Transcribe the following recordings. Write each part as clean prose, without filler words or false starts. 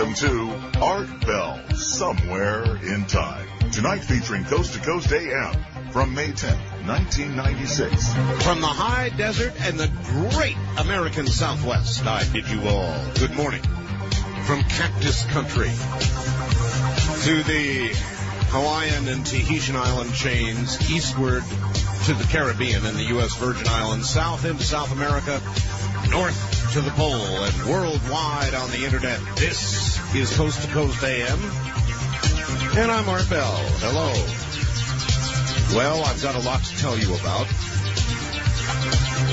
Welcome to Art Bell, Somewhere in Time. Tonight featuring Coast to Coast AM from May 10th, 1996. From the high desert and the great American Southwest, I bid you all good morning. From Cactus Country to the Hawaiian and Tahitian island chains, eastward to the Caribbean and the U.S. Virgin Islands, south into South America, north to the pole, and worldwide on the internet. This is Coast to Coast AM, and I'm Art Bell. Hello. Well, I've got a lot to tell you about.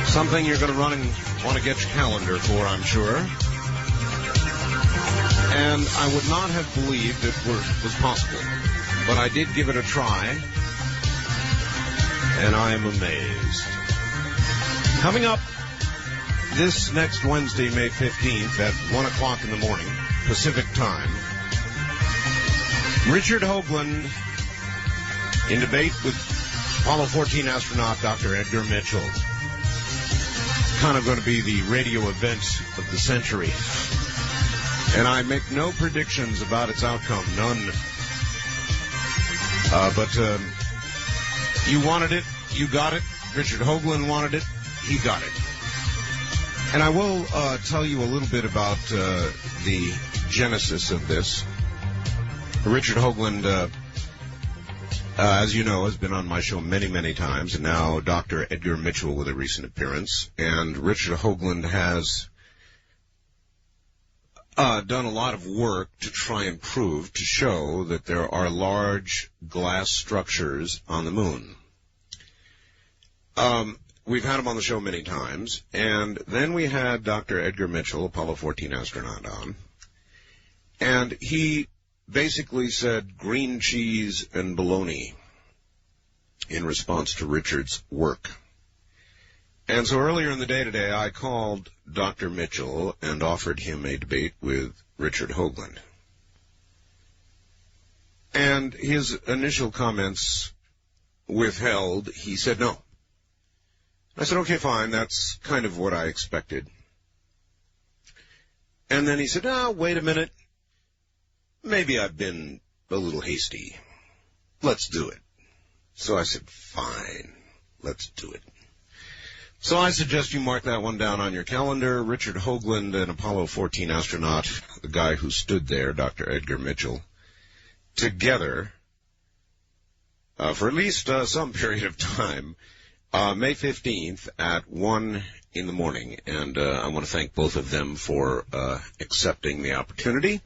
Something you're going to run and want to get your calendar for, I'm sure. And I would not have believed it was possible, but I did give it a try, and I am amazed. Coming up this next Wednesday, May 15th at 1 o'clock in the morning, Pacific time, Richard Hoagland in debate with Apollo 14 astronaut Dr. Edgar Mitchell. It's kind of going to be the radio event of the century. And I make no predictions about its outcome, none. But you wanted it, you got it. Richard Hoagland wanted it, he got it. And I will tell you a little bit about the genesis of this. Richard Hoagland, as you know, has been on my show many, many times, and now Dr. Edgar Mitchell with a recent appearance. And Richard Hoagland has done a lot of work to try and prove, to show that there are large glass structures on the moon. We've had him on the show many times, and then we had Dr. Edgar Mitchell, Apollo 14 astronaut, on, and he basically said green cheese and bologna in response to Richard's work. And so earlier in the day today, I called Dr. Mitchell and offered him a debate with Richard Hoagland. And his initial comments withheld. He said no. I said, okay, fine, that's kind of what I expected. And then he said, oh, wait a minute. Maybe I've been a little hasty. Let's do it. So I said, fine, let's do it. So I suggest you mark that one down on your calendar. Richard Hoagland, an Apollo 14 astronaut, the guy who stood there, Dr. Edgar Mitchell, together for at least some period of time, May 15th at 1 in the morning. And I want to thank both of them for accepting the opportunity.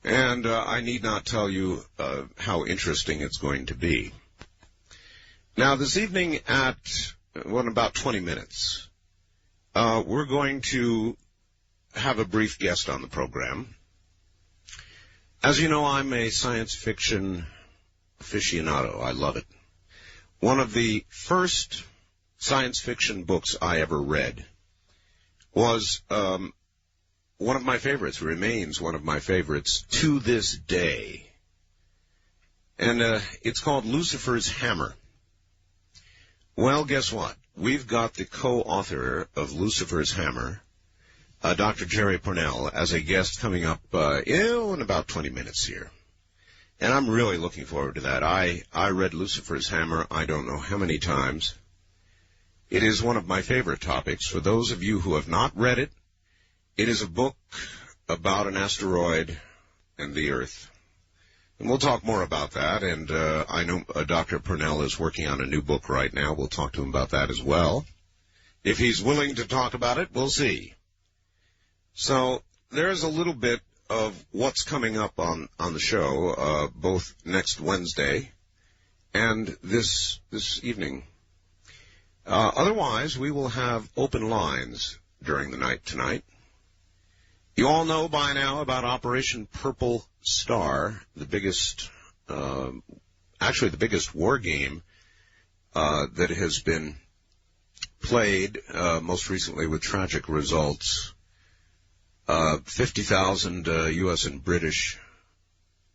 And I need not tell you how interesting it's going to be. Now, this evening at, in about 20 minutes, we're going to have a brief guest on the program. As you know, I'm a science fiction aficionado. I love it. One of the first science fiction books I ever read was one of my favorites, remains one of my favorites to this day. And it's called Lucifer's Hammer. Well, guess what? We've got the co-author of Lucifer's Hammer, Dr. Jerry Pournelle, as a guest coming up in about 20 minutes here. And I'm really looking forward to that. I read Lucifer's Hammer I don't know how many times. It is one of my favorite topics. For those of you who have not read it, it is a book about an asteroid and the Earth. And we'll talk more about that. And I know Dr. Pournelle is working on a new book right now. We'll talk to him about that as well. If he's willing to talk about it, we'll see. So there's a little bit of what's coming up on the show, both next Wednesday and this evening. Otherwise, we will have open lines during the night tonight. You all know by now about Operation Purple Star, the biggest war game that has been played, most recently with tragic results. 50,000 U.S. and British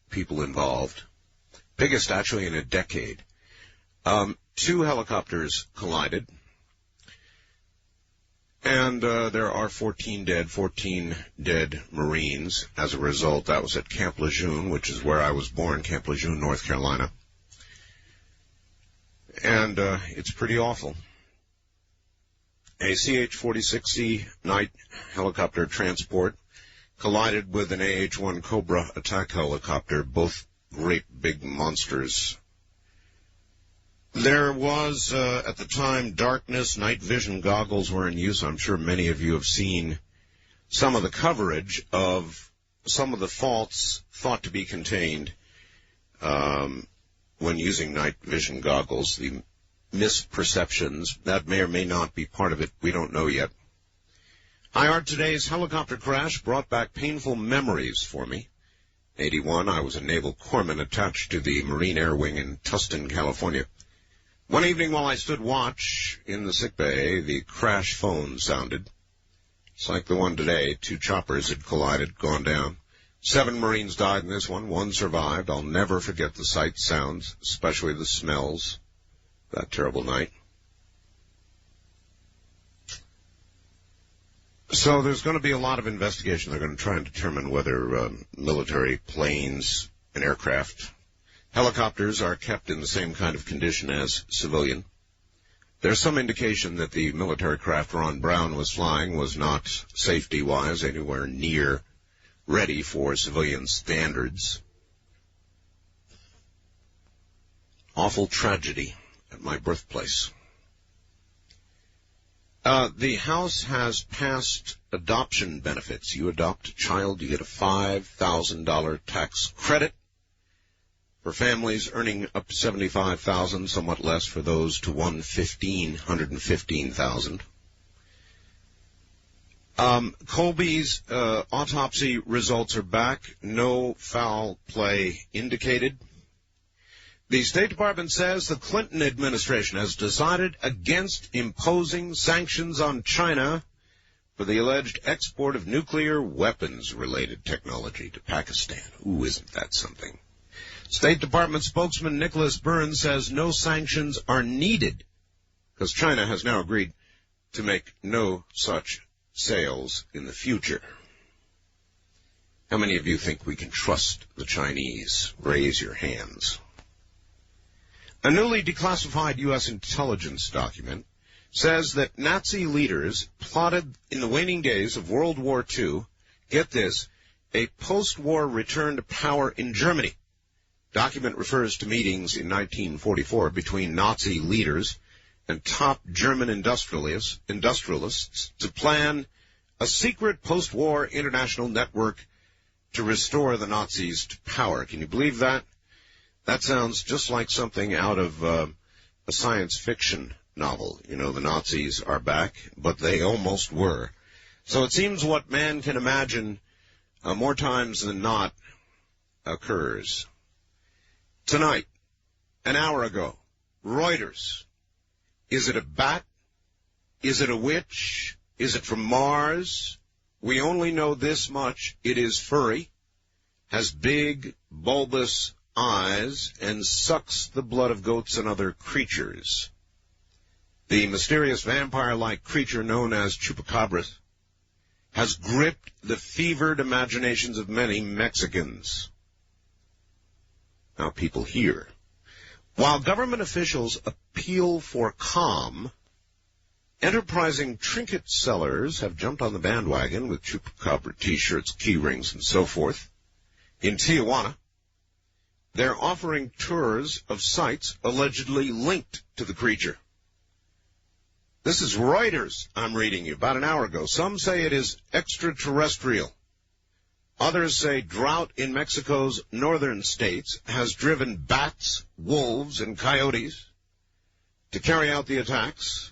people involved. Biggest actually in a decade. 2 helicopters collided. And there are 14 dead Marines as a result. That was at Camp Lejeune, which is where I was born, Camp Lejeune, North Carolina. And it's pretty awful. A CH-46C night helicopter transport collided with an AH-1 Cobra attack helicopter, both great big monsters. There was, at the time, darkness. Night vision goggles were in use. I'm sure many of you have seen some of the coverage of some of the faults thought to be contained when using night vision goggles, the misperceptions. That may or may not be part of it. We don't know yet. IR today's helicopter crash brought back painful memories for me. 81, I was a naval corpsman attached to the Marine Air Wing in Tustin, California. One evening while I stood watch in the sick bay, the crash phone sounded. It's like the one today. 2 choppers had collided, gone down. 7 Marines died in this one. 1 survived. I'll never forget the sights, sounds, especially the smells that terrible night. So there's going to be a lot of investigation. They're going to try and determine whether military planes and aircraft, helicopters are kept in the same kind of condition as civilian. There's some indication that the military craft Ron Brown was flying was not safety-wise anywhere near ready for civilian standards. Awful tragedy at my birthplace. The House has passed adoption benefits. You adopt a child, you get a $5,000 tax credit for families earning up to $75,000, somewhat less for those to $115,000. Colby's autopsy results are back. No foul play indicated. The State Department says the Clinton administration has decided against imposing sanctions on China for the alleged export of nuclear weapons-related technology to Pakistan. Ooh, isn't that something? State Department spokesman Nicholas Burns says no sanctions are needed because China has now agreed to make no such sales in the future. How many of you think we can trust the Chinese? Raise your hands. A newly declassified U.S. intelligence document says that Nazi leaders plotted in the waning days of World War II, get this, a post-war return to power in Germany. Document refers to meetings in 1944 between Nazi leaders and top German industrialists to plan a secret post-war international network to restore the Nazis to power. Can you believe that? That sounds just like something out of a science fiction novel. You know, the Nazis are back, but they almost were. So it seems what man can imagine more times than not occurs. Tonight, an hour ago, Reuters. Is it a bat? Is it a witch? Is it from Mars? We only know this much. It is furry, has big, bulbous eyes, and sucks the blood of goats and other creatures. The mysterious vampire-like creature known as chupacabras has gripped the fevered imaginations of many Mexicans. Now, people here. While government officials appeal for calm, enterprising trinket sellers have jumped on the bandwagon with chupacabra T-shirts, key rings, and so forth. In Tijuana, they're offering tours of sites allegedly linked to the creature. This is Reuters I'm reading you about an hour ago. Some say it is extraterrestrial. Others say drought in Mexico's northern states has driven bats, wolves, and coyotes to carry out the attacks.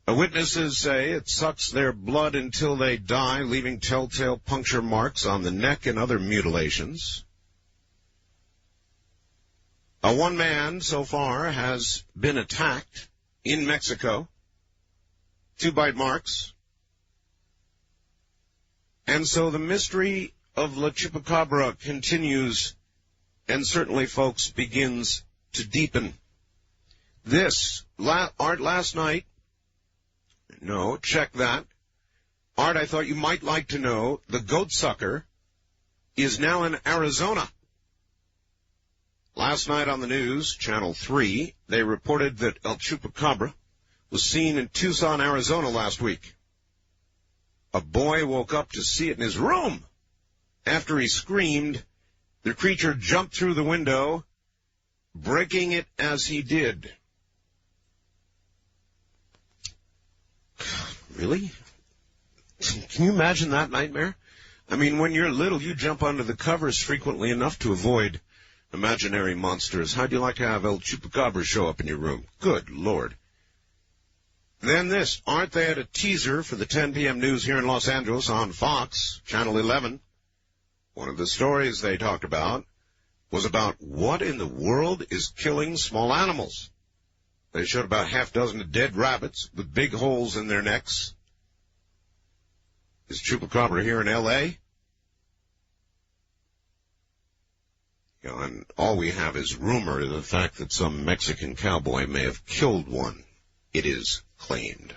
Witnesses say it sucks their blood until they die, leaving telltale puncture marks on the neck and other mutilations. One man so far has been attacked in Mexico. 2 bite marks. And so the mystery of La Chupacabra continues and certainly, folks, begins to deepen. This, last night, No, check that. Art, I thought you might like to know the goat sucker is now in Arizona. Last night on the news, Channel 3, they reported that El Chupacabra was seen in Tucson, Arizona last week. A boy woke up to see it in his room. After he screamed, the creature jumped through the window, breaking it as he did. Really? Can you imagine that nightmare? I mean, when you're little, you jump under the covers frequently enough to avoid imaginary monsters. How'd you like to have El Chupacabra show up in your room? Good Lord. Then this, aren't they at a teaser for the 10 p.m. news here in Los Angeles on Fox, Channel 11? One of the stories they talked about was about what in the world is killing small animals. They showed about half dozen of dead rabbits with big holes in their necks. Is Chupacabra here in L.A.? You know, and all we have is rumor of the fact that some Mexican cowboy may have killed one. It is claimed.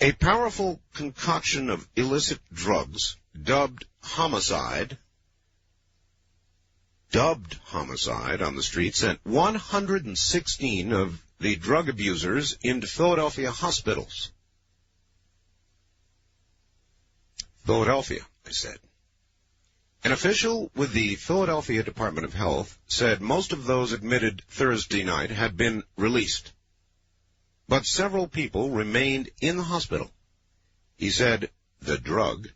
A powerful concoction of illicit drugs, dubbed homicide on the street, sent 116 of the drug abusers into Philadelphia hospitals. Philadelphia, I said. An official with the Philadelphia Department of Health said most of those admitted Thursday night had been released, but several people remained in the hospital. He said the drug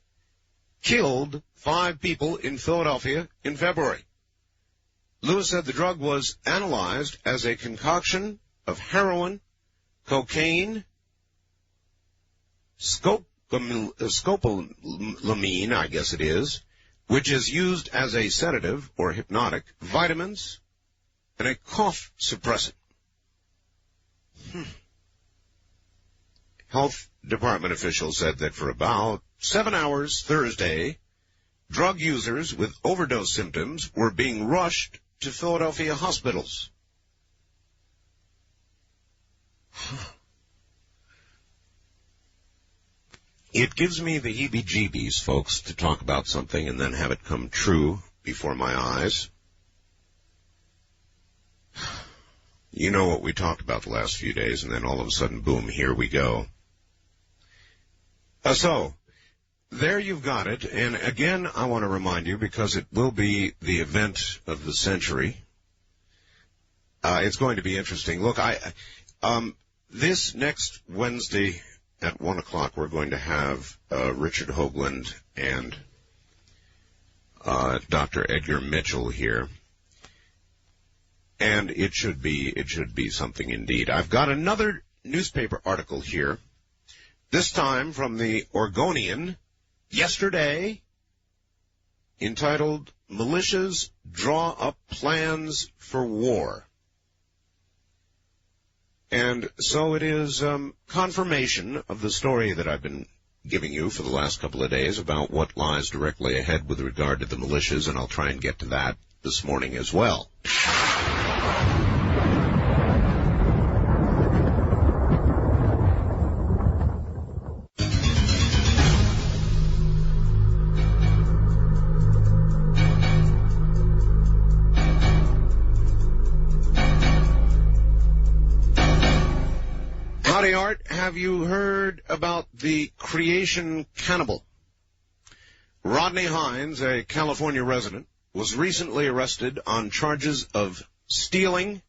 killed 5 people in Philadelphia in February. Lewis said the drug was analyzed as a concoction of heroin, cocaine, scopolamine, I guess it is, which is used as a sedative or hypnotic, vitamins, and a cough suppressant. Health Department officials said that for about 7 hours Thursday, drug users with overdose symptoms were being rushed to Philadelphia hospitals. It gives me the heebie-jeebies, folks, to talk about something and then have it come true before my eyes. You know what we talked about the last few days, and then all of a sudden, boom, here we go. So, there you've got it, and again, I want to remind you, because it will be the event of the century. It's going to be interesting. Look, this next Wednesday at 1 o'clock, we're going to have Richard Hoagland and Dr. Edgar Mitchell here. And it should be something indeed. I've got another newspaper article here, this time from the Oregonian, yesterday, entitled, Militias Draw Up Plans for War. And so it is confirmation of the story that I've been giving you for the last couple of days about what lies directly ahead with regard to the militias, and I'll try and get to that this morning as well. Howdy, Art. Have you heard about the creation cannibal? Rodney Hines, a California resident, was recently arrested on charges of stealing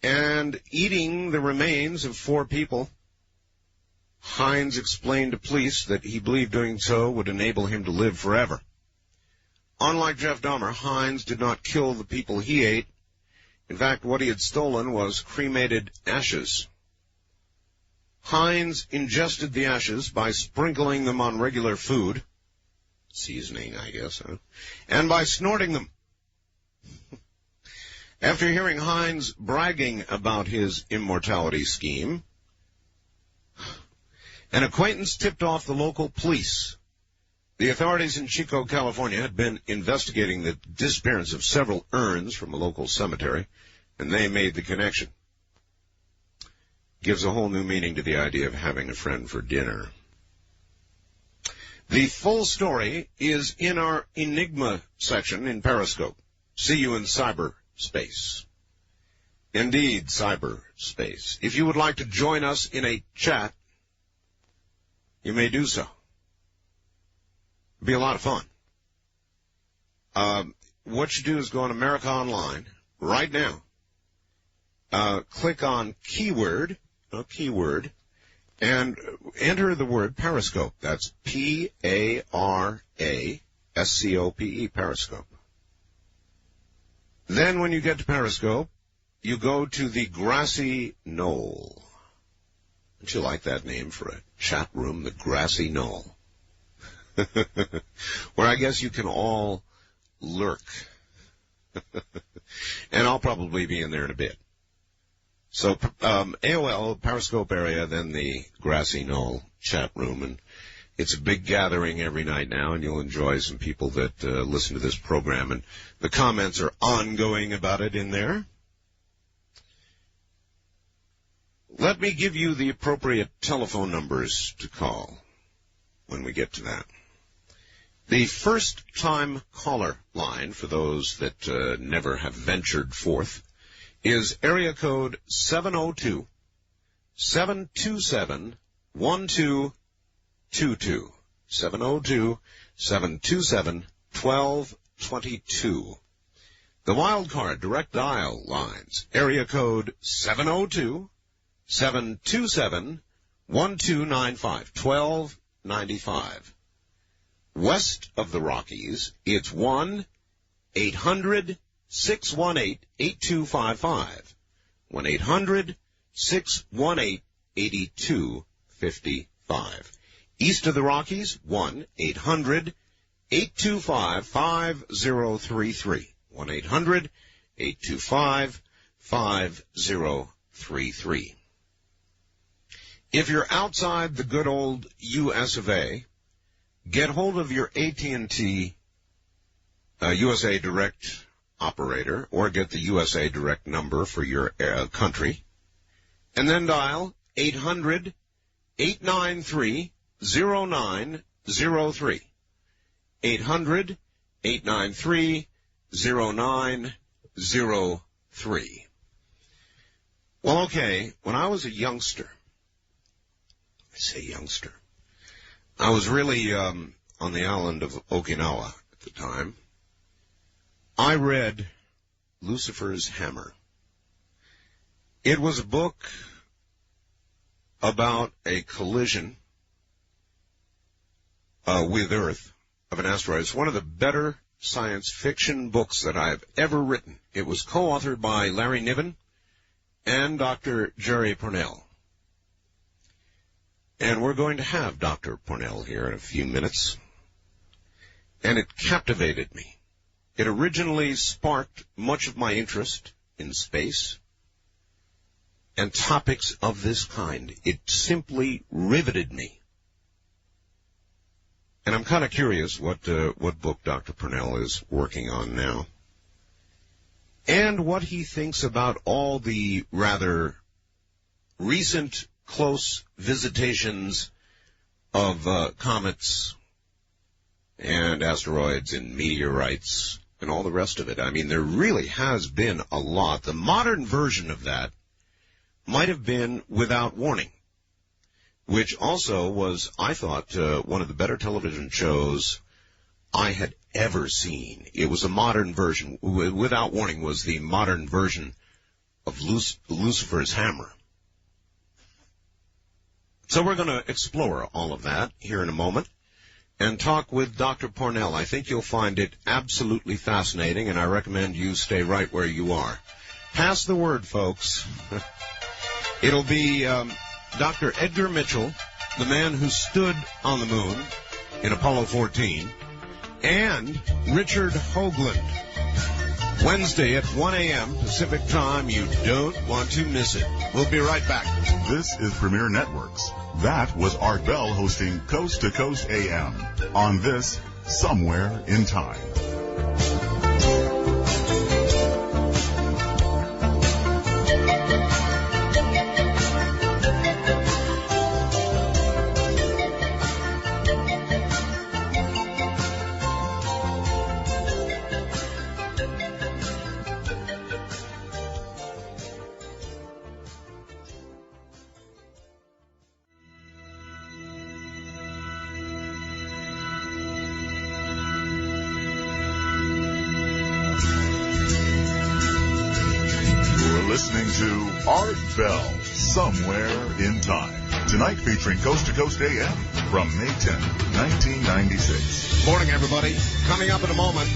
and eating the remains of 4 people. Hines explained to police that he believed doing so would enable him to live forever. Unlike Jeff Dahmer, Hines did not kill the people he ate. In fact, what he had stolen was cremated ashes. Hines ingested the ashes by sprinkling them on regular food, seasoning, I guess, and by snorting them. After hearing Hines bragging about his immortality scheme, an acquaintance tipped off the local police. The authorities in Chico, California, had been investigating the disappearance of several urns from a local cemetery, and they made the connection. gives a whole new meaning to the idea of having a friend for dinner. The full story is in our Enigma section in Periscope. See you in cyberspace. Indeed, cyberspace. If you would like to join us in a chat, you may do so. It'll be a lot of fun. What you do is go on America Online right now. Click on keyword, and enter the word Periscope. That's P-A-R-A-S-C-O-P-E, Periscope. Then when you get to Periscope, you go to the Grassy Knoll. Don't you like that name for a chat room, the Grassy Knoll? Where I guess you can all lurk. And I'll probably be in there in a bit. So AOL, Periscope area, then the Grassy Knoll chat room. And it's a big gathering every night now, and you'll enjoy some people that listen to this program. And the comments are ongoing about it in there. Let me give you the appropriate telephone numbers to call when we get to that. The first-time caller line, for those that never have ventured forth, is area code 702-727-1222. 702-727-1222. The wildcard direct dial lines, area code 702-727-1295, 1295. West of the Rockies, it's 1-800-618-8255. 1-800-618-8255. East of the Rockies, 1-800-825-5033. 1-800-825-5033. If you're outside the good old U.S. of A., get hold of your AT&T USA Direct operator, or get the USA Direct number for your country, and then dial 800-893-0903. 800-893-0903. Well, okay, when I was a youngster, I was really on the island of Okinawa at the time. I read Lucifer's Hammer. It was a book about a collision with Earth of an asteroid. It's one of the better science fiction books that I've ever written. It was co-authored by Larry Niven and Dr. Jerry Pournelle. And we're going to have Dr. Pournelle here in a few minutes. And it captivated me. It originally sparked much of my interest in space and topics of this kind. It simply riveted me. And I'm kind of curious what book Dr. Pournelle is working on now, and what he thinks about all the rather recent close visitations of comets and asteroids and meteorites and all the rest of it. I mean, there really has been a lot. The modern version of that might have been Without Warning, which also was, I thought, one of the better television shows I had ever seen. It was a modern version. Without Warning was the modern version of Lucifer's Hammer. So we're going to explore all of that here in a moment and talk with Dr. Pournelle. I think you'll find it absolutely fascinating, and I recommend you stay right where you are. Pass the word, folks. It'll be Dr. Edgar Mitchell, the man who stood on the moon in Apollo 14, and Richard Hoagland. Wednesday at 1 a.m. Pacific Time. You don't want to miss it. We'll be right back. This is Premier Networks. That was Art Bell hosting Coast to Coast AM on this Somewhere in Time. listening to Art Bell, Somewhere in Time. Tonight featuring Coast to Coast AM from May 10, 1996. Morning, everybody. Coming up in a moment,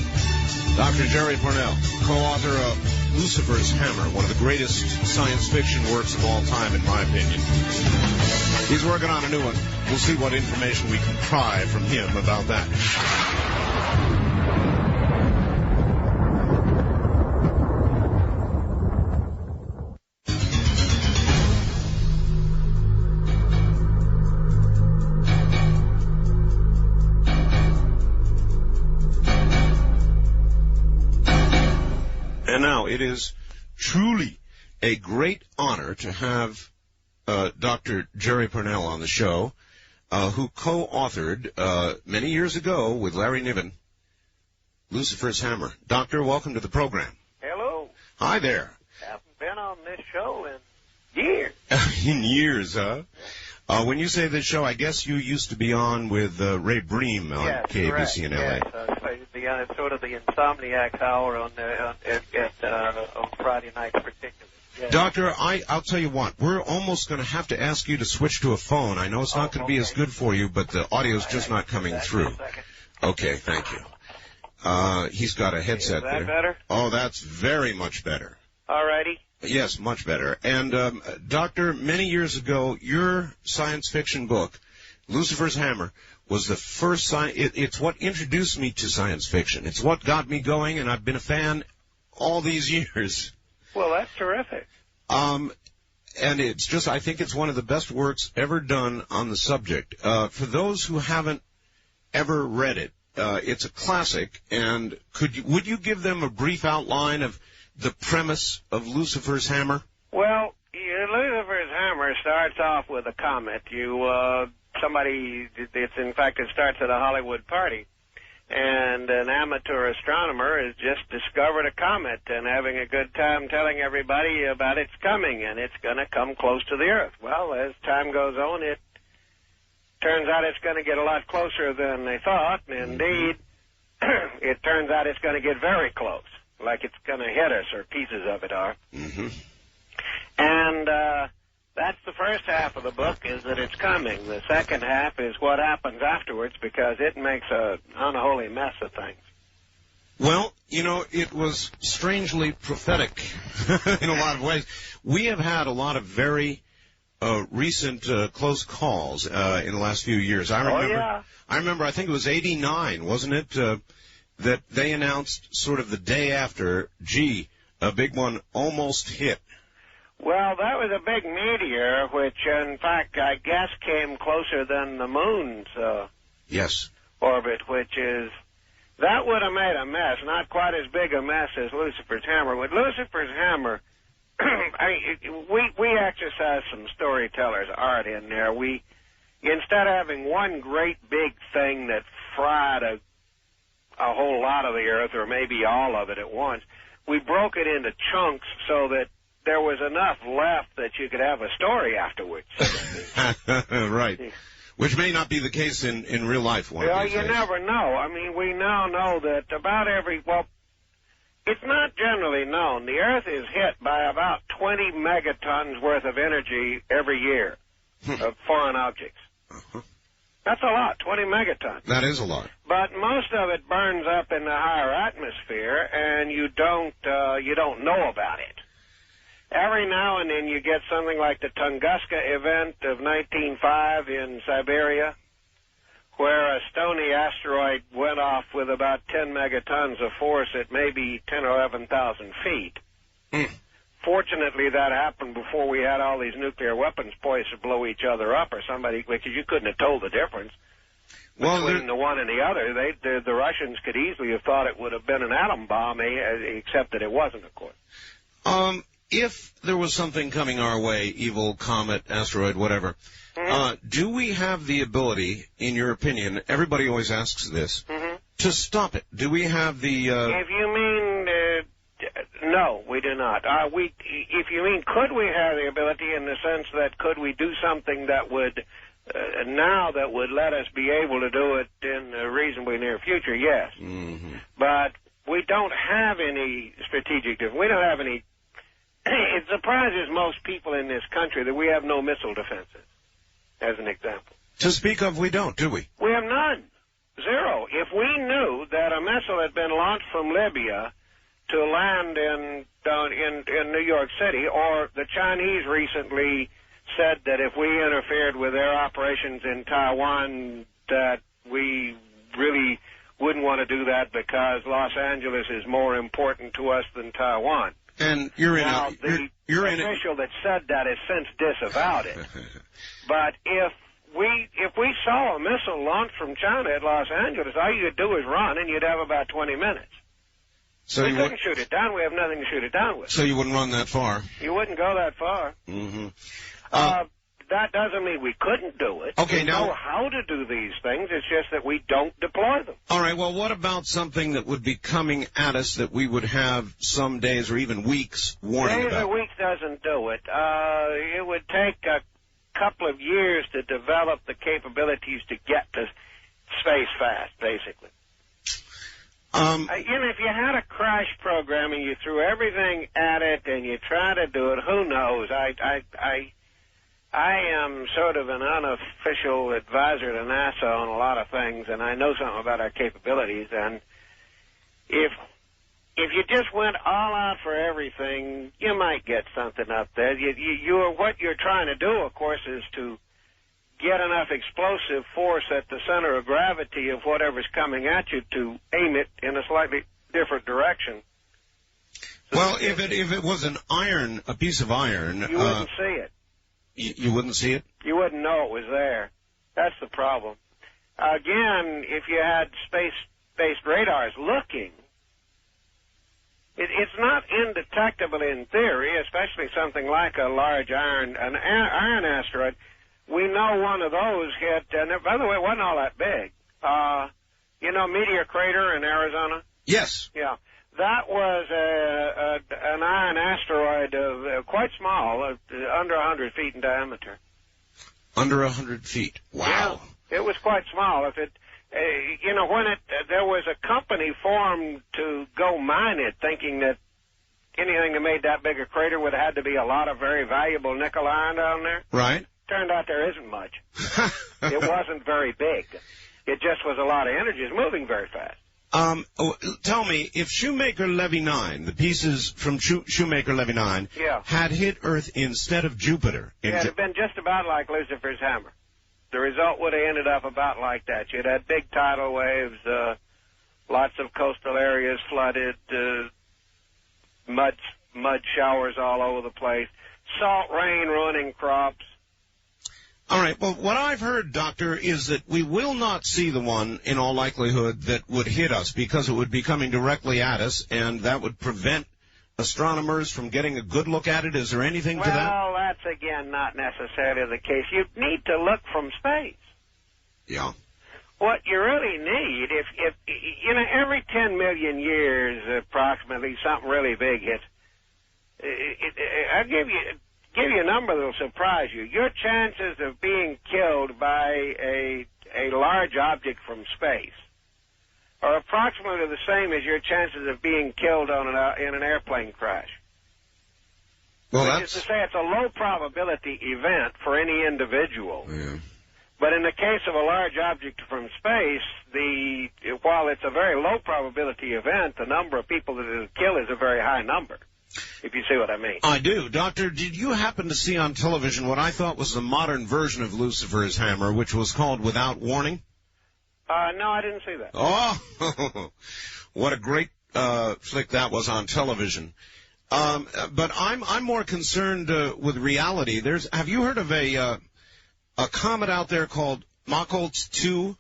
Dr. Jerry Pournelle, co-author of Lucifer's Hammer, one of the greatest science fiction works of all time, in my opinion. He's working on a new one. We'll see what information we can pry from him about that. And now, it is truly a great honor to have Dr. Jerry Pournelle on the show, who co-authored many years ago with Larry Niven, Lucifer's Hammer. Doctor, welcome to the program. Hello. Hi there. Haven't been on this show in years. In years, huh? When you say this show, I guess you used to be on with Ray Bream on KBC in L.A. Yes, sort of the Insomniac hour on Friday nights particularly. Yes. Doctor, I'll tell you what, we're almost going to have to ask you to switch to a phone. I know it's not going to be as good for you, but the audio's just not coming through. Okay, thank you. He's got a headset there. Is that better? Oh, that's very much better. All righty. Yes, much better. And, Doctor, many years ago, your science fiction book, Lucifer's Hammer, was the first it's what introduced me to science fiction. It's what got me going, and I've been a fan all these years. Well, that's terrific. And it's just, I think it's one of the best works ever done on the subject. For those who haven't ever read it, it's a classic, and would you give them a brief outline of the premise of Lucifer's Hammer? Well, Lucifer's Hammer starts off with a comet. It starts at a Hollywood party, and an amateur astronomer has just discovered a comet and having a good time telling everybody about its coming, and it's going to come close to the Earth. Well, as time goes on, it turns out it's going to get a lot closer than they thought, and indeed, it turns out it's going to get very close, like it's going to hit us, or pieces of it are. Mm-hmm. And that's the first half of the book, is that it's coming. The second half is what happens afterwards, because it makes an unholy mess of things. Well, it was strangely prophetic in a lot of ways. We have had a lot of very recent close calls in the last few years. I remember, I think it was 89, wasn't it, that they announced sort of the day after, a big one almost hit. Well, that was a big meteor, which, in fact, I guess came closer than the moon's orbit, that would have made a mess, not quite as big a mess as Lucifer's Hammer. With Lucifer's Hammer, we exercise some storyteller's art in there. Instead of having one great big thing that fried a whole lot of the Earth, or maybe all of it at once, we broke it into chunks so that there was enough left that you could have a story afterwards. Right. Which may not be the case in real life one of these days. Never know. I mean, we now know that it's not generally known. The Earth is hit by about 20 megatons worth of energy every year of foreign objects. Uh-huh. That's a lot, 20 megatons. That is a lot. But most of it burns up in the higher atmosphere, and you don't know about it. Every now and then you get something like the Tunguska event of 1905 in Siberia, where a stony asteroid went off with about 10 megatons of force at maybe 10 or 11,000 feet. Fortunately, that happened before we had all these nuclear weapons poised to blow each other up or somebody, because you couldn't have told the difference between the one and the other. The Russians could easily have thought it would have been an atom bomb, except that it wasn't, of course. If there was something coming our way, evil comet, asteroid, whatever, do we have the ability, in your opinion, everybody always asks this, to stop it? Do we have the... If you mean... no, we do not. If you mean, could we have the ability in the sense that could we do something that would let us be able to do it in a reasonably near future? Yes. But we don't have any strategic... We don't have any it surprises most people in this country that we have no missile defenses, as an example. To speak of, we don't, do we? We have none. Zero. If we knew that a missile had been launched from Libya to land in New York City, or the Chinese recently said that if we interfered with their operations in Taiwan, that we really wouldn't want to do that because Los Angeles is more important to us than Taiwan. And you're in now, a... You're the official that said that has since disavowed it. But if we saw a missile launched from China at Los Angeles, all you could do is run, and you'd have about 20 minutes. So we couldn't shoot it down. We have nothing to shoot it down with. So you wouldn't run that far? You wouldn't go that far. Mm-hmm. That doesn't mean we couldn't do it. Okay, we know how to do these things. It's just that we don't deploy them. All right, well, what about something that would be coming at us that we would have some days or even weeks warning about? Days or weeks doesn't do it. It would take a couple of years to develop the capabilities to get to space fast, basically. If you had a crash program and you threw everything at it and you try to do it, who knows? I am sort of an unofficial advisor to NASA on a lot of things, and I know something about our capabilities. And if you just went all out for everything, you might get something up there. What you're trying to do, of course, is to get enough explosive force at the center of gravity of whatever's coming at you to aim it in a slightly different direction. So well, if it was a piece of iron, you wouldn't see it. You wouldn't see it? You wouldn't know it was there. That's the problem. Again, if you had space-based radars looking, it's not indetectable in theory, especially something like a large iron asteroid. We know one of those hit, and by the way, it wasn't all that big. Meteor crater in Arizona? Yes. Yeah. That was an iron asteroid quite small, under 100 feet in diameter. Under 100 feet. Wow. Yeah, it was quite small. If it, there was a company formed to go mine it, thinking that anything that made that big a crater would have had to be a lot of very valuable nickel iron down there. Right. Turned out there isn't much. It wasn't very big. It just was a lot of energy. It's moving very fast. Tell me, if Shoemaker-Levy 9, the pieces from Shoemaker-Levy 9, had hit Earth instead of Jupiter. It would have been just about like Lucifer's hammer. The result would have ended up about like that. You'd had big tidal waves, lots of coastal areas flooded, mud showers all over the place, salt rain ruining crops. All right. Well, what I've heard, Doctor, is that we will not see the one, in all likelihood, that would hit us because it would be coming directly at us, and that would prevent astronomers from getting a good look at it. Is there anything to that? Well, that's, again, not necessarily the case. You need to look from space. Yeah. What you really need, if every 10 million years, approximately, something really big hits. I'll give you a number that'll surprise you. Your chances of being killed by a large object from space are approximately the same as your chances of being killed in an airplane crash. Well, Which is to say, it's a low probability event for any individual. Yeah. But in the case of a large object from space, while it's a very low probability event, the number of people that it'll kill is a very high number. If you see what I mean. I do. Doctor, did you happen to see on television what I thought was the modern version of Lucifer's hammer, which was called Without Warning? No, I didn't see that. Oh, what a great flick that was on television. But I'm more concerned with reality. Have you heard of a comet out there called Machholz 2?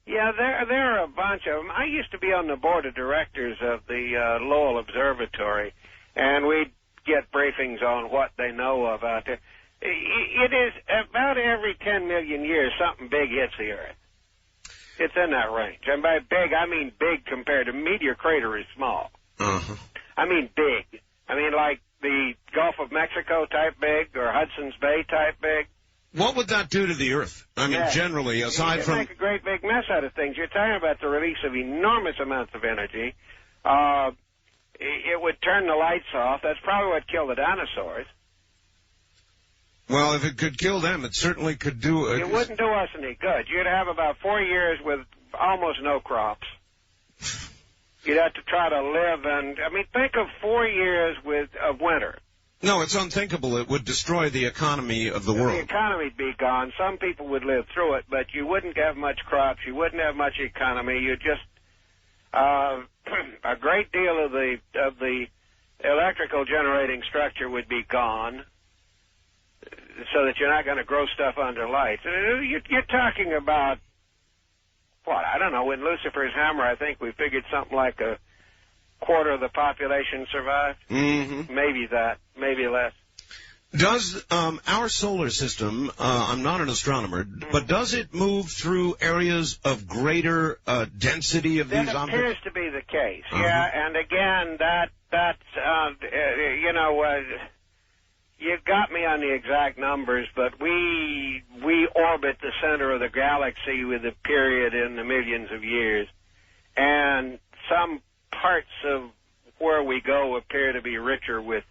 Yeah, there are a bunch of them. I used to be on the board of directors of the Lowell Observatory, and we'd get briefings on what they know of out there. It is about every 10 million years something big hits the Earth. It's in that range. And by big, I mean big compared to meteor crater is small. Uh-huh. I mean big. I mean like the Gulf of Mexico type big or Hudson's Bay type big. What would that do to the Earth? I mean, generally, aside from... make a great big mess out of things. You're talking about the release of enormous amounts of energy. it would turn the lights off. That's probably what killed the dinosaurs. Well, if it could kill them, it certainly could do it. It wouldn't do us any good. You'd have about 4 years with almost no crops. You'd have to try to live, and I mean, think of 4 years of winter. No, it's unthinkable. It would destroy the economy of the world. The economy'd be gone. Some people would live through it, but you wouldn't have much crops. You wouldn't have much economy. You just a great deal of the electrical generating structure would be gone, so that you're not going to grow stuff under lights. You're talking about what? I don't know. In Lucifer's Hammer, I think we figured something like a quarter of the population survived. Mm-hmm. Maybe that, maybe less. Does our solar system, I'm not an astronomer, but does it move through areas of greater density of these objects? That appears to be the case, yeah. And again, that's you got me on the exact numbers, but we orbit the center of the galaxy with a period in the millions of years, and some parts of where we go appear to be richer with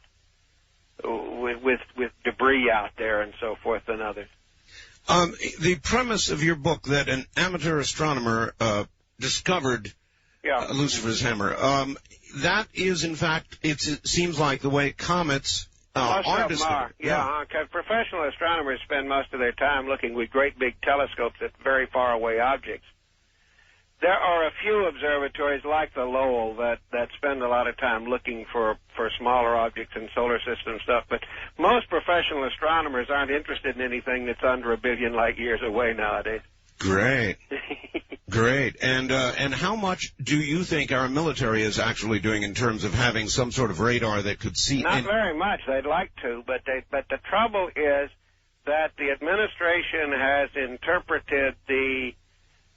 debris out there and so forth than others. The premise of your book that an amateur astronomer discovered Lucifer's Hammer, that is, in fact, it seems like the way comets are discovered. Yeah, because professional astronomers spend most of their time looking with great big telescopes at very far away objects. There are a few observatories like the Lowell that spend a lot of time looking for smaller objects in solar system stuff, but most professional astronomers aren't interested in anything that's under 1 billion light years away nowadays. Great. Great. And how much do you think our military is actually doing in terms of having some sort of radar that could see? Not very much. They'd like to, but the trouble is that the administration has interpreted the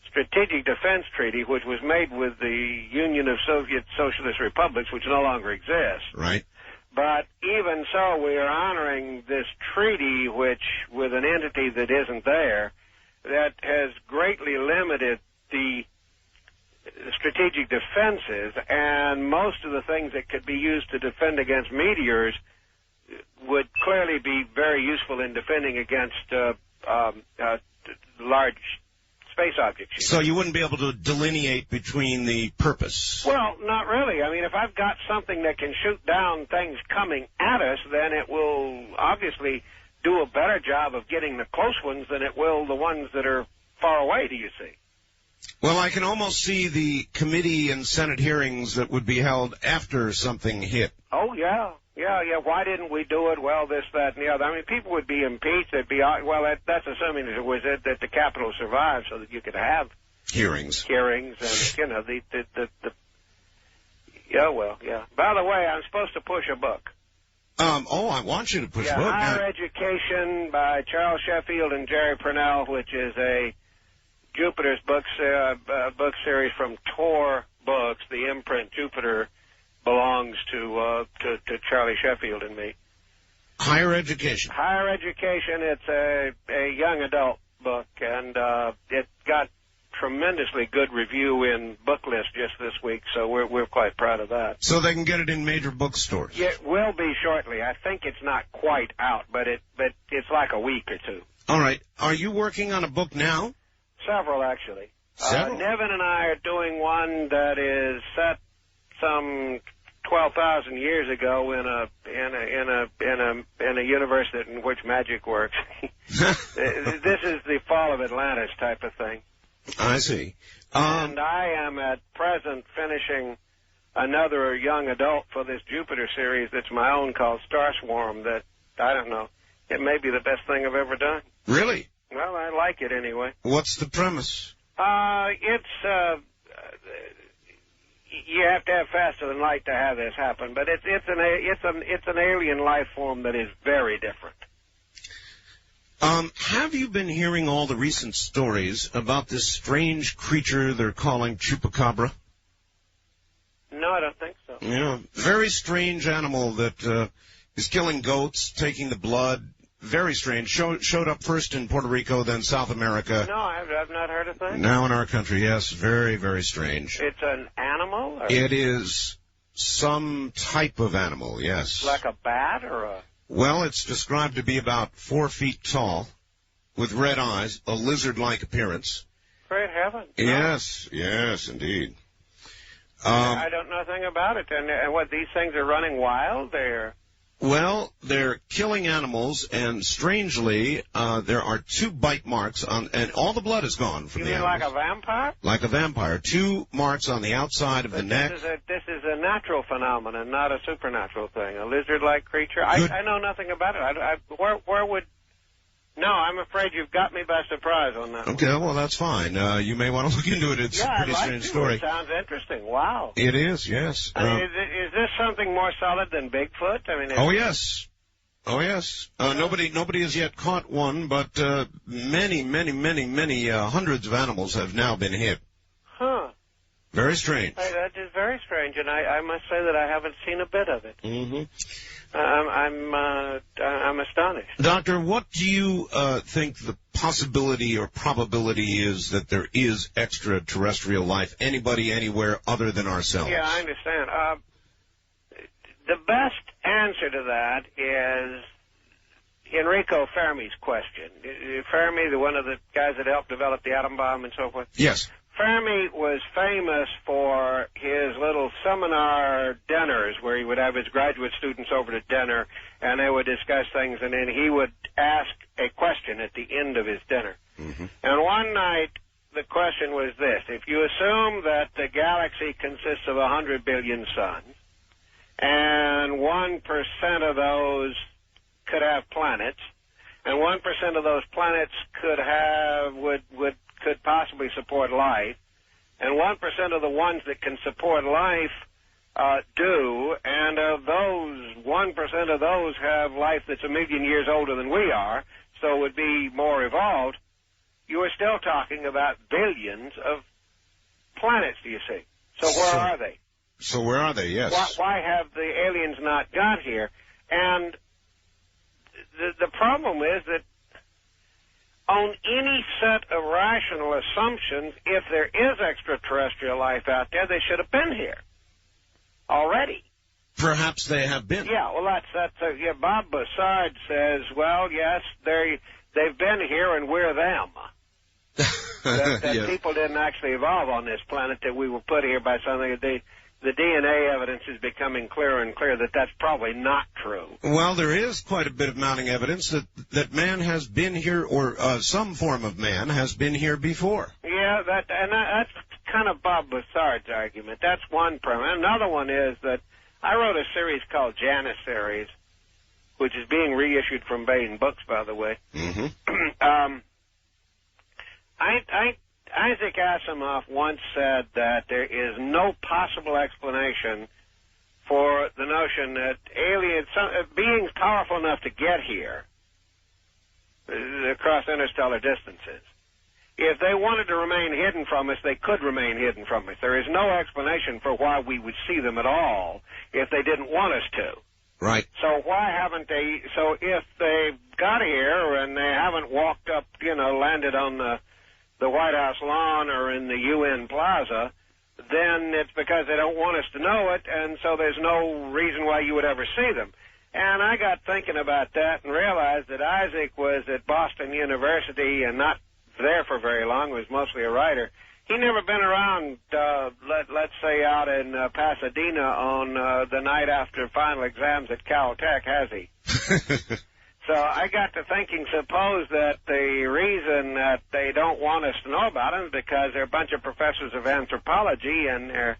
Strategic Defense Treaty, which was made with the Union of Soviet Socialist Republics, which no longer exists. Right. But even so, we are honoring this treaty, which, with an entity that isn't there, that has greatly limited the strategic defenses, and most of the things that could be used to defend against meteors would clearly be very useful in defending against large space objects. So you wouldn't be able to delineate between the purpose? Well, not really. I mean, if I've got something that can shoot down things coming at us, then it will obviously do a better job of getting the close ones than it will the ones that are far away, do you see? Well, I can almost see the committee and Senate hearings that would be held after something hit. Oh, yeah. Why didn't we do it? Well, this, that, and the other. I mean, people would be impeached. They'd be, well, that's assuming that it was that the Capitol survived so that you could have hearings, and, you know, yeah. By the way, I'm supposed to push a book. I want you to push a book. Higher Education by Charles Sheffield and Jerry Pournelle, which is a Jupiter's book series from Tor Books. The imprint Jupiter belongs to Charlie Sheffield and me. Higher Education. Higher Education. It's a young adult book, and it got tremendously good review in Book List just this week, so we're quite proud of that. So they can get it in major bookstores. Yeah, it will be shortly. I think it's not quite out, but it's like a week or two. All right. Are you working on a book now? Several, actually. Several? Nevin and I are doing one that is set some 12,000 years ago in a universe in which magic works. This is the fall of Atlantis type of thing. I see. And I am at present finishing another young adult for this Jupiter series that's my own called Star Swarm that, I don't know, it may be the best thing I've ever done. Really? Well, I like it anyway. What's the premise? You have to have faster than light to have this happen, but it's an alien life form that is very different. Have you been hearing all the recent stories about this strange creature they're calling Chupacabra? No, I don't think so. Yeah, very strange animal that is killing goats, taking the blood. Very strange. Showed up first in Puerto Rico, then South America. No, I've not heard of that. Now in our country, yes. Very, very strange. It's an animal? Or? It is some type of animal, yes. Like a bat or a... Well, it's described to be about 4 feet tall, with red eyes, a lizard-like appearance. Great heavens. Yes, yes, indeed. I don't know anything about it. And what, these things are running wild? Well, they're killing animals, and strangely, there are 2 bite marks on, and all the blood is gone from the animals. You mean like a vampire? Like a vampire. 2 marks on the outside of the neck. This is a natural phenomenon, not a supernatural thing. A lizard-like creature. I know nothing about it. Where would... No, I'm afraid you've got me by surprise on that. Okay, well, that's fine. You may want to look into it. It's a pretty strange story. It sounds interesting. Wow. It is, yes. I mean, is this something more solid than Bigfoot? I mean, oh, yes. Oh, yes. Nobody has yet caught one, but many hundreds of animals have now been hit. Huh. Very strange. That is very strange, and I must say that I haven't seen a bit of it. Mm-hmm. I'm astonished. Doctor, what do you think the possibility or probability is that there is extraterrestrial life, anybody, anywhere other than ourselves? Yeah, I understand. The best answer to that is Enrico Fermi's question. Fermi, one of the guys that helped develop the atom bomb and so forth? Yes. Fermi was famous for his little seminar dinners where he would have his graduate students over to dinner and they would discuss things, and then he would ask a question at the end of his dinner. Mm-hmm. And one night the question was this: if you assume that the galaxy consists of 100 billion suns and 1% of those could have planets, and 1% of those planets could possibly support life, and 1% of the ones that can support life do, and of those, 1% of those have life that's 1 million years older than we are, so would be more evolved, you are still talking about billions of planets, do you see? So where are they? So where are they, yes. Why have the aliens not got here? And the problem is that on any set of rational assumptions, if there is extraterrestrial life out there, they should have been here already. Perhaps they have been. Yeah, well, yeah, Bob Bussard says, well, yes, they've been here and we're them. that yes. People didn't actually evolve on this planet, that we were put here by something. The DNA evidence is becoming clearer and clearer that that's probably not true. Well, there is quite a bit of mounting evidence that man has been here, or some form of man has been here before. Yeah, that's kind of Bob Bussard's argument. That's one premise. Another one is that I wrote a series called Janissaries, which is being reissued from Bain Books, by the way. Mm-hmm. Isaac Asimov once said that there is no possible explanation for the notion that beings powerful enough to get here across interstellar distances, if they wanted to remain hidden from us, they could remain hidden from us. There is no explanation for why we would see them at all if they didn't want us to. Right. So why haven't they? So if they've got here and they haven't walked up, landed on the White House lawn or in the UN Plaza, then it's because they don't want us to know it, and so there's no reason why you would ever see them. And I got thinking about that and realized that Isaac was at Boston University and not there for very long, was mostly a writer. He never been around, let's say, out in Pasadena on the night after final exams at Caltech, has he? So I got to thinking, suppose that the reason that they don't want us to know about them is because they're a bunch of professors of anthropology and they're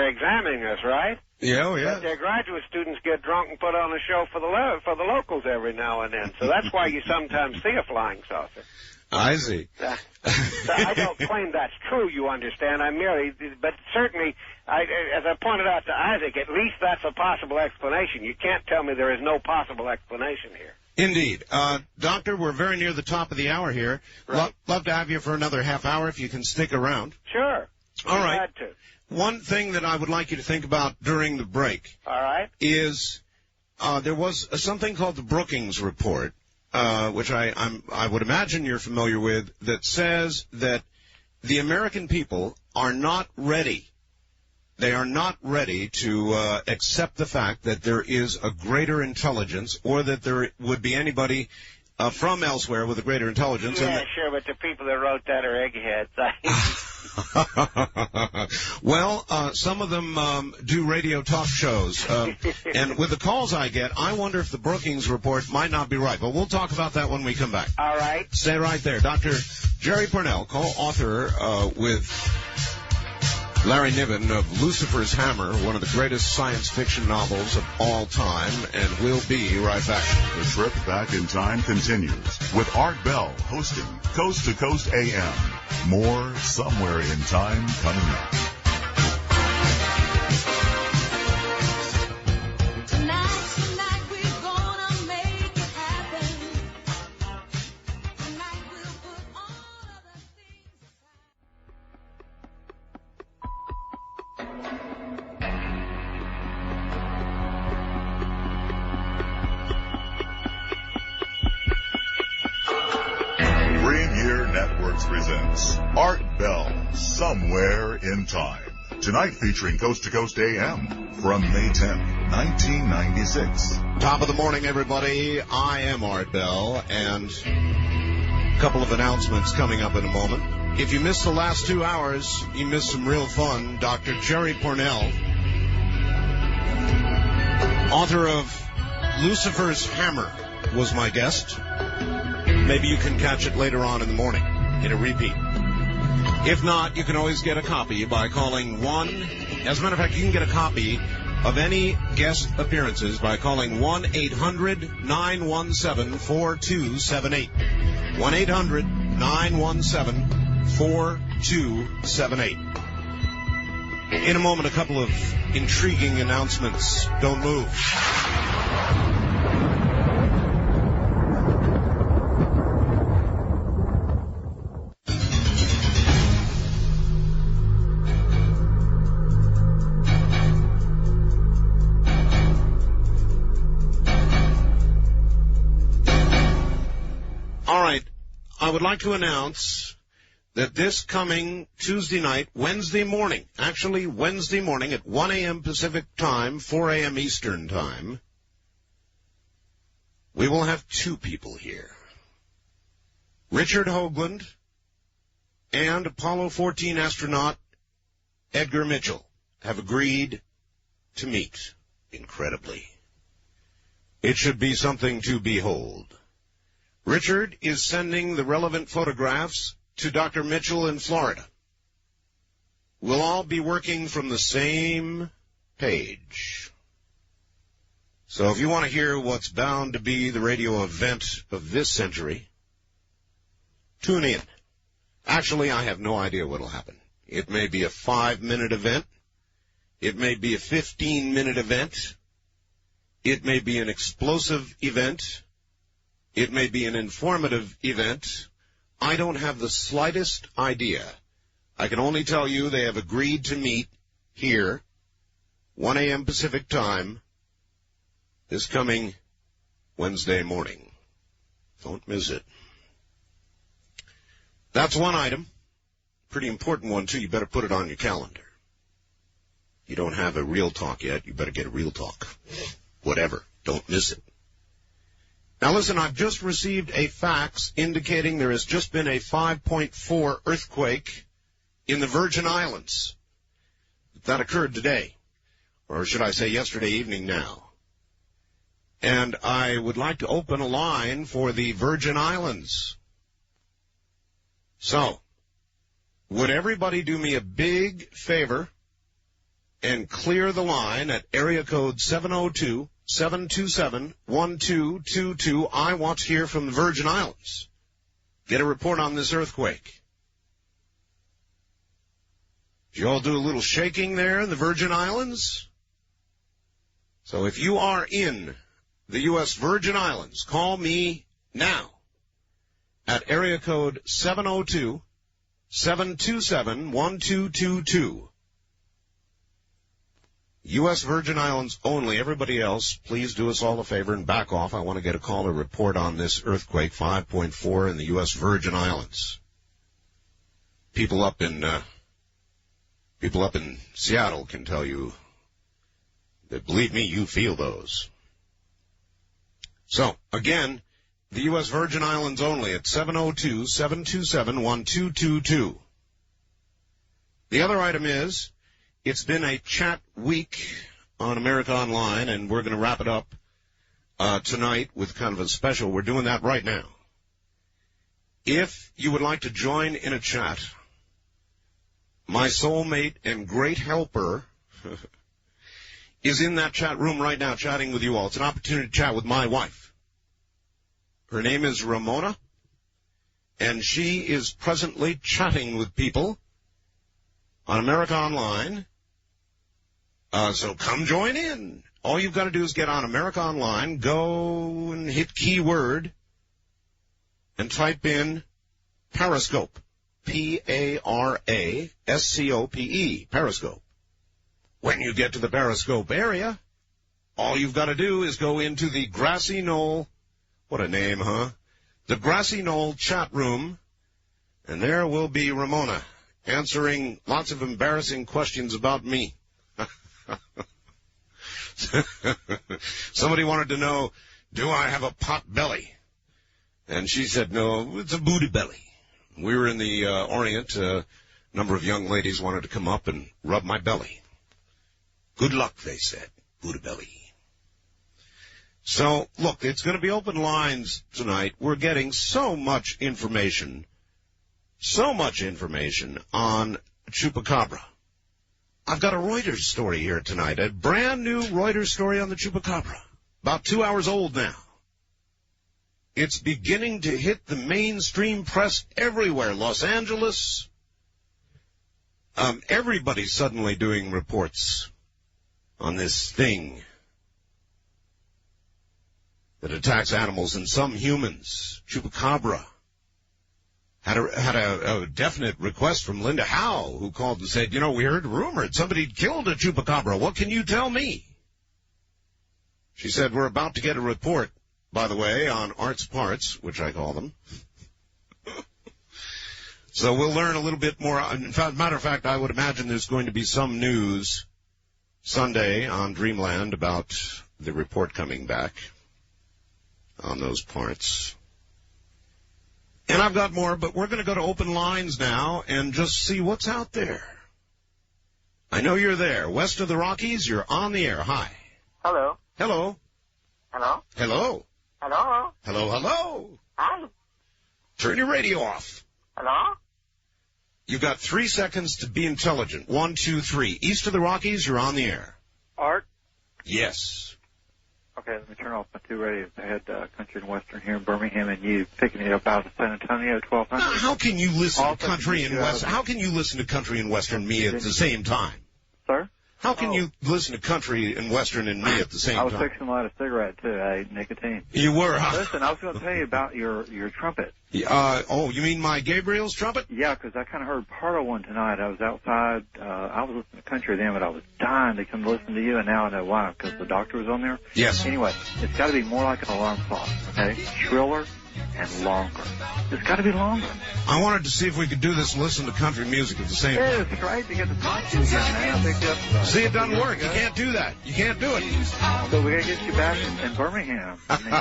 examining us, right? Yeah, oh yeah. But their graduate students get drunk and put on a show for the locals every now and then. So that's why you sometimes see a flying saucer. I see. So I don't claim that's true, you understand. But certainly, as I pointed out to Isaac, at least that's a possible explanation. You can't tell me there is no possible explanation here. Indeed. Doctor, we're very near the top of the hour here. Right. Love to have you for another half hour if you can stick around. Sure. All right. Glad to. One thing that I would like you to think about during the break. All right. Is there was something called the Brookings Report, which I would imagine you're familiar with, that says that the American people are not ready They are not ready to accept the fact that there is a greater intelligence, or that there would be anybody from elsewhere with a greater intelligence. Yeah, sure, but the people that wrote that are eggheads. Well, some of them do radio talk shows, and with the calls I get, I wonder if the Brookings report might not be right, but we'll talk about that when we come back. All right. Stay right there. Dr. Jerry Pournelle, co-author with Larry Niven of Lucifer's Hammer, one of the greatest science fiction novels of all time, and we'll be right back. The trip back in time continues with Art Bell hosting Coast to Coast AM. More Somewhere in Time coming up. Tonight we're gonna make it happen. Tonight we'll put all of the things Premier Networks presents Art Bell, Somewhere in Time. Tonight featuring Coast to Coast AM from May 10th, 1996. Top of the morning, everybody. I am Art Bell, and a couple of announcements coming up in a moment. If you missed the last 2 hours, you missed some real fun. Dr. Jerry Pournelle, author of Lucifer's Hammer, was my guest. Maybe you can catch it later on in the morning in a repeat. If not, you can always get a copy by calling 1. As a matter of fact, you can get a copy of any guest appearances by calling 1-800-917-4278. 1-800-917-4278. In a moment, a couple of intriguing announcements. Don't move. I would like to announce that this coming Tuesday night, Wednesday morning at 1 a.m. Pacific time, 4 a.m. Eastern time, we will have 2 people here. Richard Hoagland and Apollo 14 astronaut Edgar Mitchell have agreed to meet, incredibly. It should be something to behold. Richard is sending the relevant photographs to Dr. Mitchell in Florida. We'll all be working from the same page. So if you want to hear what's bound to be the radio event of this century, tune in. Actually, I have no idea what'll happen. It may be a 5-minute event. It may be a 15-minute event. It may be an explosive event. It may be an informative event. I don't have the slightest idea. I can only tell you they have agreed to meet here, 1 a.m. Pacific time, this coming Wednesday morning. Don't miss it. That's one item. Pretty important one, too. You better put it on your calendar. You don't have a Real Talk yet. You better get a Real Talk. Whatever. Don't miss it. Now listen, I've just received a fax indicating there has just been a 5.4 earthquake in the Virgin Islands. That occurred today, or should I say yesterday evening now. And I would like to open a line for the Virgin Islands. So, would everybody do me a big favor and clear the line at area code 702-727-1222. I want to hear from the Virgin Islands. Get a report on this earthquake. Did you all do a little shaking there in the Virgin Islands? So if you are in the U.S. Virgin Islands, call me now at area code 702-727-1222. U.S. Virgin Islands only. Everybody else, please do us all a favor and back off. I want to get a caller report on this earthquake, 5.4 in the U.S. Virgin Islands. People up in People up in Seattle can tell you that, believe me, you feel those. So, again, the U.S. Virgin Islands only at 702-727-1222. The other item is, it's been a chat week on America Online, and we're going to wrap it up tonight with kind of a special. We're doing that right now. If you would like to join in a chat, my soulmate and great helper is in that chat room right now chatting with you all. It's an opportunity to chat with my wife. Her name is Ramona, and she is presently chatting with people on America Online. So come join in. All you've got to do is get on America Online, go and hit keyword, and type in Periscope. P-A-R-A-S-C-O-P-E, Periscope. When you get to the Periscope area, all you've got to do is go into the Grassy Knoll, what a name, huh? The Grassy Knoll chat room, and there will be Ramona answering lots of embarrassing questions about me. Somebody wanted to know, do I have a pot belly? And she said, no, it's a booty belly. We were in the Orient. A number of young ladies wanted to come up and rub my belly. Good luck, they said. Booty belly. So, look, it's going to be open lines tonight. We're getting so much information on Chupacabra. I've got a Reuters story here tonight, a brand new Reuters story on the Chupacabra, about 2 hours old now. It's beginning to hit the mainstream press everywhere. Los Angeles, everybody's suddenly doing reports on this thing that attacks animals and some humans. Chupacabra. Had a definite request from Linda Howe, who called and said, we heard rumored somebody killed a Chupacabra. What can you tell me? She said, we're about to get a report, by the way, on Art's Parts, which I call them. So we'll learn a little bit more. Matter of fact, I would imagine there's going to be some news Sunday on Dreamland about the report coming back on those parts. And I've got more, but we're going to go to open lines now and just see what's out there. I know you're there. West of the Rockies, you're on the air. Hi. Hello. Hello. Hello. Hello. Hello. Hello, hello. Hi. Turn your radio off. Hello. You've got 3 seconds to be intelligent. 1, 2, 3. East of the Rockies, you're on the air. Art. Yes. Okay, let me turn off my two radios. I had country and western here in Birmingham, and you picking it up out of San Antonio, 1200. Now, how can you listen to country and western? How can you listen to country and western me at the same time? Sir? How can you listen to country and western and me at the same time? I was fixing to light a cigarette too. I ate nicotine. You were. Huh? Listen, I was going to tell you about your trumpet. Oh, you mean my Gabriel's trumpet? Yeah, because I kind of heard part of one tonight. I was outside. I was listening to country then, but I was dying to come listen to you, and now I know why, because the doctor was on there. Yes. Anyway, it's got to be more like an alarm clock, okay? Shriller and longer. It's got to be longer. I wanted to see if we could do this and listen to country music at the same time. It's great to get to talk to you again, man. I picked up. See, it doesn't work. You can't do that. You can't do it. So we got to get you back in Birmingham. I mean,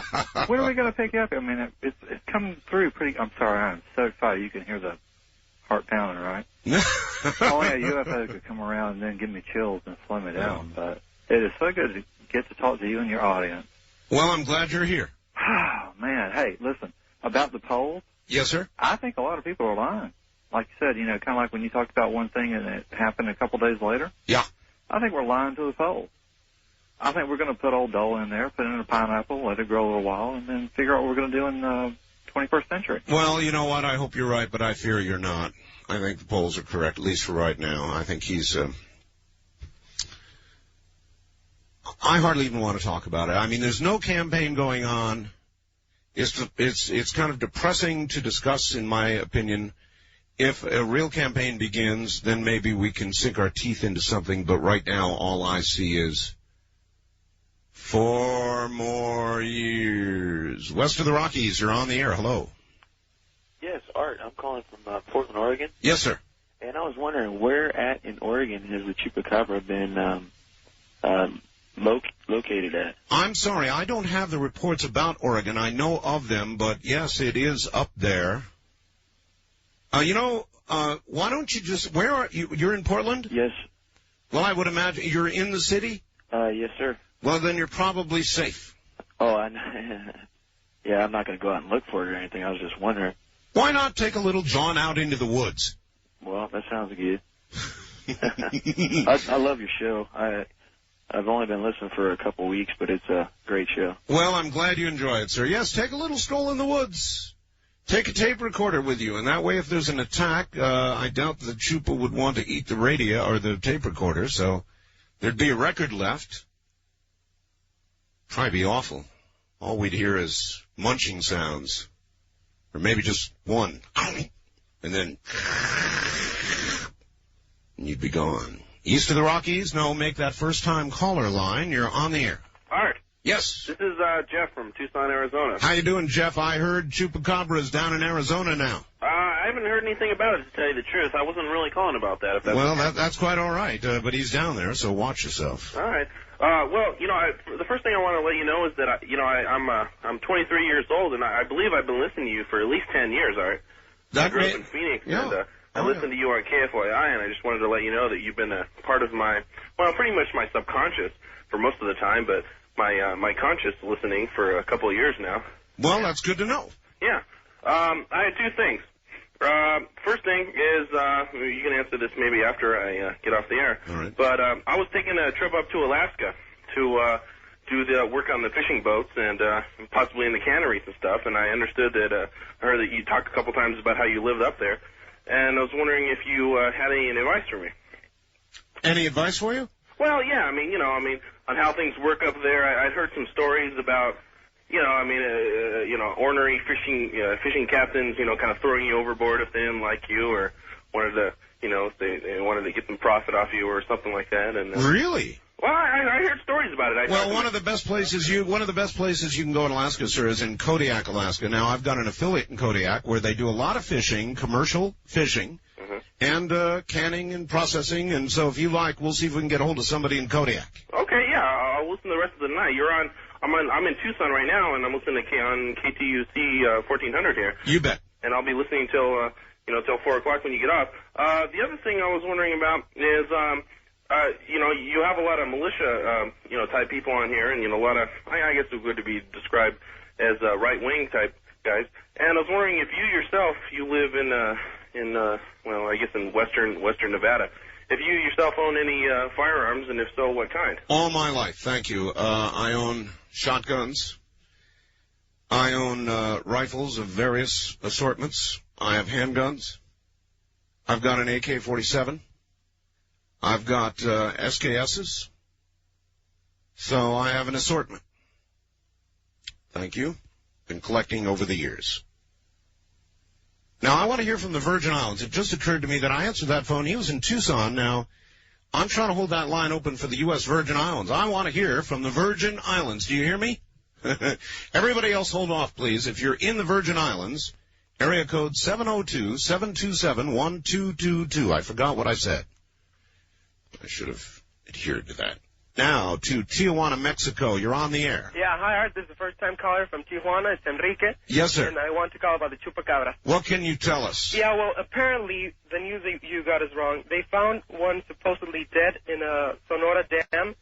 when are we going to pick you up? I mean, it's coming through pretty. I'm sorry, I'm so excited. You can hear the heart pounding, right? Oh, yeah, UFOs could come around and then give me chills and slow me down. But it is so good to get to talk to you and your audience. Well, I'm glad you're here. Oh, man. Hey, listen, about the polls. Yes, sir? I think a lot of people are lying. Like you said, kind of like when you talked about one thing and it happened a couple days later. Yeah. I think we're lying to the polls. I think we're going to put old Dole in there, put it in a pineapple, let it grow a little while, and then figure out what we're going to do in the 21st century. Well, you know what? I hope you're right, but I fear you're not. I think the polls are correct, at least for right now. I think he's... I hardly even want to talk about it. I mean, there's no campaign going on. It's kind of depressing to discuss, in my opinion. If a real campaign begins, then maybe we can sink our teeth into something. But right now, all I see is 4 more years. West of the Rockies, you're on the air. Hello. Yes, Art. I'm calling from Portland, Oregon. Yes, sir. And and I was wondering where at in Oregon has the chupacabra been located at? I'm sorry, I don't have the reports about Oregon. I know of them, but yes, it is up there. Why don't you just, where are you? You're in Portland? Yes. Well, I would imagine you're in the city? Yes, sir. Well, then you're probably safe. Oh, yeah, I'm not going to go out and look for it or anything. I was just wondering. Why not take a little jaunt out into the woods? Well, that sounds good. I love your show. I've only been listening for a couple weeks, but it's a great show. Well, I'm glad you enjoy it, sir. Yes, take a little stroll in the woods. Take a tape recorder with you, and that way if there's an attack, I doubt the chupa would want to eat the radio or the tape recorder, so there'd be a record left. Probably be awful. All we'd hear is munching sounds. Or maybe just one. And then and you'd be gone. East of the Rockies, no, make that first-time caller line. You're on the air. Art. Yes. This is Jeff from Tucson, Arizona. How you doing, Jeff? I heard chupacabras down in Arizona now. I haven't heard anything about it, to tell you the truth. I wasn't really calling about that. That's quite all right, but he's down there, so watch yourself. All right. The first thing I want to let you know is that I'm 23 years old, and I believe I've been listening to you for at least 10 years, Art. I grew up in Phoenix, and I listened to you on KFYI, and I just wanted to let you know that you've been a part of pretty much my subconscious for most of the time, but my conscious listening for a couple of years now. Well, that's good to know. Yeah. I had two things. First thing is, you can answer this maybe after I get off the air. All right. But I was taking a trip up to Alaska to do the work on the fishing boats and possibly in the canneries and stuff. And I understood that I heard that you talked a couple times about how you lived up there. And I was wondering if you had any advice for me. Any advice for you? Well, yeah. On how things work up there. I'd heard some stories about. Ornery fishing captains, kind of throwing you overboard if they didn't like you or wanted to, if they wanted to get some profit off you or something like that. And really? Well, I heard stories about it. One of the best places you can go in Alaska, sir, is in Kodiak, Alaska. Now, I've got an affiliate in Kodiak where they do a lot of fishing, commercial fishing, and canning and processing. And so, if you like, we'll see if we can get a hold of somebody in Kodiak. Okay, yeah, I'll listen the rest of the night. I'm in Tucson right now, and I'm listening on KTUC 1400 here. You bet. And I'll be listening till 4 o'clock when you get off. The other thing I was wondering about is, you have a lot of militia, type people on here, and a lot of, I guess it would be described as right-wing type guys. And I was wondering if you yourself, you live in western Nevada. If you yourself own any firearms, and if so, what kind? All my life, thank you. I own shotguns. I own rifles of various assortments. I have handguns. I've got an AK-47. I've got SKSs. So I have an assortment. Thank you. Been collecting over the years. Now, I want to hear from the Virgin Islands. It just occurred to me that I answered that phone. He was in Tucson. Now, I'm trying to hold that line open for the U.S. Virgin Islands. I want to hear from the Virgin Islands. Do you hear me? Everybody else hold off, please. If you're in the Virgin Islands, area code 702-727-1222. I forgot what I said. I should have adhered to that. Now to Tijuana, Mexico. You're on the air. Yeah, hi, Art. This is the first-time caller from Tijuana. It's Enrique. Yes, sir. And I want to call about the chupacabra. What can you tell us? Yeah, well, apparently the news that you got is wrong. They found one supposedly dead in a Sonora dam.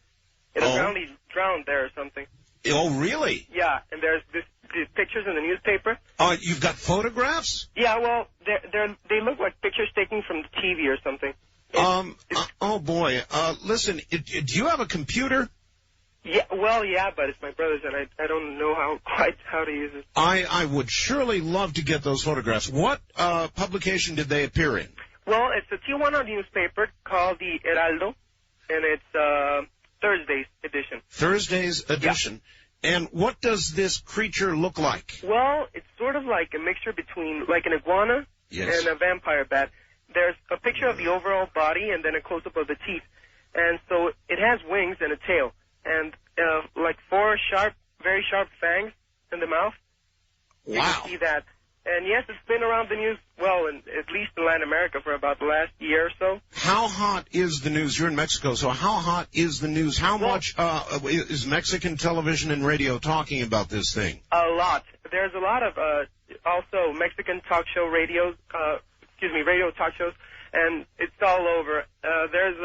It apparently drowned there or something. Oh, really? Yeah, and there's these pictures in the newspaper. You've got photographs? Yeah, well, they look like pictures taken from the TV or something. Oh boy. Listen, do you have a computer? Yeah, well, yeah, but it's my brother's, and I don't know how to use it. I would surely love to get those photographs. What publication did they appear in? Well, it's a Tijuana newspaper called the Heraldo, and it's Thursday's edition. Thursday's edition. Yeah. And what does this creature look like? Well, it's sort of like a mixture between like an iguana and a vampire bat. There's a picture of the overall body and then a close-up of the teeth. And so it has wings and a tail and like 4 very sharp fangs in the mouth. Wow. You can see that. And yes, it's been around the news well, at least in Latin America for about the last year or so. How hot is the news? You're in Mexico, so how hot is the news? How much is Mexican television and radio talking about this thing? A lot. There's a lot of also Mexican talk show radio talk shows, and it's all over. There's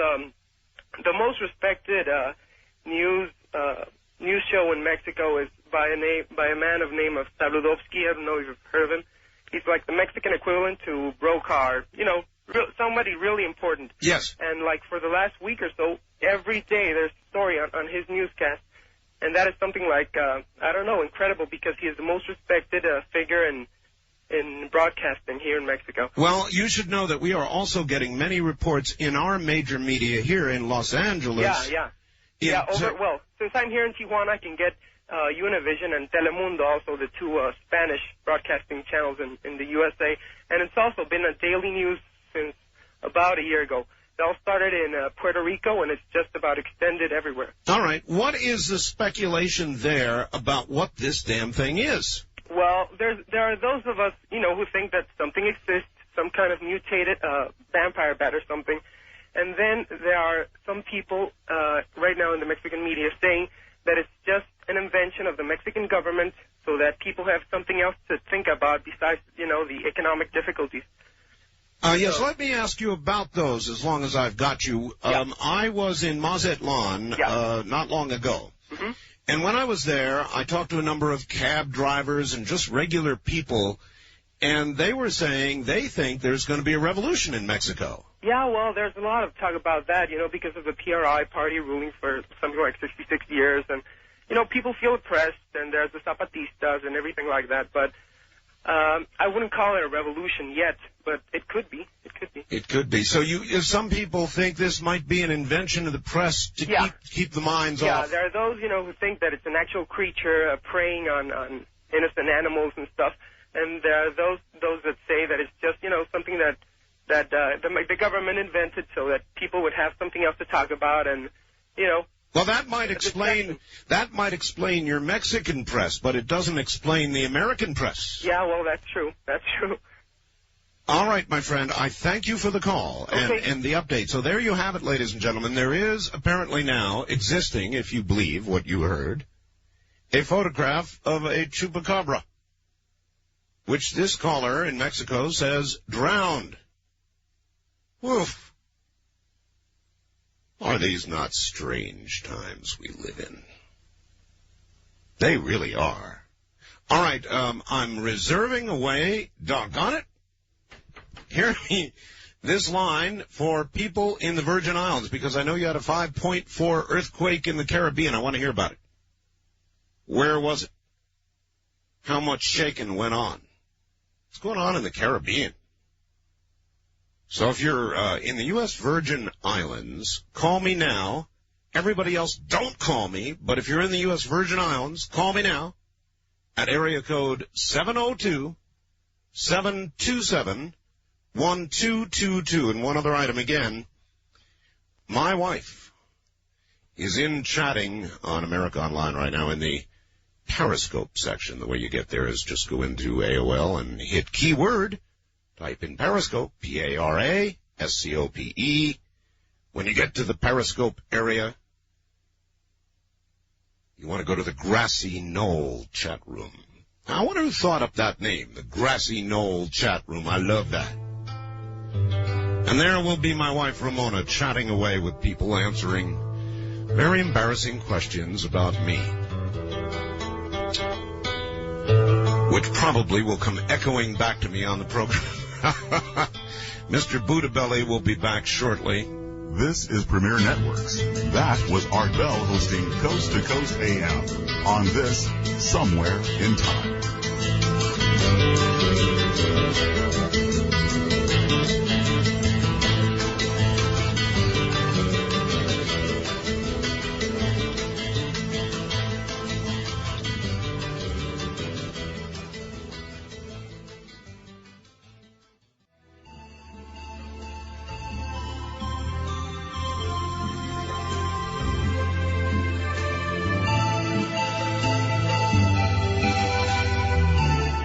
the most respected news show in Mexico is by a man of name of Saludowski. I don't know if you've heard of him. He's like the Mexican equivalent to Brokaw, somebody really important. Yes. And like for the last week or so, every day there's a story on his newscast. And that is something like, incredible, because he is the most respected figure in broadcasting here in Mexico. Well, you should know that we are also getting many reports in our major media here in Los Angeles. Yeah, since I'm here in Tijuana, I can get Univision and Telemundo, also the two Spanish broadcasting channels in the USA. And it's also been a daily news since about a year ago. It all started in Puerto Rico, and it's just about extended everywhere. All right. What is the speculation there about what this damn thing is? Well, there are those of us, who think that something exists, some kind of mutated vampire bat or something. And then there are some people right now in the Mexican media saying that it's just an invention of the Mexican government so that people have something else to think about besides, the economic difficulties. Yes, let me ask you about those as long as I've got you. I was in Mazatlan not long ago. Mm-hmm. And when I was there, I talked to a number of cab drivers and just regular people, and they were saying they think there's going to be a revolution in Mexico. Yeah, well, there's a lot of talk about that, because of the PRI party ruling for something like 66 years. And, people feel oppressed, and there's the Zapatistas and everything like that. But I wouldn't call it a revolution yet, but it could be. It could be. So some people think this might be an invention of the press to keep the minds off. Yeah, there are those, who think that it's an actual creature preying on innocent animals and stuff. And there are those that say that it's just, something that the government invented so that people would have something else to talk about, and, Well, that might explain your Mexican press, but it doesn't explain the American press. Yeah, well, that's true. All right, my friend, I thank you for the call and the update. So there you have it, ladies and gentlemen. There is apparently now existing, if you believe what you heard, a photograph of a chupacabra, which this caller in Mexico says drowned. Woof. Are these not strange times we live in? They really are. All right, I'm reserving away, doggone it. Hear me, this line for people in the Virgin Islands, because I know you had a 5.4 earthquake in the Caribbean. I want to hear about it. Where was it? How much shaking went on? What's going on in the Caribbean? So if you're in the U.S. Virgin Islands, call me now. Everybody else, don't call me. But if you're in the U.S. Virgin Islands, call me now at area code 702-727-1222. And one other item again. My wife is in chatting on America Online right now in the Periscope section. The way you get there is just go into AOL and hit keyword. Type in Periscope, P-A-R-A-S-C-O-P-E. When you get to the Periscope area, you want to go to the Grassy Knoll chat room. Now, I wonder who thought up that name, the Grassy Knoll chat room. I love that. And there will be my wife, Ramona, chatting away with people answering very embarrassing questions about me, which probably will come echoing back to me on the program. Mr. Buddha-Belly will be back shortly. This is Premier Networks. That was Art Bell hosting Coast to Coast AM on this Somewhere in Time.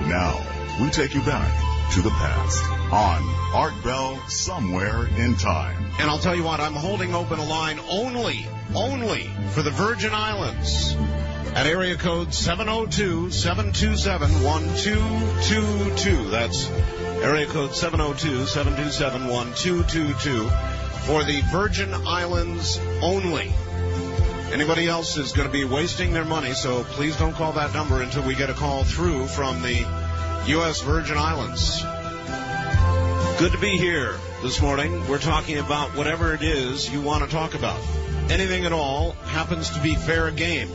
Now, we take you back to the past on Art Bell Somewhere in Time. And I'll tell you what, I'm holding open a line only for the Virgin Islands at area code 702-727-1222. That's area code 702-727-1222 for the Virgin Islands only. Anybody else is going to be wasting their money, so please don't call that number until we get a call through from the U.S. Virgin Islands. Good to be here this morning. We're talking about whatever it is you want to talk about. Anything at all happens to be fair game.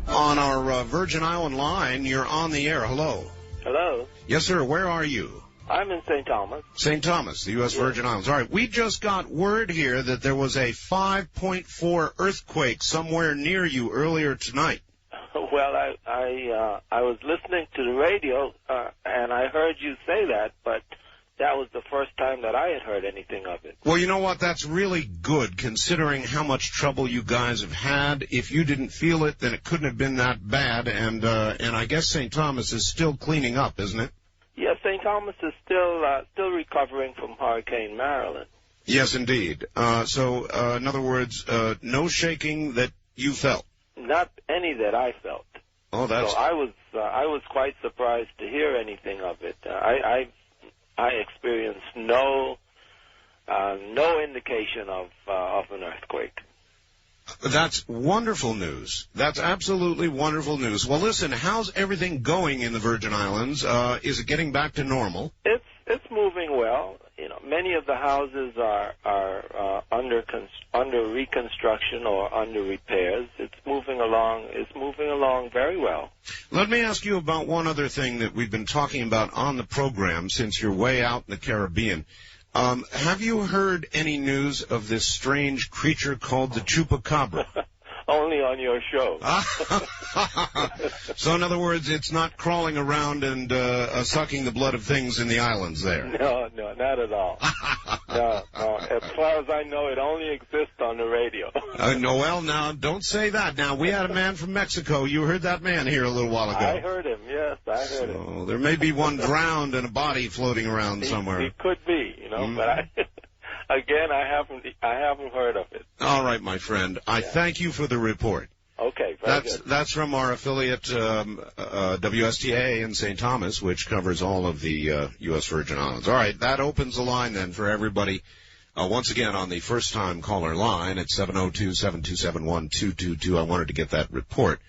On our Virgin Island line, you're on the air. Hello. Hello. Yes, sir. Where are you? I'm in St. Thomas. St. Thomas, the U.S. Virgin Islands. All right. We just got word here that there was a 5.4 earthquake somewhere near you earlier tonight. Well, I was listening to the radio, and I heard you say that, but that was the first time that I had heard anything of it. Well, you know what? That's really good, considering how much trouble you guys have had. If you didn't feel it, then it couldn't have been that bad. And I guess St. Thomas is still cleaning up, isn't it? Yes, St. Thomas is still recovering from Hurricane Marilyn. Yes, indeed. So, in other words, no shaking that you felt. Not any that I felt. Oh, that's. So I was quite surprised to hear anything of it. I experienced no indication of an earthquake. That's wonderful news. That's absolutely wonderful news. Well, listen, how's everything going in the Virgin Islands? Is it getting back to normal? It's moving well. You know, many of the houses are under reconstruction or under repairs. It's moving along. It's moving along very well. Let me ask you about one other thing that we've been talking about on the program since you're way out in the Caribbean. Have you heard any news of this strange creature called the chupacabra? Only on your show. So, in other words, it's not crawling around and sucking the blood of things in the islands there. No, not at all. No. As far as I know, it only exists on the radio. No, well, now, don't say that. Now, we had a man from Mexico. You heard that man here a little while ago. I heard him, yes, I heard him. There may be one drowned and a body floating around somewhere. He could be, but again, I haven't heard of it. All right, my friend. I thank you for the report. Okay, very good. That's from our affiliate WSTA in St. Thomas, which covers all of the U.S. Virgin Islands. All right, that opens the line then for everybody. Once again, on the first-time caller line at 702-727-1222. I wanted to get that report.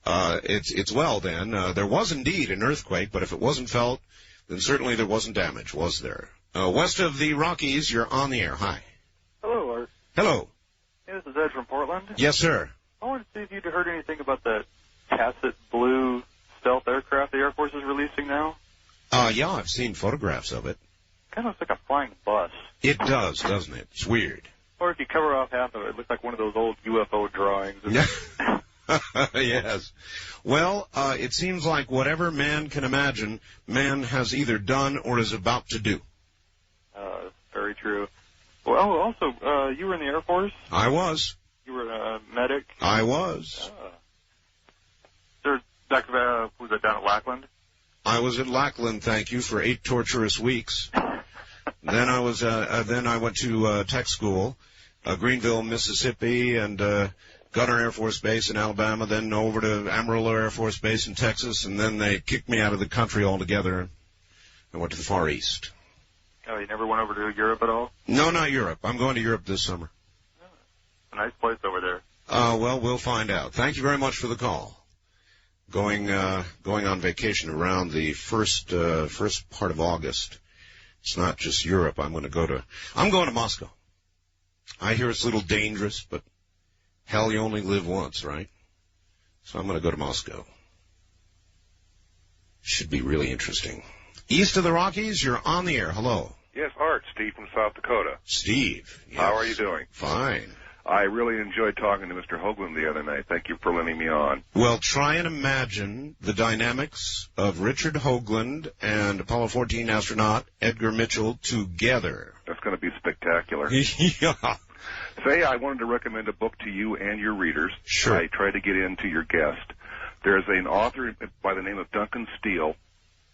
It's well then. There was indeed an earthquake, but if it wasn't felt, then certainly there wasn't damage, was there? West of the Rockies, you're on the air. Hi. Hello, Art. Hello. Hey, this is Ed from Portland. Yes, sir. I wanted to see if you'd heard anything about that Tacit Blue stealth aircraft the Air Force is releasing now. Yeah, I've seen photographs of it. Kind of looks like a flying bus. It does, doesn't it? It's weird. Or if you cover off half of it, it looks like one of those old UFO drawings. Yes. Well, it seems like whatever man can imagine, man has either done or is about to do. Very true. Well, also, you were in the Air Force? I was. You were a medic? I was. Was it down at Lackland? I was at Lackland, thank you, for 8 torturous weeks. Then I was. Then I went to tech school, Greenville, Mississippi, and Gunner Air Force Base in Alabama. Then over to Amarillo Air Force Base in Texas, and then they kicked me out of the country altogether. I went to the Far East. Oh, you never went over to Europe at all? No, not Europe. I'm going to Europe this summer. Oh, it's a nice place over there. Well, we'll find out. Thank you very much for the call. Going on vacation around the first part of August. It's not just Europe. I'm going to Moscow. I hear it's a little dangerous, but hell, you only live once, right? So I'm going to go to Moscow. Should be really interesting. East of the Rockies, you're on the air. Hello. Yes, Art. Steve from South Dakota. Steve. Yes. How are you doing? Fine. I really enjoyed talking to Mr. Hoagland the other night. Thank you for letting me on. Well, try and imagine the dynamics of Richard Hoagland and Apollo 14 astronaut Edgar Mitchell together. That's going to be spectacular. Yeah. Say, I wanted to recommend a book to you and your readers. Sure. I tried to get into your guest. There's an author by the name of Duncan Steele.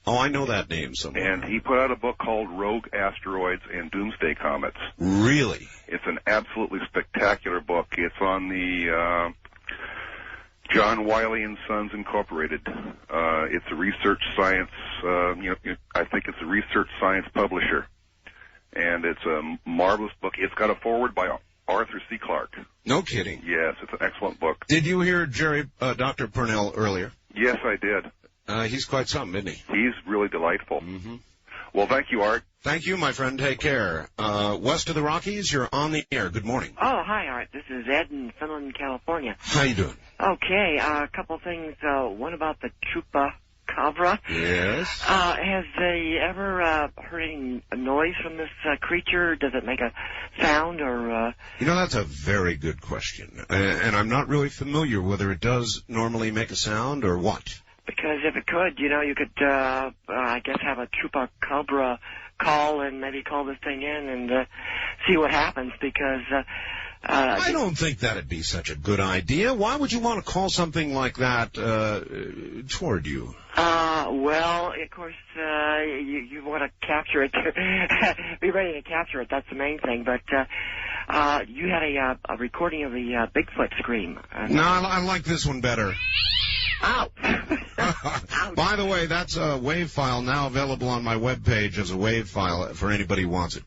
Oh, I know that name somewhere. And he put out a book called Rogue Asteroids and Doomsday Comets. Really? It's an absolutely spectacular book. It's on the John Wiley and Sons Incorporated. It's a research science, I think it's a research science publisher. And it's a marvelous book. It's got a foreword by Arthur C. Clarke. No kidding. Yes, it's an excellent book. Did you hear Dr. Pournelle earlier? Yes, I did. He's quite something, isn't he? He's really delightful. Mm-hmm. Well, thank you, Art. Thank you, my friend. Take care. West of the Rockies, you're on the air. Good morning. Oh, hi, Art. This is Ed in Finland, California. How you doing? Okay, a couple things. One about the chupacabra. Yes. Has they ever heard any noise from this creature? Does it make a sound or... That's a very good question. And I'm not really familiar whether it does normally make a sound or what. Because if it could, you could, I guess, have a chupacabra call and maybe call this thing in and see what happens because... I don't think that'd be such a good idea. Why would you want to call something like that toward you? Well, of course, you want to capture it. Be ready to capture it. That's the main thing. But you had a recording of the Bigfoot scream. No, I like this one better. Ow. By the way, that's a WAV file now available on my webpage as a WAV file for anybody who wants it.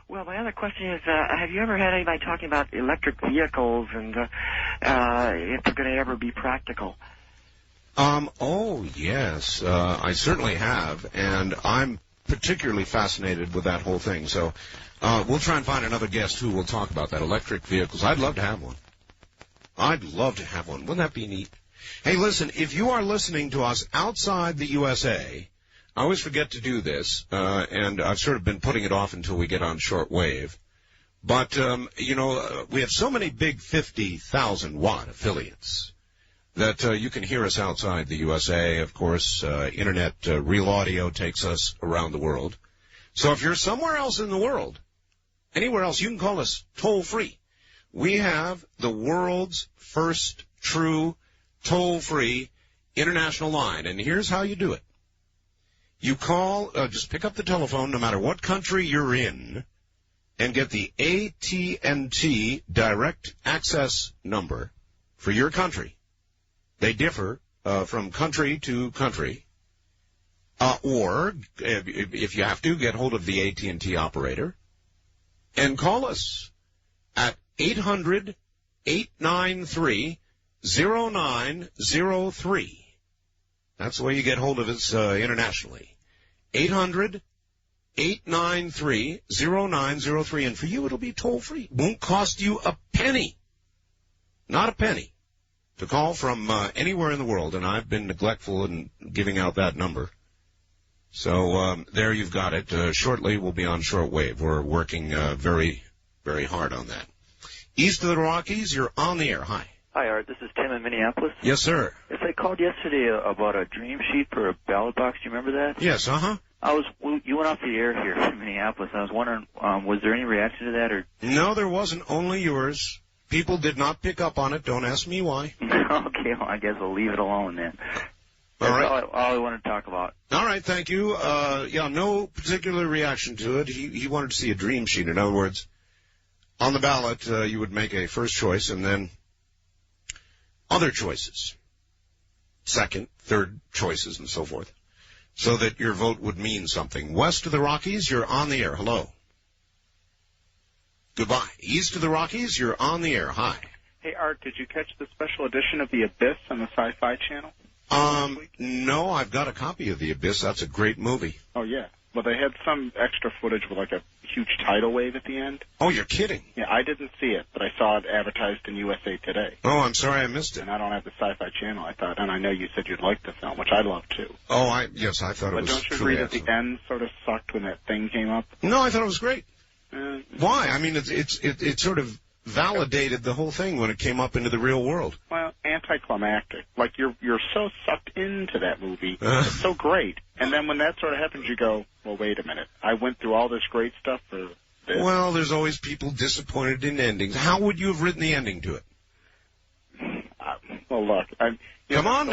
Well, my other question is, have you ever had anybody talking about electric vehicles and if they're going to ever be practical? Oh, yes, I certainly have, and I'm particularly fascinated with that whole thing. So we'll try and find another guest who will talk about that, electric vehicles. I'd love to have one. I'd love to have one. Wouldn't that be neat? Hey, listen, if you are listening to us outside the USA, I always forget to do this, and I've sort of been putting it off until we get on shortwave. But, we have so many big 50,000-watt affiliates that you can hear us outside the USA. Of course, Internet Real Audio takes us around the world. So if you're somewhere else in the world, anywhere else, you can call us toll-free. We have the world's first true toll-free international line, and here's how you do it. You call, just pick up the telephone no matter what country you're in and get the AT&T direct access number for your country. They differ from country to country. Or, if you have to, get hold of the AT&T operator and call us at 800-893-0903. That's the way you get hold of us internationally. 800-893-0903. And for you, it'll be toll-free. Won't cost you a penny. Not a penny. To call from anywhere in the world. And I've been neglectful in giving out that number. So there you've got it. Shortly, we'll be on shortwave. We're working very, very hard on that. East of the Rockies, you're on the air. Hi. Hi, Art. This is Tim in Minneapolis. Yes, sir. Yes, I called yesterday about a dream sheet for a ballot box. Do you remember that? Yes, uh-huh. You went off the air here in Minneapolis. I was wondering, was there any reaction to that? Or? No, there wasn't. Only yours. People did not pick up on it. Don't ask me why. Okay, well, I guess I'll leave it alone then. All right. All I wanted to talk about. All right, thank you. No particular reaction to it. He wanted to see a dream sheet. In other words, on the ballot, you would make a first choice and then other choices, second, third choices, and so forth, so that your vote would mean something. West of the Rockies, you're on the air. Hello. Goodbye. East of the Rockies, you're on the air. Hi. Hey, Art, did you catch the special edition of The Abyss on the Sci-Fi Channel? No, I've got a copy of The Abyss. That's a great movie. Oh, yeah. Well, they had some extra footage with, like, a huge tidal wave at the end. Oh, you're kidding. Yeah, I didn't see it, but I saw it advertised in USA Today. Oh, I'm sorry I missed it. And I don't have the Sci-Fi Channel, I thought, and I know you said you'd like the film, which I love, too. Oh, yes, I thought it was But don't you agree that the end sort of sucked when that thing came up? No, I thought it was great. Why? I mean, it's sort of validated the whole thing when it came up into the real world. Well, anticlimactic. Like you're so sucked into that movie. It's so great. And then when that sort of happens, you go, well, wait a minute. I went through all this great stuff for this. Well, there's always people disappointed in endings. How would you have written the ending to it? Well, look. Come on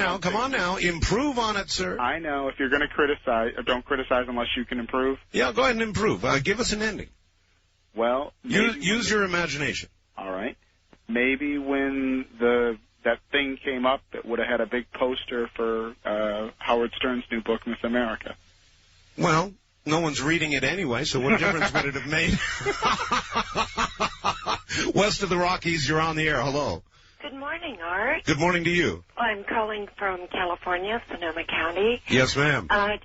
now. Improve on it, sir. I know. If you're going to criticize, don't criticize unless you can improve. Yeah, go ahead and improve. Give us an ending. Well, use your imagination. All right. Maybe when that thing came up, it would have had a big poster for Howard Stern's new book, Miss America. Well, no one's reading it anyway, so what difference would it have made? West of the Rockies, you're on the air. Hello. Good morning, Art. Good morning to you. I'm calling from California, Sonoma County. Yes, ma'am. I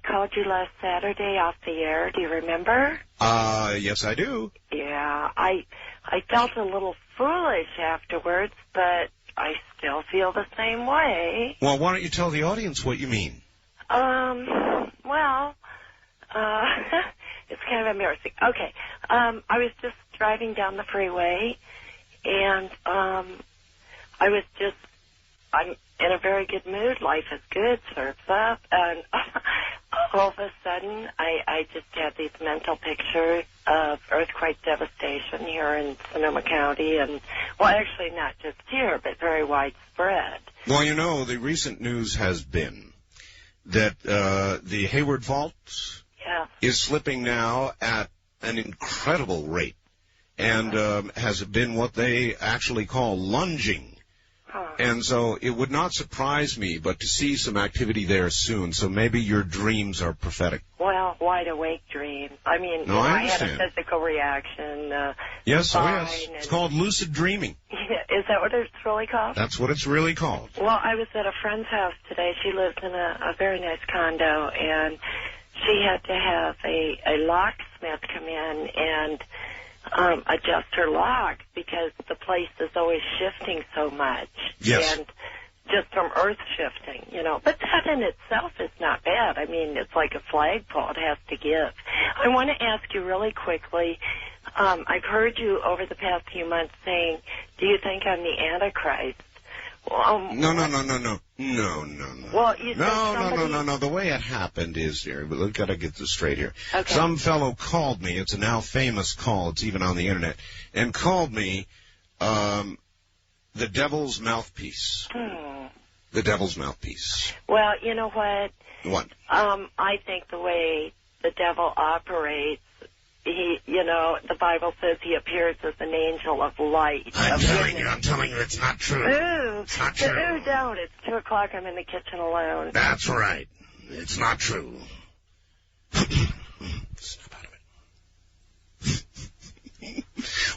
called you last Saturday off the air. Do you remember? Yes, I do. Yeah, I felt a little foolish afterwards, but I still feel the same way. Well, why don't you tell the audience what you mean? It's kind of embarrassing. Okay, I was just driving down the freeway, and I'm in a very good mood. Life is good, surf's up, and all of a sudden, I just had these mental pictures of earthquake devastation here in Sonoma County, and, well, actually not just here, but very widespread. Well, you know, the recent news has been that the Hayward Fault is slipping now at an incredible rate, and has been what they actually call lunging. And so it would not surprise me, but to see some activity there soon. So maybe your dreams are prophetic. Well, wide awake dreams. I mean, I had a physical reaction. Yes, It's called lucid dreaming. Is that what it's really called? That's what it's really called. Well, I was at a friend's house today. She lives in a very nice condo, and she had to have a locksmith come in and adjust her lock because the place is always shifting so much. Yes. And just from earth shifting, But that in itself is not bad. I mean, it's like a flagpole. It has to give. I want to ask you really quickly, I've heard you over the past few months saying, do you think I'm the Antichrist? No. Well, you No. The way it happened is here, but we've got to get this straight here. Okay. Some fellow called me. It's a now famous call. It's even on the internet, and called me the devil's mouthpiece. The devil's mouthpiece. Well, you know what? What? I think the way the devil operates, the Bible says he appears as an angel of light. I'm telling you it's not true. It's not true. Ooh, don't. It's 2 o'clock. I'm in the kitchen alone. That's right. It's not true. Snap out of it.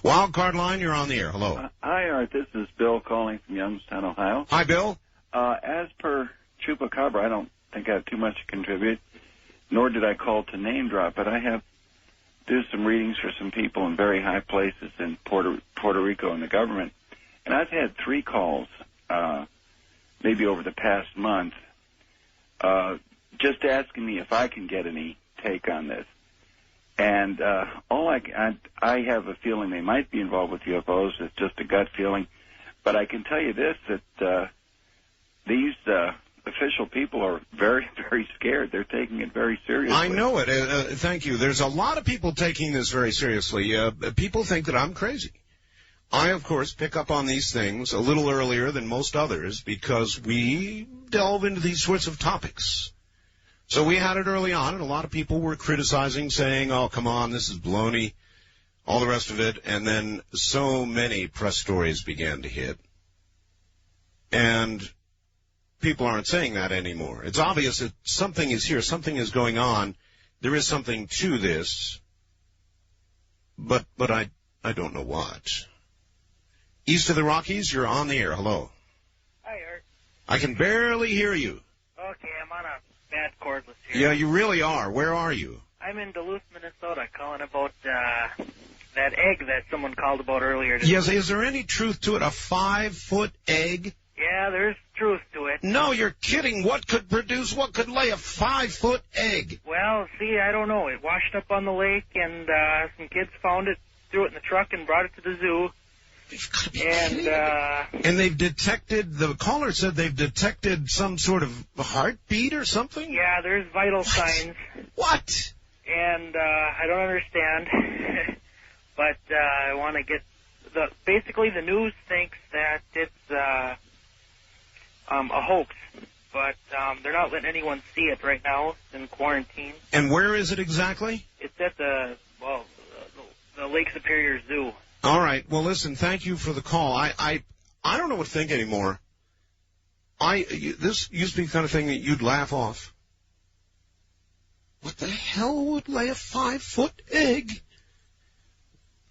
Wild card line, you're on the air. Hello. Hi, Art. This is Bill calling from Youngstown, Ohio. Hi, Bill. As per Chupacabra, I don't think I have too much to contribute, nor did I call to name drop, but I have do some readings for some people in very high places in Puerto Rico and the government. And I've had 3 calls, maybe over the past month, just asking me if I can get any take on this. And I have a feeling they might be involved with UFOs. It's just a gut feeling. But I can tell you this, that these official people are very, very scared. They're taking it very seriously. I know it. Thank you. There's a lot of people taking this very seriously. People think that I'm crazy. I, of course, pick up on these things a little earlier than most others because we delve into these sorts of topics. So we had it early on, and a lot of people were criticizing, saying, oh, come on, this is baloney, all the rest of it. And then so many press stories began to hit. And people aren't saying that anymore. It's obvious that something is here, something is going on. There is something to this, but I don't know what. East of the Rockies, you're on the air. Hello. Hi, Art. I can barely hear you. Okay, I'm on a bad cordless here. Yeah, you really are. Where are you? I'm in Duluth, Minnesota, calling about that egg that someone called about earlier today. Yes, is there any truth to it? A 5-foot egg? Yeah, there's truth to it. No, you're kidding. What could lay a 5-foot egg? Well, see, I don't know. It washed up on the lake, and some kids found it, threw it in the truck, and brought it to the zoo. You've got to be kidding. And they've detected, the caller said they've detected some sort of heartbeat or something? Yeah, there's vital signs. What? And I don't understand, but I want to get basically the news thinks that it's a hoax, but they're not letting anyone see it right now. It's in quarantine. And where is it exactly? It's at the Lake Superior Zoo. All right. Well, listen, thank you for the call. I don't know what to think anymore. This used to be the kind of thing that you'd laugh off. What the hell would lay a 5-foot egg?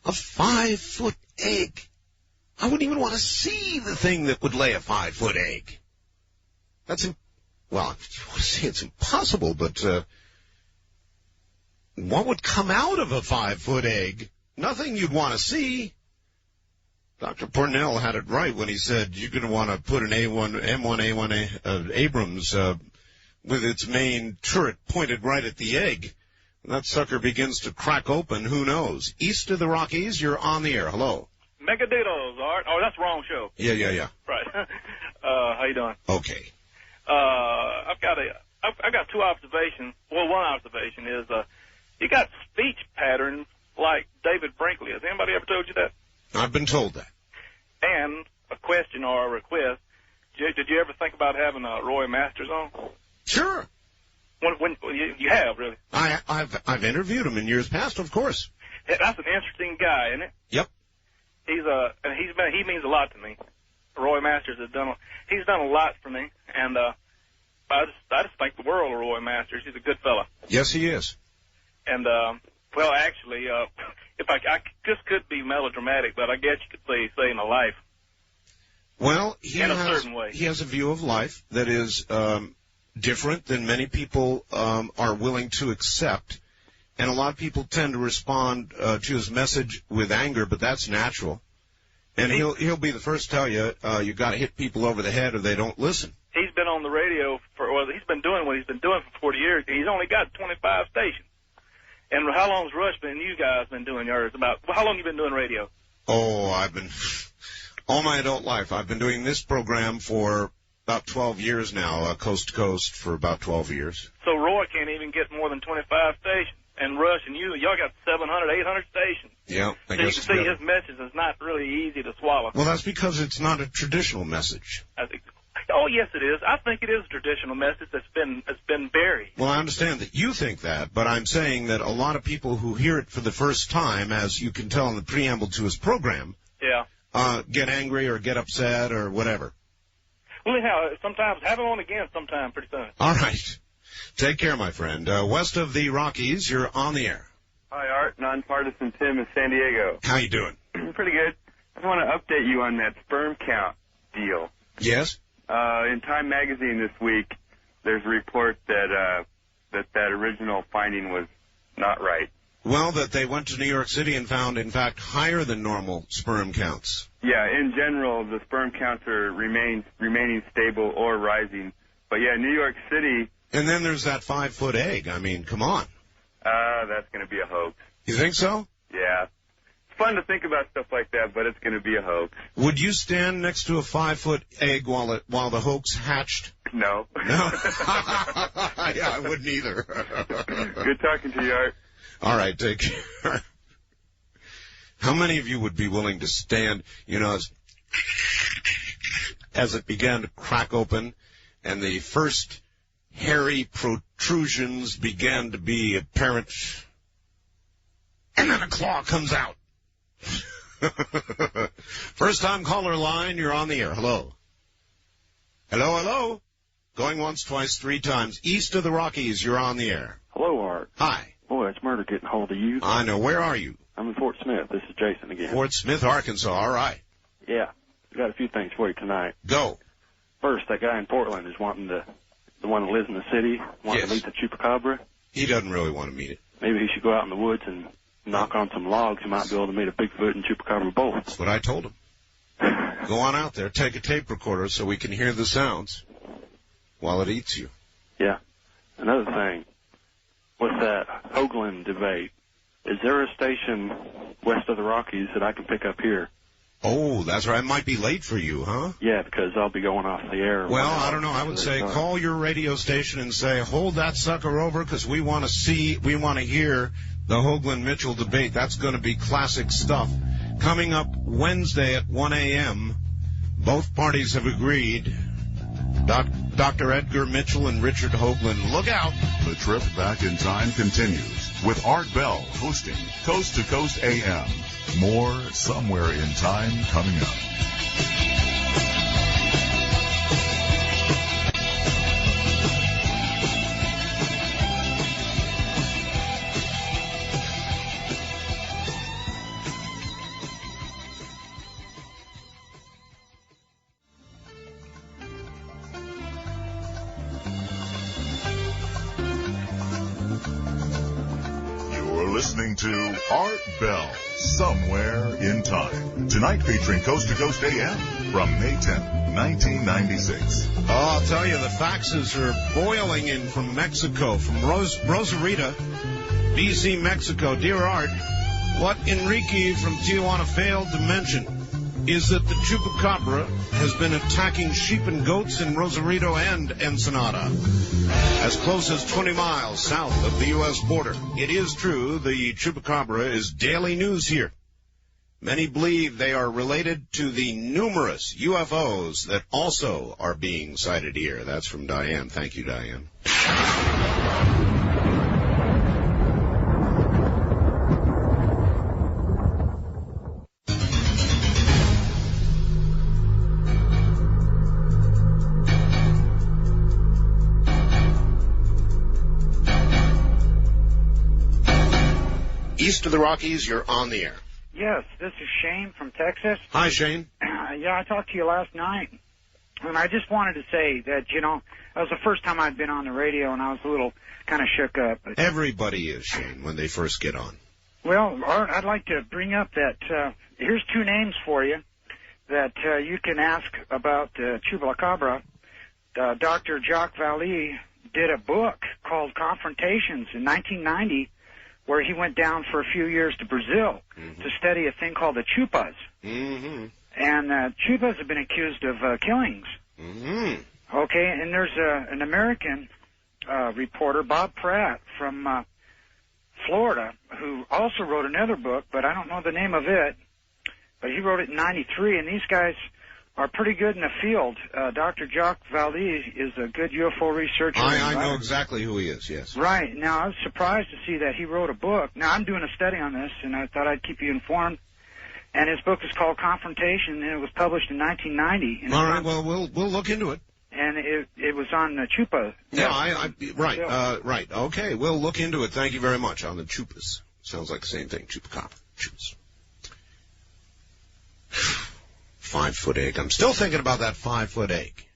A 5-foot egg. I wouldn't even want to see the thing that would lay a 5-foot egg. Well, I want to say it's impossible, but what would come out of a 5-foot egg? Nothing you'd want to see. Dr. Pournelle had it right when he said you're going to want to put an M1A1 Abrams with its main turret pointed right at the egg. When that sucker begins to crack open, who knows? East of the Rockies, you're on the air. Hello. Megaditos, Art. Oh, that's the wrong show. Yeah. Right. How you doing? Okay. I've got two observations. Well, one observation is you got speech patterns like David Brinkley. Has anybody ever told you that? I've been told that. And a question or a request. Did you ever think about having Roy Masters on? Sure. When you have, really? I've interviewed him in years past, of course. That's an interesting guy, isn't it? Yep. He means a lot to me. Roy Masters he's done a lot for me, and I just think the world of Roy Masters. He's a good fella. Yes, he is. And well, actually, if I just could be melodramatic, but I guess you could say saving a life. Well, in a certain way. He has a view of life that is different than many people are willing to accept. And a lot of people tend to respond to his message with anger, but that's natural. And he'll be the first to tell you, you got to hit people over the head or they don't listen. He's been on the radio he's been doing what he's been doing for 40 years. He's only got 25 stations. And how long's Rush and you guys been doing yours? How long you been doing radio? Oh, all my adult life. I've been doing this program for about 12 years now, coast to coast for about 12 years. So Roy can't even get more than 25 stations. And Rush and y'all got 700, 800 stations. Yeah, I guess. So you can see his message is not really easy to swallow. Well, that's because it's not a traditional message. Oh, yes, it is. I think it is a traditional message that's been buried. Well, I understand that you think that, but I'm saying that a lot of people who hear it for the first time, as you can tell in the preamble to his program, get angry or get upset or whatever. Well, anyhow, sometimes have him on again sometime pretty soon. All right. Take care, my friend. West of the Rockies, you're on the air. Hi, Art. Nonpartisan Tim in San Diego. How you doing? Pretty good. I just want to update you on that sperm count deal. Yes? In Time Magazine this week, there's a report that original finding was not right. Well, that they went to New York City and found, in fact, higher than normal sperm counts. Yeah, in general, the sperm counts are remaining stable or rising. But, yeah, New York City... And then there's that 5-foot egg. I mean, come on. That's going to be a hoax. You think so? Yeah. It's fun to think about stuff like that, but it's going to be a hoax. Would you stand next to a 5-foot egg while the hoax hatched? No. No? Yeah, I wouldn't either. Good talking to you, Art. All right, take care. How many of you would be willing to stand, as it began to crack open and the first hairy protrusions began to be apparent, and then a claw comes out. First time caller line, you're on the air. Hello. Hello. Going once, twice, 3 times. East of the Rockies, you're on the air. Hello, Art. Hi. Boy, it's murder getting hold of you. I know. Where are you? I'm in Fort Smith. This is Jason again. Fort Smith, Arkansas. All right. Yeah. I've got a few things for you tonight. Go. First, that guy in Portland is wanting the one that lives in the city, wanting to meet the chupacabra. He doesn't really want to meet it. Maybe he should go out in the woods and knock on some logs. He might be able to meet a Bigfoot and chupacabra both. That's what I told him. Go on out there, take a tape recorder so we can hear the sounds while it eats you. Yeah. Another thing, with that Hoagland debate, is there a station west of the Rockies that I can pick up here? Oh, that's right. It might be late for you, huh? Yeah, because I'll be going off the air. Well, I don't know. I would say call your radio station and say, hold that sucker over, because we want to hear the Hoagland-Mitchell debate. That's going to be classic stuff. Coming up Wednesday at 1 a.m., both parties have agreed. Dr. Edgar Mitchell and Richard Hoagland. Look out. The trip back in time continues with Art Bell hosting Coast to Coast AM. More Somewhere in Time coming up. Listening to Art Bell, Somewhere in Time. Tonight featuring Coast to Coast AM from May 10th, 1996. Oh, I'll tell you, the faxes are boiling in from Mexico, from Rosarita, BC, Mexico. Dear Art, what Enrique from Tijuana failed to mention is that the chupacabra has been attacking sheep and goats in Rosarito and Ensenada, as close as 20 miles south of the U.S. border. It is true the chupacabra is daily news here. Many believe they are related to the numerous UFOs that also are being sighted here. That's from Diane. Thank you, Diane. East of the Rockies, you're on the air. Yes, this is Shane from Texas. Hi, Shane. Yeah, I talked to you last night, and I just wanted to say that, you know, that was the first time I'd been on the radio, and I was a little kind of shook up. Everybody is, Shane, when they first get on. Well, Art, I'd like to bring up that here's two names for you that you can ask about Chupacabra. Dr. Jacques Vallée did a book called Confrontations in 1990, where he went down for a few years to Brazil to study a thing called the chupas. Mm-hmm. And chupas have been accused of killings. Mm-hmm. Okay, and there's an American reporter, Bob Pratt, from Florida, who also wrote another book, but I don't know the name of it, but he wrote it in 93, and these guys are pretty good in the field. Dr. Jacques Vallée is a good UFO researcher. I know exactly who he is, yes. Right. Now, I was surprised to see that he wrote a book. Now, I'm doing a study on this, and I thought I'd keep you informed. And his book is called Confrontation, and it was published in 1990. And all right, well, we'll look into it. And it was on Chupa. Yeah, right. Okay, we'll look into it. Thank you very much. On the Chupas. Sounds like the same thing. Chupacabra. Chupas. 5-foot egg. I'm still thinking about that 5-foot egg.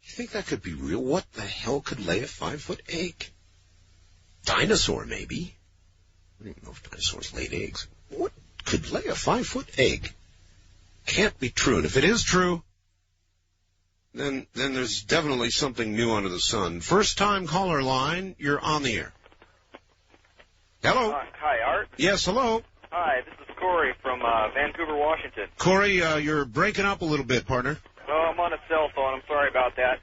You think that could be real? What the hell could lay a 5-foot egg? Dinosaur, maybe. I don't even know if dinosaurs laid eggs. What could lay a 5-foot egg? Can't be true. And if it is true, then there's definitely something new under the sun. First time caller line, you're on the air. Hello. Hi, Art. Yes, hello. Hi, this is Corey from Vancouver, Washington. Corey, you're breaking up a little bit, partner. Oh, I'm on a cell phone. I'm sorry about that.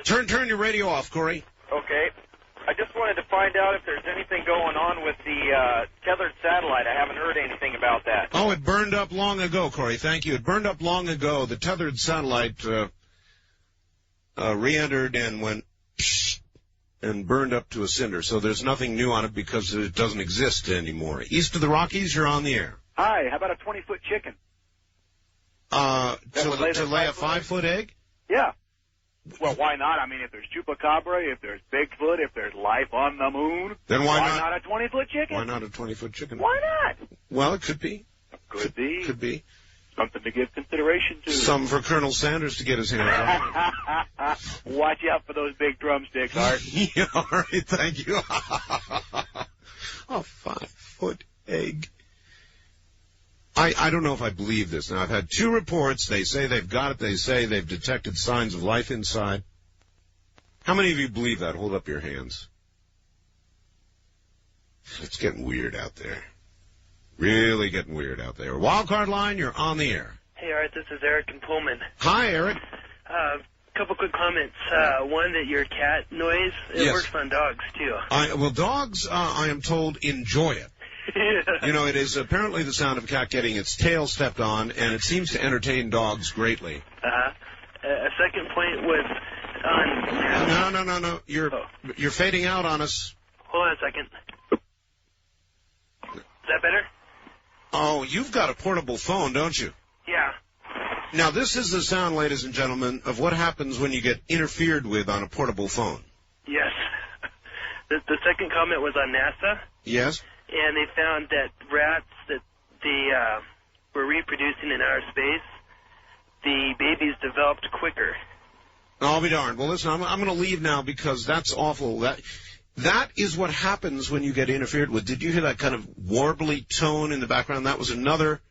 Turn your radio off, Corey. Okay. I just wanted to find out if there's anything going on with the tethered satellite. I haven't heard anything about that. Oh, it burned up long ago, Corey. Thank you. It burned up long ago. The tethered satellite re-entered and went and burned up to a cinder. So there's nothing new on it because it doesn't exist anymore. East of the Rockies, you're on the air. Hi, how about a 20-foot chicken? To lay a 5-foot egg? Yeah. Well, why not? I mean, if there's Chupacabra, if there's Bigfoot, if there's life on the moon, then why not a 20-foot chicken? Why not a 20-foot chicken? Why not? Well, it could be. Could be. Could be. Something to give consideration to. Some for Colonel Sanders to get his hands on. Watch out for those big drumsticks, Art. Yeah, all right, thank you. A 5-foot egg. I don't know if I believe this. Now, I've had 2 reports. They say they've got it. They say they've detected signs of life inside. How many of you believe that? Hold up your hands. It's getting weird out there. Really getting weird out there. Wildcard line, you're on the air. Hey, Art, this is Eric in Pullman. Hi, Eric. Couple quick comments. One, that your cat noise, it works on dogs, too. Well, dogs, I am told, enjoy it. You know, it is apparently the sound of a cat getting its tail stepped on, and it seems to entertain dogs greatly. A second point was on... No. You're fading out on us. Hold on a second. Is that better? Oh, you've got a portable phone, don't you? Yeah. Now, this is the sound, ladies and gentlemen, of what happens when you get interfered with on a portable phone. Yes. The second comment was on NASA. Yes? And they found that rats that they were reproducing in outer space, the babies developed quicker. I'll be darned. Well, listen, I'm going to leave now because that's awful. That is what happens when you get interfered with. Did you hear that kind of warbly tone in the background? That was another...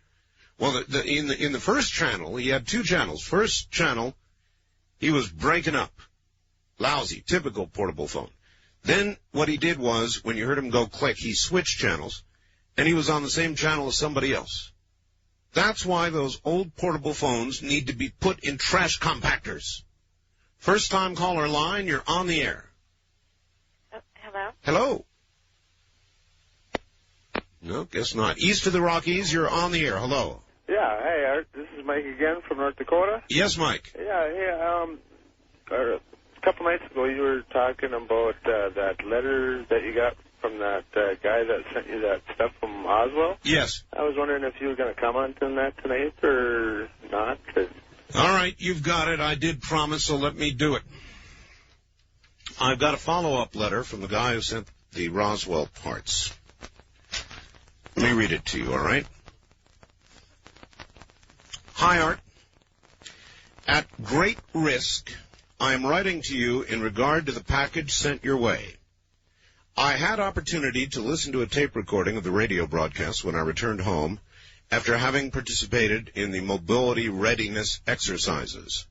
Well, in the first channel, he had two channels. First channel, he was breaking up. Lousy, typical portable phone. Then what he did was, when you heard him go click, he switched channels, and he was on the same channel as somebody else. That's why those old portable phones need to be put in trash compactors. First-time caller line, you're on the air. Hello? Hello. No, guess not. East of the Rockies, you're on the air. Hello. Yeah, hey, Art, this is Mike again from North Dakota. Yes, Mike. Yeah, a couple nights ago you were talking about that letter that you got from that guy that sent you that stuff from Oswell. Yes. I was wondering if you were going to comment on that tonight or not. All right, you've got it. I did promise, so let me do it. I've got a follow-up letter from the guy who sent the Roswell parts. Let me read it to you, all right? Hi, Art. At great risk, I am writing to you in regard to the package sent your way. I had opportunity to listen to a tape recording of the radio broadcast when I returned home after having participated in the mobility readiness exercises.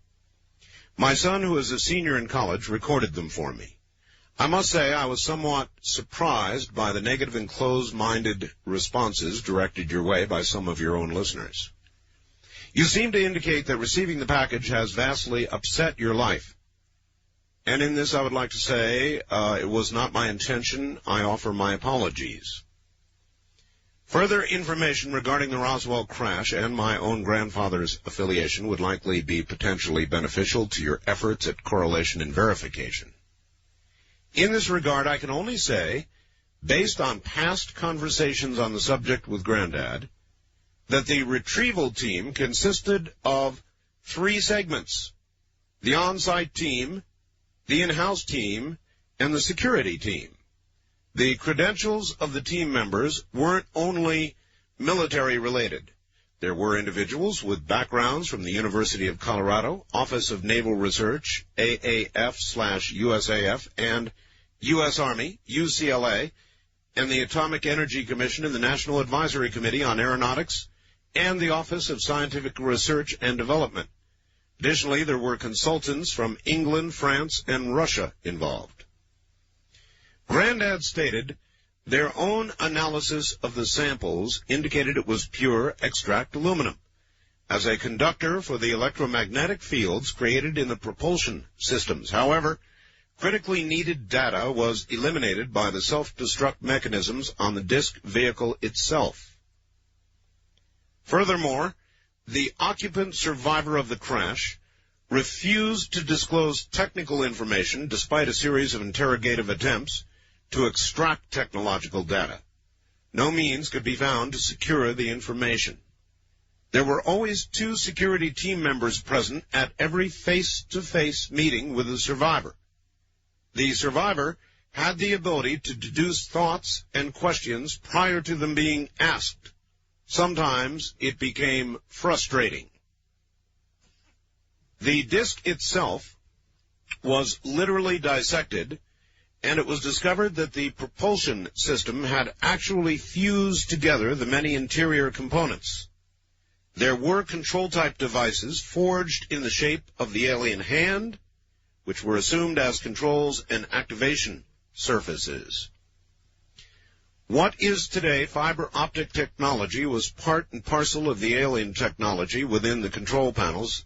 My son, who is a senior in college, recorded them for me. I must say I was somewhat surprised by the negative and closed-minded responses directed your way by some of your own listeners. You seem to indicate that receiving the package has vastly upset your life. And in this I would like to say it was not my intention. I offer my apologies. Further information regarding the Roswell crash and my own grandfather's affiliation would likely be potentially beneficial to your efforts at correlation and verification. In this regard, I can only say, based on past conversations on the subject with Granddad, that the retrieval team consisted of 3 segments: the on-site team, the in-house team, and the security team. The credentials of the team members weren't only military-related. There were individuals with backgrounds from the University of Colorado, Office of Naval Research, AAF/USAF, and U.S. Army, UCLA, and the Atomic Energy Commission and the National Advisory Committee on Aeronautics, and the Office of Scientific Research and Development. Additionally, there were consultants from England, France, and Russia involved. Granddad stated their own analysis of the samples indicated it was pure extract aluminum as a conductor for the electromagnetic fields created in the propulsion systems. However, critically needed data was eliminated by the self-destruct mechanisms on the disk vehicle itself. Furthermore, the occupant survivor of the crash refused to disclose technical information despite a series of interrogative attempts to extract technological data. No means could be found to secure the information. There were always 2 security team members present at every face-to-face meeting with the survivor. The survivor had the ability to deduce thoughts and questions prior to them being asked. Sometimes it became frustrating. The disk itself was literally dissected, and it was discovered that the propulsion system had actually fused together the many interior components. There were control-type devices forged in the shape of the alien hand, which were assumed as controls and activation surfaces. What is today fiber optic technology was part and parcel of the alien technology within the control panels,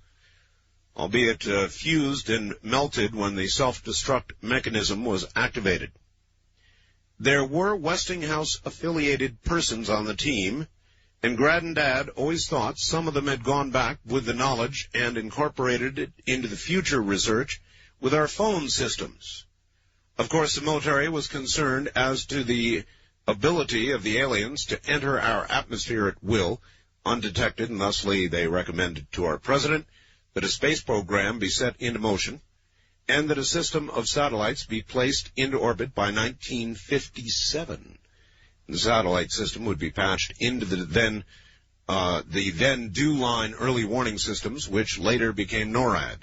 albeit fused and melted when the self-destruct mechanism was activated. There were Westinghouse-affiliated persons on the team, and Granddad always thought some of them had gone back with the knowledge and incorporated it into the future research with our phone systems. Of course, the military was concerned as to the ability of the aliens to enter our atmosphere at will, undetected, and thusly they recommended to our president that a space program be set into motion and that a system of satellites be placed into orbit by 1957. The satellite system would be patched into the then DEW-line early warning systems, which later became NORAD.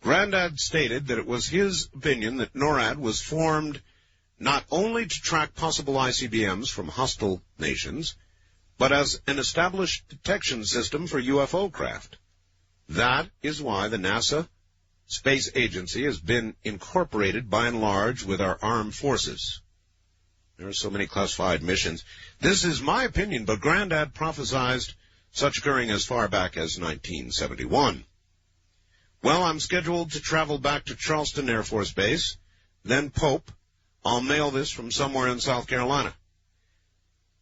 Granddad stated that it was his opinion that NORAD was formed not only to track possible ICBMs from hostile nations, but as an established detection system for UFO craft. That is why the NASA Space Agency has been incorporated by and large with our armed forces. There are so many classified missions. This is my opinion, but Granddad prophesied such occurring as far back as 1971. Well, I'm scheduled to travel back to Charleston Air Force Base, then Pope. I'll mail this from somewhere in South Carolina.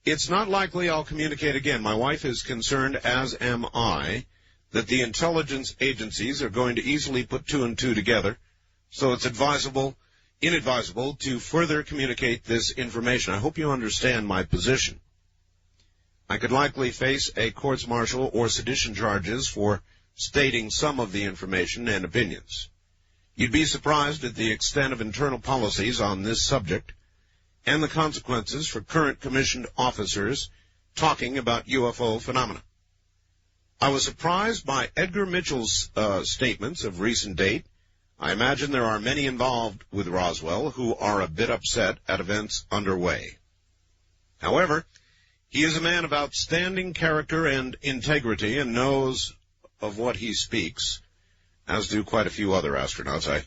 It's not likely I'll communicate again. My wife is concerned, as am I, that the intelligence agencies are going to easily put two and two together, so it's inadvisable to further communicate this information. I hope you understand my position. I could likely face a courts-martial or sedition charges for stating some of the information and opinions. You'd be surprised at the extent of internal policies on this subject and the consequences for current commissioned officers talking about UFO phenomena. I was surprised by Edgar Mitchell's statements of recent date. I imagine there are many involved with Roswell who are a bit upset at events underway. However, he is a man of outstanding character and integrity and knows of what he speaks, as do quite a few other astronauts. I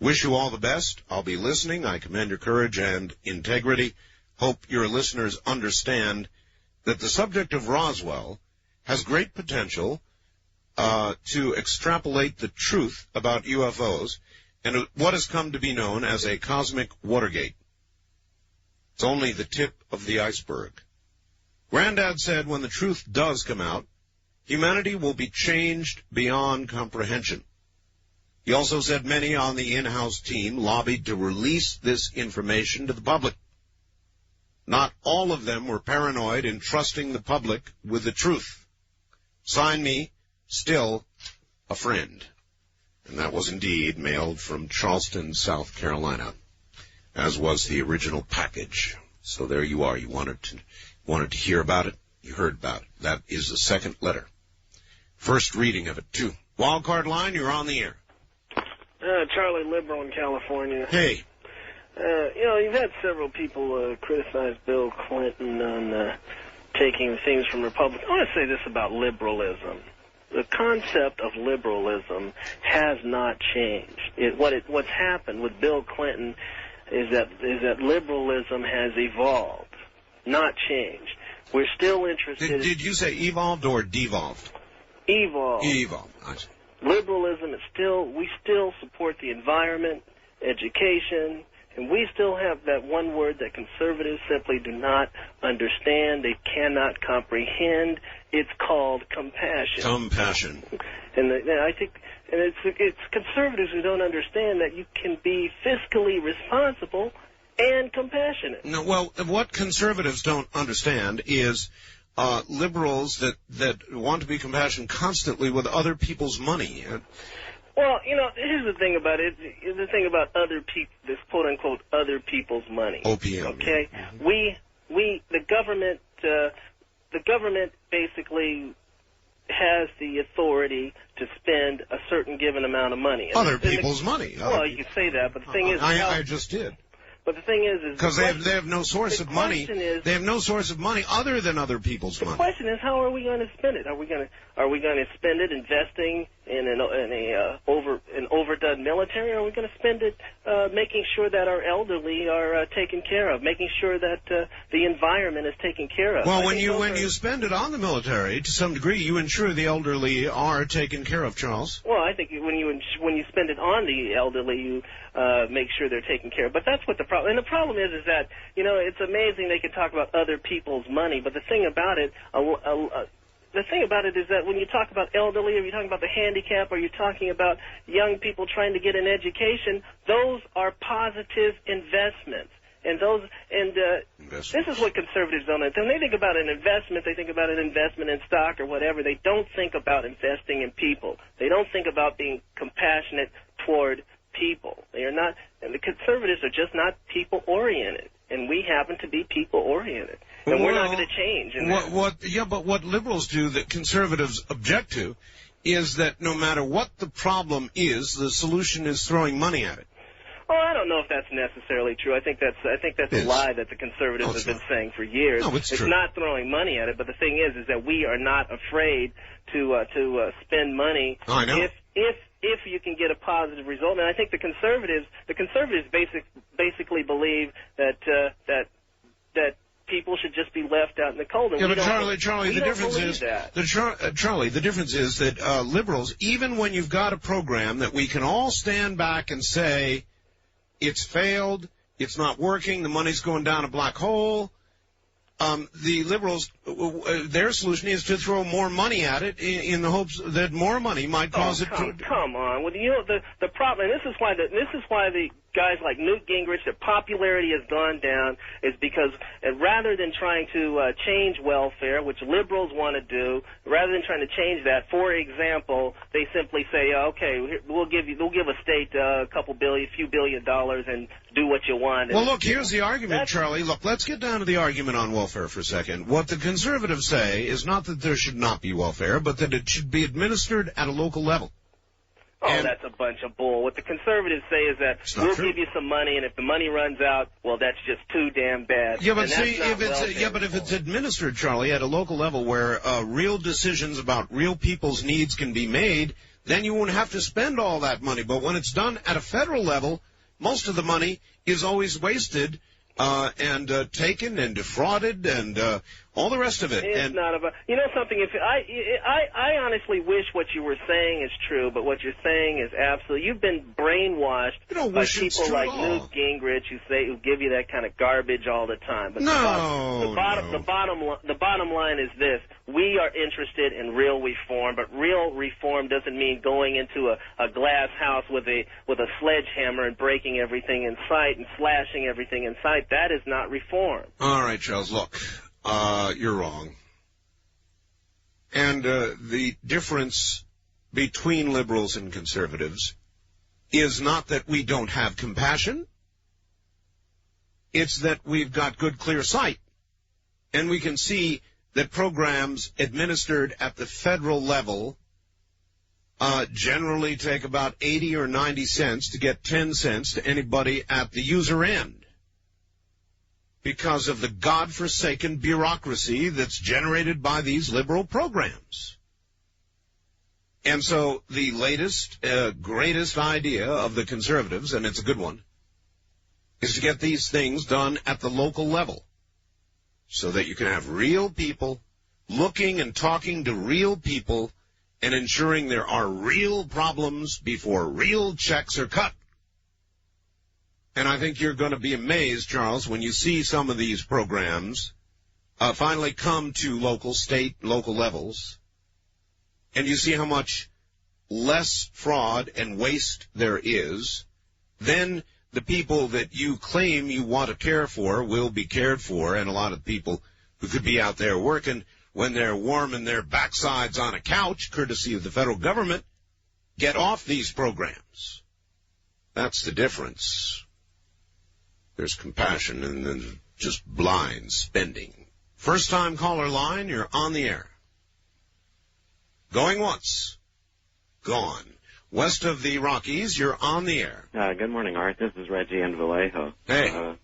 wish you all the best. I'll be listening. I commend your courage and integrity. Hope your listeners understand that the subject of Roswell has great potential to extrapolate the truth about UFOs and what has come to be known as a cosmic Watergate. It's only the tip of the iceberg. Granddad said when the truth does come out, humanity will be changed beyond comprehension. He also said many on the in-house team lobbied to release this information to the public. Not all of them were paranoid in trusting the public with the truth. Sign me, still a friend. And that was indeed mailed from Charleston, South Carolina, as was the original package. So there you are. You wanted to hear about it? You heard about it. That is the second letter. First reading of it, too. Wildcard line, you're on the air. Charlie Liberal in California. Hey. You've had several people criticize Bill Clinton on taking things from Republicans. I want to say this about liberalism. The concept of liberalism has not changed. What's happened with Bill Clinton is that liberalism has evolved, not changed. We're still interested. Did you say evolved or devolved? Evolved. Evolved. I see. Liberalism is we still support the environment, education, and we still have that one word that conservatives simply do not understand. They cannot comprehend. It's called compassion. Compassion. And I think it's conservatives who don't understand that you can be fiscally responsible and compassionate. No, well, what conservatives don't understand is liberals that want to be compassionate constantly with other people's money. Well, here's the thing about it. The thing about other people, this quote-unquote other people's money. OPM. Okay? Yeah. The government basically has the authority to spend a certain given amount of money. Other people's money. Well, you can say that, but the thing is... I just did. But the thing is... Because they have no source of money. They have no source of money other than other people's money. The question is, how are we going to spend it? Are we going to spend it investing in an overdone military, or are we going to spend it making sure that our elderly are taken care of, making sure that the environment is taken care of? Well, when you spend it on the military, to some degree, you ensure the elderly are taken care of, Charles. Well, I think when you spend it on the elderly, you make sure they're taken care of. But that's what the problem. And the problem is that it's amazing they can talk about other people's money, but the thing about it. The thing about it is that when you talk about elderly, or you're talking about the handicap, or you're talking about young people trying to get an education, those are positive investments. This is what conservatives don't know. When they think about an investment, they think about an investment in stock or whatever. They don't think about investing in people. They don't think about being compassionate toward people. They are not, and the conservatives are just not people-oriented, and we happen to be people-oriented. And we're not going to change. But what liberals do that conservatives object to is that no matter what the problem is, the solution is throwing money at it. Well, I don't know if that's necessarily true. I think that's a lie that the conservatives have been saying for years. No, it's true. Not throwing money at it, but the thing is that we are not afraid to spend money if you can get a positive result. And I think the conservatives basically believe that people should just be left out in the cold. And but Charlie, the difference is that liberals, even when you've got a program that we can all stand back and say it's failed, it's not working, the money's going down a black hole, the liberals, their solution is to throw more money at it in the hopes that more money might cause it to... Come on. Well, the problem, and this is why the guys like Newt Gingrich, their popularity has gone down, is because rather than trying to change welfare, which liberals want to do, rather than trying to change that, for example, they simply say, okay, we'll give a state a few billion dollars and do what you want. Well, look, here's the argument, Charlie. Look, let's get down to the argument on welfare for a second. What the conservatives say is not that there should not be welfare, but that it should be administered at a local level. Oh, that's a bunch of bull. What the conservatives say is that we'll give you some money, and if the money runs out, well, that's just too damn bad. Yeah, but see, if it's administered, Charlie, at a local level where real decisions about real people's needs can be made, then you won't have to spend all that money. But when it's done at a federal level, most of the money is always wasted and taken and defrauded and all the rest of it. It's not about, something. If I honestly wish what you were saying is true, but what you're saying is absolutely. You've been brainwashed by people like Newt Gingrich who give you that kind of garbage all the time. But the bottom line is this: we are interested in real reform, but real reform doesn't mean going into a glass house with a sledgehammer and breaking everything in sight and slashing everything in sight. That is not reform. All right, Charles. Look. You're wrong. And the difference between liberals and conservatives is not that we don't have compassion. It's that we've got good, clear sight. And we can see that programs administered at the federal level generally take about 80 or 90 cents to get 10 cents to anybody at the user end, because of the godforsaken bureaucracy that's generated by these liberal programs. And so the latest, greatest idea of the conservatives, and it's a good one, is to get these things done at the local level so that you can have real people looking and talking to real people and ensuring there are real problems before real checks are cut. And I think you're going to be amazed, Charles, when you see some of these programs finally come to local, state, local levels, and you see how much less fraud and waste there is. Then the people that you claim you want to care for will be cared for, and a lot of people who could be out there working when they're warming their backsides on a couch, courtesy of the federal government, get off these programs. That's the difference. There's compassion and then just blind spending. First-time caller line, you're on the air. Going once. Gone. West of the Rockies, you're on the air. Good morning, Art. This is Reggie in Vallejo. Hey.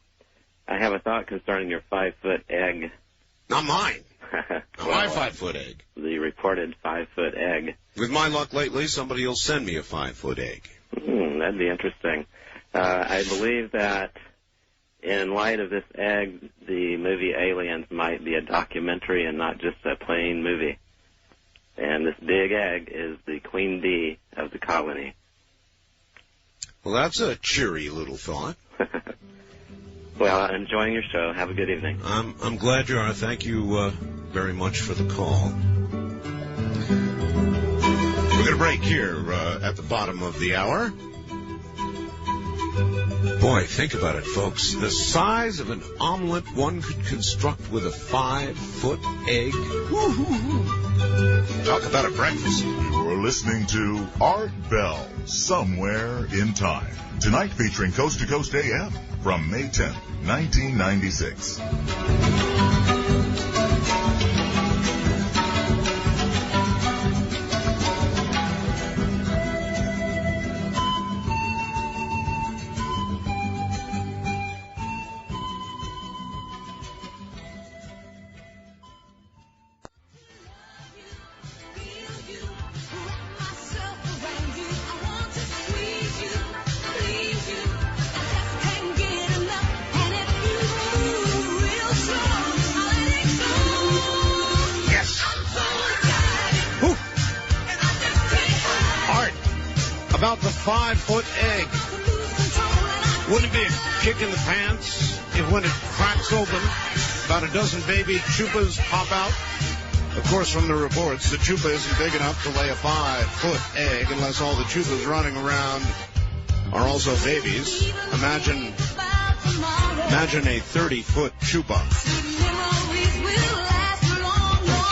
I have a thought concerning your 5-foot egg. Not mine. My 5-foot egg. The reported 5-foot egg. With my luck lately, somebody will send me a 5-foot egg. That'd be interesting. I believe that in light of this egg, the movie Aliens might be a documentary and not just a plain movie. And this big egg is the queen bee of the colony. Well, that's a cheery little thought. Well, I'm enjoying your show. Have a good evening. I'm glad you are. Thank you very much for the call. We're going to break here at the bottom of the hour. Boy, think about it, folks. The size of an omelet one could construct with a 5-foot egg. Talk about a breakfast. You're listening to Art Bell, Somewhere in Time. Tonight featuring Coast to Coast AM from May 10th, 1996. About the 5-foot egg. Wouldn't it be a kick in the pants if when it cracks open, about a dozen baby chupas pop out? Of course, from the reports, the chupa isn't big enough to lay a 5-foot egg unless all the chupas running around are also babies. Imagine a 30-foot chupa.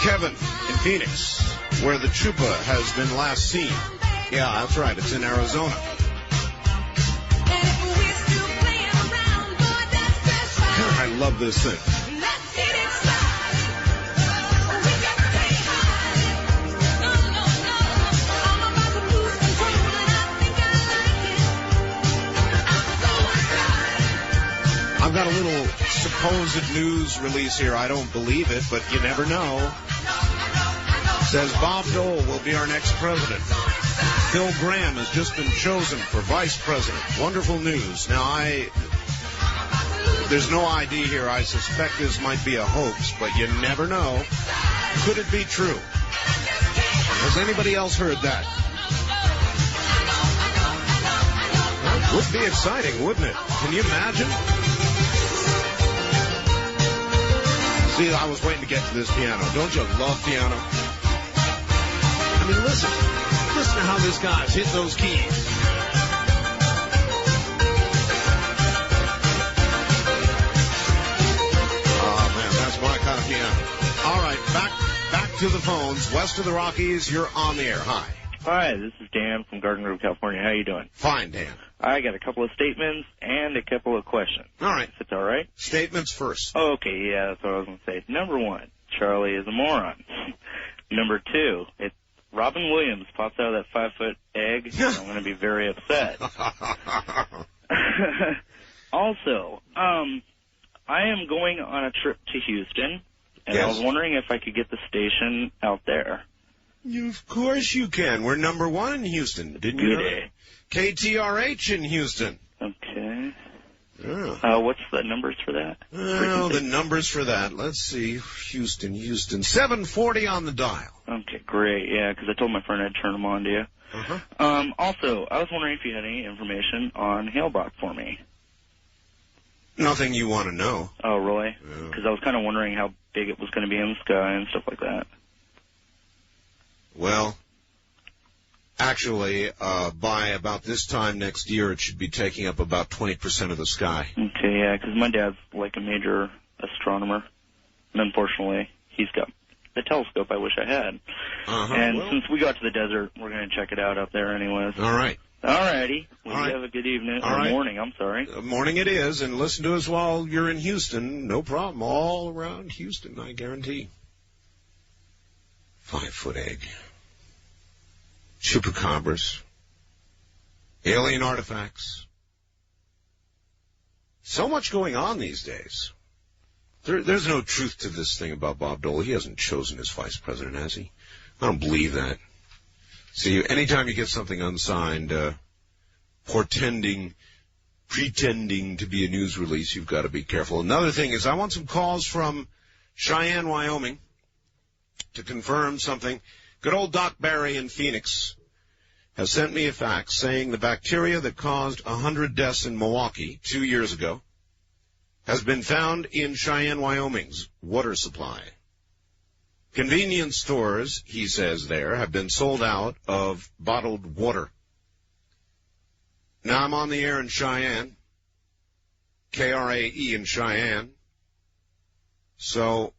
Kevin in Phoenix, where the chupa has been last seen. Yeah, that's right. It's in Arizona. God, I love this thing. I've got a little supposed news release here. I don't believe it, but you never know. Says Bob Dole will be our next president. Phil Graham has just been chosen for vice president. Wonderful news. Now, there's no ID here. I suspect this might be a hoax, but you never know. Could it be true? Has anybody else heard that? That would be exciting, wouldn't it? Can you imagine? See, I was waiting to get to this piano. Don't you love piano? I mean, listen to how this guy's hitting those keys. Oh, man, that's my kind of piano. All right, back to the phones. West of the Rockies, you're on the air. Hi. Hi, this is Dan from Garden Grove, California. How you doing? Fine, Dan. I got a couple of statements and a couple of questions. All right. If it's all right? Statements first. Oh, okay, yeah, that's what I was going to say. Number one, Charlie is a moron. Number two, Robin Williams pops out of that 5-foot egg, and I'm going to be very upset. Also, I am going on a trip to Houston, and I was wondering if I could get the station out there. Of course you can. We're number one in Houston. Didn't you know? KTRH in Houston. Okay. Yeah. What's the numbers for that? Well, the numbers for that. Let's see. Houston. 740 on the dial. Okay, great. Yeah, because I told my friend I'd turn them on to you. Uh-huh. Also, I was wondering if you had any information on Hale-Bopp for me. Nothing you want to know. Oh, really? Because I was kind of wondering how big it was going to be in the sky and stuff like that. Well, actually, by about this time next year, it should be taking up about 20% of the sky. Okay, yeah, because my dad's like a major astronomer, and unfortunately, he's got the telescope I wish I had. And since we got to the desert, we're going to check it out up there anyways. All right. All righty. Well, you have a good evening. Morning, I'm sorry. Morning it is, and listen to us while you're in Houston. No problem. All around Houston, I guarantee. 5-foot egg. Chupacabras. Alien artifacts. So much going on these days. There's no truth to this thing about Bob Dole. He hasn't chosen his vice president, has he? I don't believe that. See, anytime you get something unsigned, pretending to be a news release, you've got to be careful. Another thing is I want some calls from Cheyenne, Wyoming, to confirm something. Good old Doc Barry in Phoenix has sent me a fax saying the bacteria that caused 100 deaths in Milwaukee 2 years ago has been found in Cheyenne, Wyoming's water supply. Convenience stores, he says there, have been sold out of bottled water. Now I'm on the air in Cheyenne, KRAE in Cheyenne. So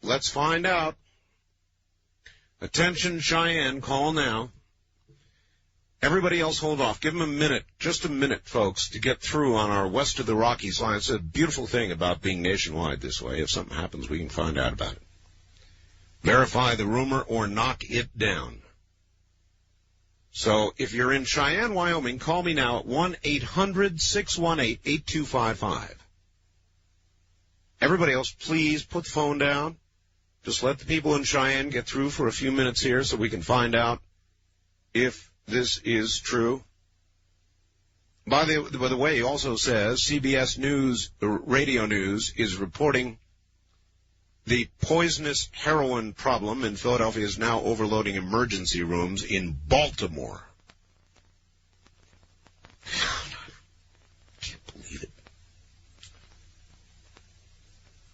let's find out. Attention, Cheyenne, call now. Everybody else hold off. Give them a minute, just a minute, folks, to get through on our West of the Rockies line. It's a beautiful thing about being nationwide this way. If something happens, we can find out about it. Verify the rumor or knock it down. So if you're in Cheyenne, Wyoming, call me now at 1-800-618-8255. Everybody else, please put the phone down. Just let the people in Cheyenne get through for a few minutes here so we can find out if this is true. By the way, he also says CBS News, radio news, is reporting the poisonous heroin problem in Philadelphia is now overloading emergency rooms in Baltimore. I can't believe it.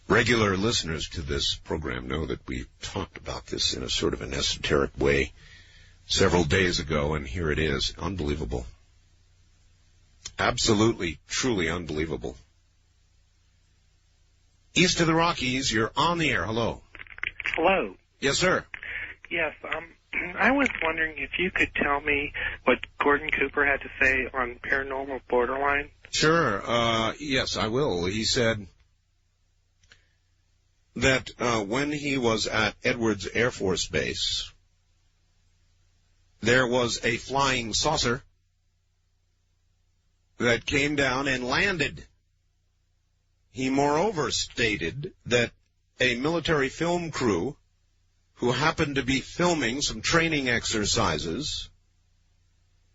Regular listeners to this program know that we talked about this in a sort of an esoteric way several days ago, and here it is. Unbelievable. Absolutely, truly unbelievable. East of the Rockies, you're on the air. Hello. Hello. Yes, sir. Yes, I was wondering if you could tell me what Gordon Cooper had to say on Paranormal Borderline. Sure. Yes, I will. He said that when he was at Edwards Air Force Base, there was a flying saucer that came down and landed. He moreover stated that a military film crew who happened to be filming some training exercises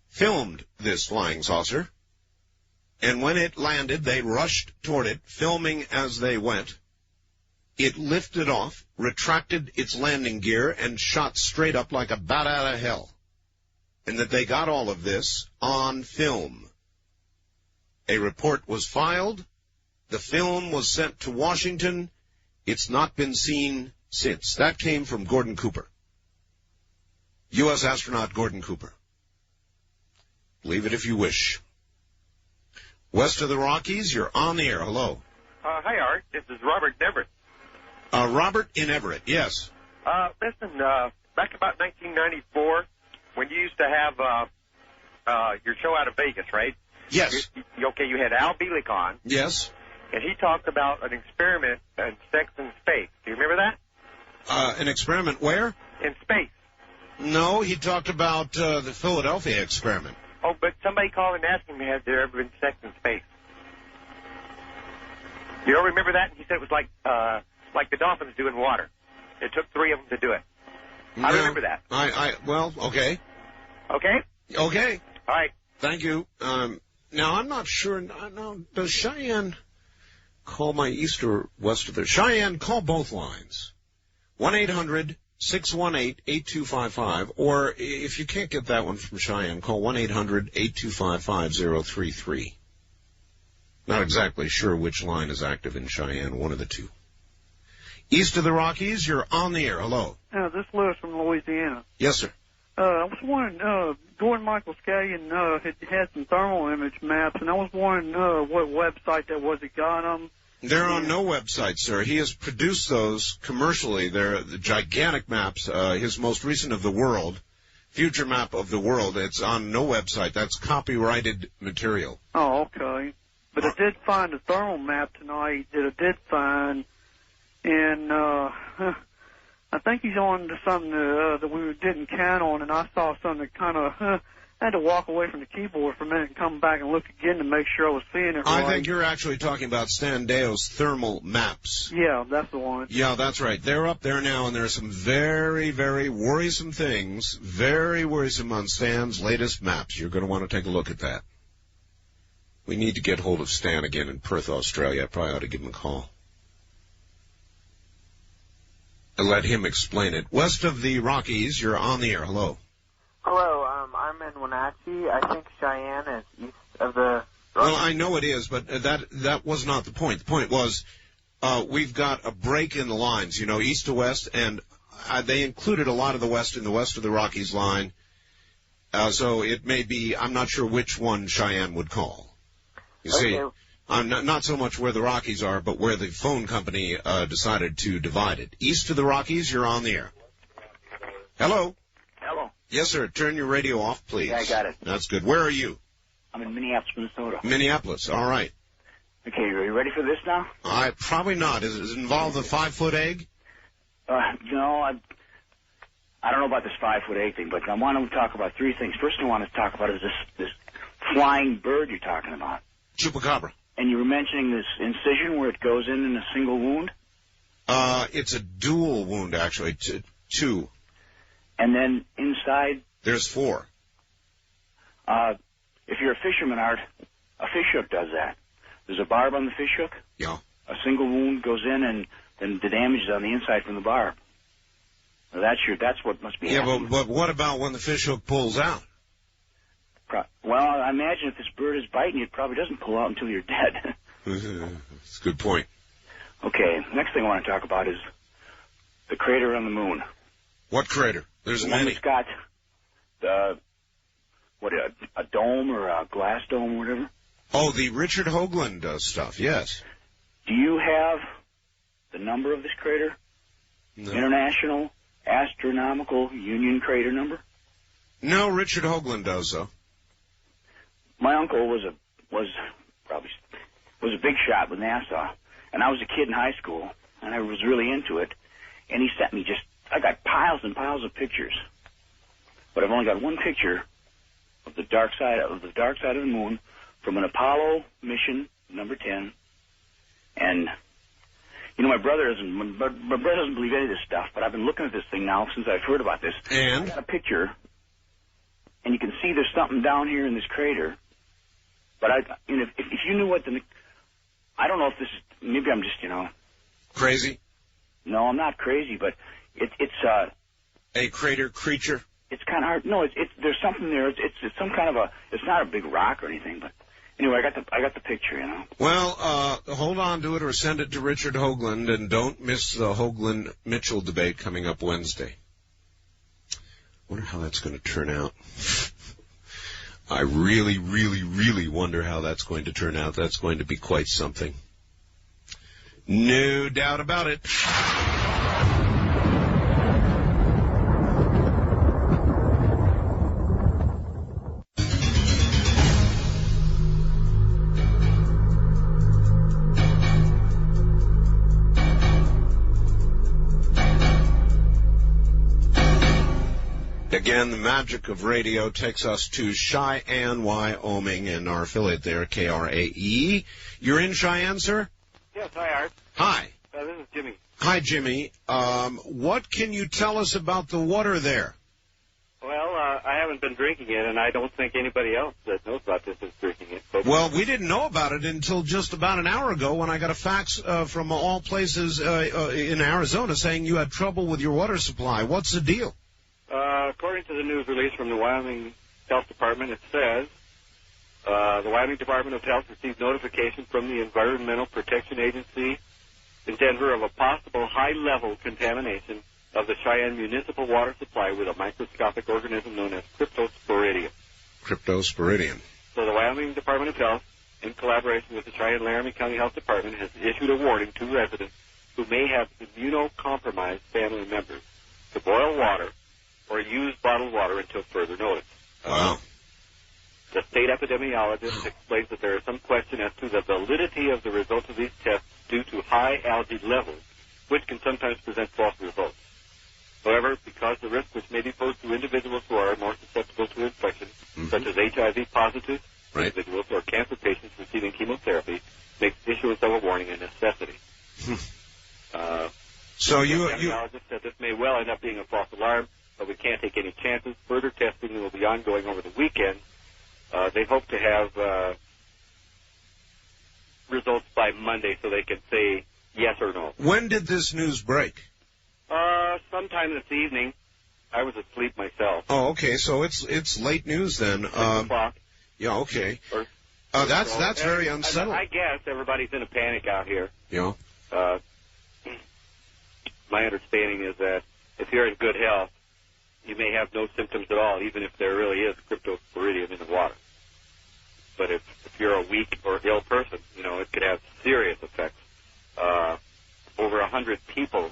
filmed this flying saucer, and when it landed, they rushed toward it, filming as they went. It lifted off, retracted its landing gear, and shot straight up like a bat out of hell, and that they got all of this on film. A report was filed. The film was sent to Washington. It's not been seen since. That came from Gordon Cooper. U.S. astronaut Gordon Cooper. Believe it if you wish. West of the Rockies, you're on the air. Hello. Hi, Art. This is Robert in Everett. Robert in Everett, yes. Listen, back about 1994, when you used to have your show out of Vegas, right? Yes. You had Al Bielek on. Yes. And he talked about an experiment in sex in space. Do you remember that? An experiment where? In space. No, he talked about the Philadelphia experiment. Oh, but somebody called and asked him, has there ever been sex in space? You don't remember that? And he said it was like the dolphins do in water. It took 3 of them to do it. No, I remember that. Well, okay. Okay? Okay. All right. Thank you. Now, I'm not sure. Now, does Cheyenne call my east or west of there? Cheyenne, call both lines. 1-800-618-8255. Or if you can't get that one from Cheyenne, call 1-800-825-5033. Not exactly sure which line is active in Cheyenne, one of the two. East of the Rockies, you're on the air. Hello. This is Lewis from Louisiana. Yes, sir. I was wondering, Gordon Michael Scallion had some thermal image maps, and I was wondering what website that was that got them. They're on no website, sir. He has produced those commercially. They're the gigantic maps. His most recent of the world, future map of the world. It's on no website. That's copyrighted material. Oh, okay. But I did find a thermal map tonight that I did find, and I think he's on to something that we didn't count on, and I saw something that kind of, I had to walk away from the keyboard for a minute and come back and look again to make sure I was seeing it right. I think you're actually talking about Stan Deo's thermal maps. Yeah, that's the one. Yeah, that's right. They're up there now, and there are some very, very worrisome things, very worrisome on Stan's latest maps. You're going to want to take a look at that. We need to get hold of Stan again in Perth, Australia. I probably ought to give him a call and let him explain it. West of the Rockies, you're on the air. Hello. Hello, I'm in Wenatchee. I think Cheyenne is east of the... Well, I know it is, but that was not the point. The point was we've got a break in the lines, you know, east to west, and they included a lot of the west in the west of the Rockies line. So it may be, I'm not sure which one Cheyenne would call. You see, not so much where the Rockies are, but where the phone company decided to divide it. East of the Rockies, you're on the air. Hello. Hello. Yes, sir. Turn your radio off, please. Yeah, I got it. That's good. Where are you? I'm in Minneapolis, Minnesota. Minneapolis. All right. Okay, are you ready for this now? Probably not. Does it involve the 5-foot egg? No, I don't know about this 5-foot egg thing, but I want to talk about three things. First thing I want to talk about is this flying bird you're talking about. Chupacabra. And you were mentioning this incision where it goes in a single wound? It's a dual wound, actually. Two. And then inside? There's 4. If you're a fisherman, Art, a fish hook does that. There's a barb on the fish hook. Yeah. A single wound goes in, and then the damage is on the inside from the barb. Now that's what must be happening. Yeah, but what about when the fish hook pulls out? Well, I imagine if this bird is biting you, it probably doesn't pull out until you're dead. That's a good point. Okay, next thing I want to talk about is the crater on the moon. What crater? There's the many. One that's got a dome or a glass dome or whatever? Oh, the Richard Hoagland stuff, yes. Do you have the number of this crater? No. International Astronomical Union crater number? No, Richard Hoagland does, though. My uncle was a big shot with NASA, and I was a kid in high school, and I was really into it, and he sent me I got piles and piles of pictures, but I've only got one picture of the dark side of the moon from an Apollo mission number 10, and you know my brother doesn't believe any of this stuff, but I've been looking at this thing now since I've heard about this. And I got a picture, and you can see there's something down here in this crater. But if you knew what I don't know if this is, maybe I'm just, crazy? No, I'm not crazy, but it's a crater creature? It's kind of hard. No, there's something there. It's some kind of it's not a big rock or anything, but anyway, I got the picture, Well, hold on to it or send it to Richard Hoagland, and don't miss the Hoagland-Mitchell debate coming up Wednesday. Wonder how that's going to turn out. I really, really, really wonder how that's going to turn out. That's going to be quite something. No doubt about it. Again, the magic of radio takes us to Cheyenne, Wyoming, and our affiliate there, KRAE. You're in Cheyenne, sir? Yes, hi, Art. Hi. This is Jimmy. Hi, Jimmy. What can you tell us about the water there? Well, I haven't been drinking it, and I don't think anybody else that knows about this is drinking it. But well, we didn't know about it until just about an hour ago when I got a fax from all places in Arizona saying you had trouble with your water supply. What's the deal? According to the news release from the Wyoming Health Department, it says the Wyoming Department of Health received notification from the Environmental Protection Agency in Denver of a possible high-level contamination of the Cheyenne municipal water supply with a microscopic organism known as Cryptosporidium. Cryptosporidium. So the Wyoming Department of Health, in collaboration with the Cheyenne-Laramie County Health Department, has issued a warning to residents who may have immunocompromised family members to boil water or use bottled water until further notice. Wow. The state epidemiologist explains that there is some question as to the validity of the results of these tests due to high algae levels, which can sometimes present false results. However, because the risk which may be posed to individuals who are more susceptible to infection, such such as HIV positive right. individuals or cancer patients receiving chemotherapy, makes issuance of a warning a necessity. So the epidemiologist said this may well end up being a false alarm, but we can't take any chances. Further testing will be ongoing over the weekend. They hope to have results by Monday so they can say yes or no. When did this news break? Sometime this evening. I was asleep myself. Oh, okay. So it's late news then. 6 o'clock. Yeah, okay. That's very unsettling. I guess everybody's in a panic out here. Yeah. My understanding is that if you're in good health, you may have no symptoms at all, even if there really is cryptosporidium in the water. But if you're a weak or ill person, it could have serious effects. Over 100 people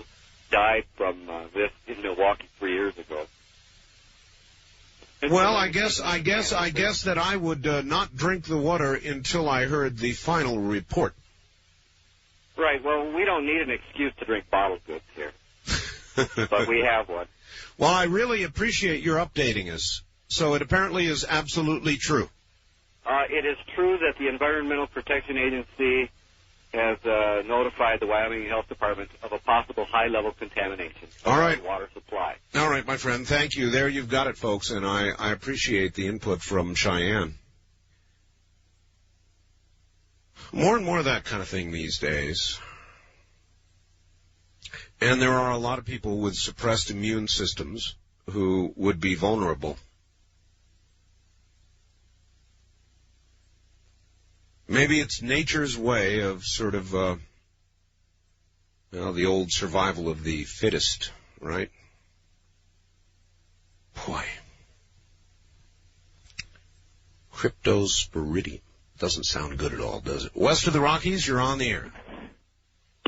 died from this in Milwaukee 3 years ago. Well, I guess that I would not drink the water until I heard the final report. Right. Well, we don't need an excuse to drink bottled goods here, but we have one. Well, I really appreciate your updating us. So it apparently is absolutely true. It is true that the Environmental Protection Agency has notified the Wyoming Health Department of a possible high-level contamination of our water supply. All right, my friend. Thank you. There you've got it, folks, and I appreciate the input from Cheyenne. More and more of that kind of thing these days. And there are a lot of people with suppressed immune systems who would be vulnerable. Maybe it's nature's way of sort of, the old survival of the fittest, right? Boy. Cryptosporidium. Doesn't sound good at all, does it? West of the Rockies, you're on the air.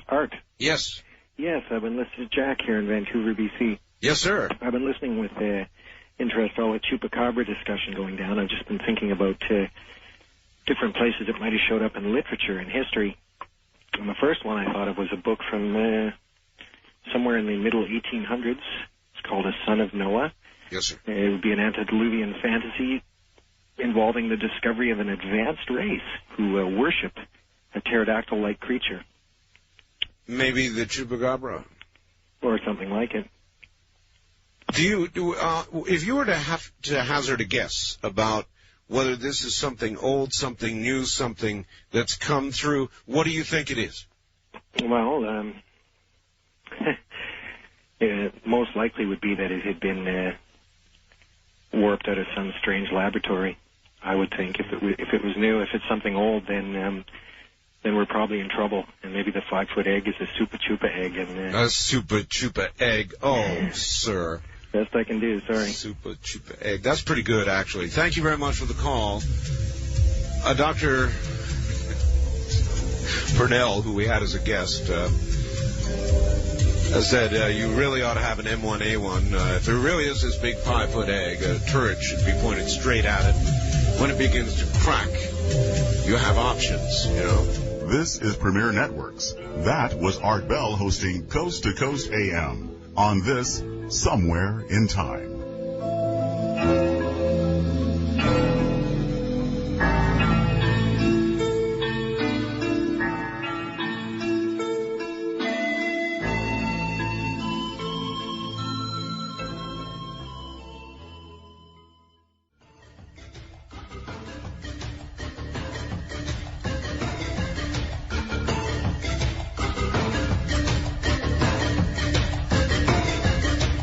Art. Yes. Yes, I've been listening to Jack here in Vancouver, BC. Yes, sir. I've been listening with interest all the chupacabra discussion going down. I've just been thinking about different places it might have showed up in literature and history. And the first one I thought of was a book from somewhere in the middle 1800s. It's called A Son of Noah. Yes, sir. It would be an antediluvian fantasy involving the discovery of an advanced race who worship a pterodactyl-like creature. Maybe the chupacabra. Or something like it. If you were to have to hazard a guess about whether this is something old, something new, something that's come through, what do you think it is? Well, most likely would be that it had been warped out of some strange laboratory. I would think if it was new. If it's something old, then we're probably in trouble. And maybe the 5-foot egg is a Super Chupa egg. And a Super Chupa egg. Oh, sir. Best I can do. Sorry. Super Chupa egg. That's pretty good, actually. Thank you very much for the call. Dr. Pournelle, who we had as a guest, said you really ought to have an M1A1. If there really is this big 5-foot egg, a turret should be pointed straight at it. When it begins to crack, you have options, This is Premier Networks. That was Art Bell hosting Coast to Coast AM on this Somewhere in Time.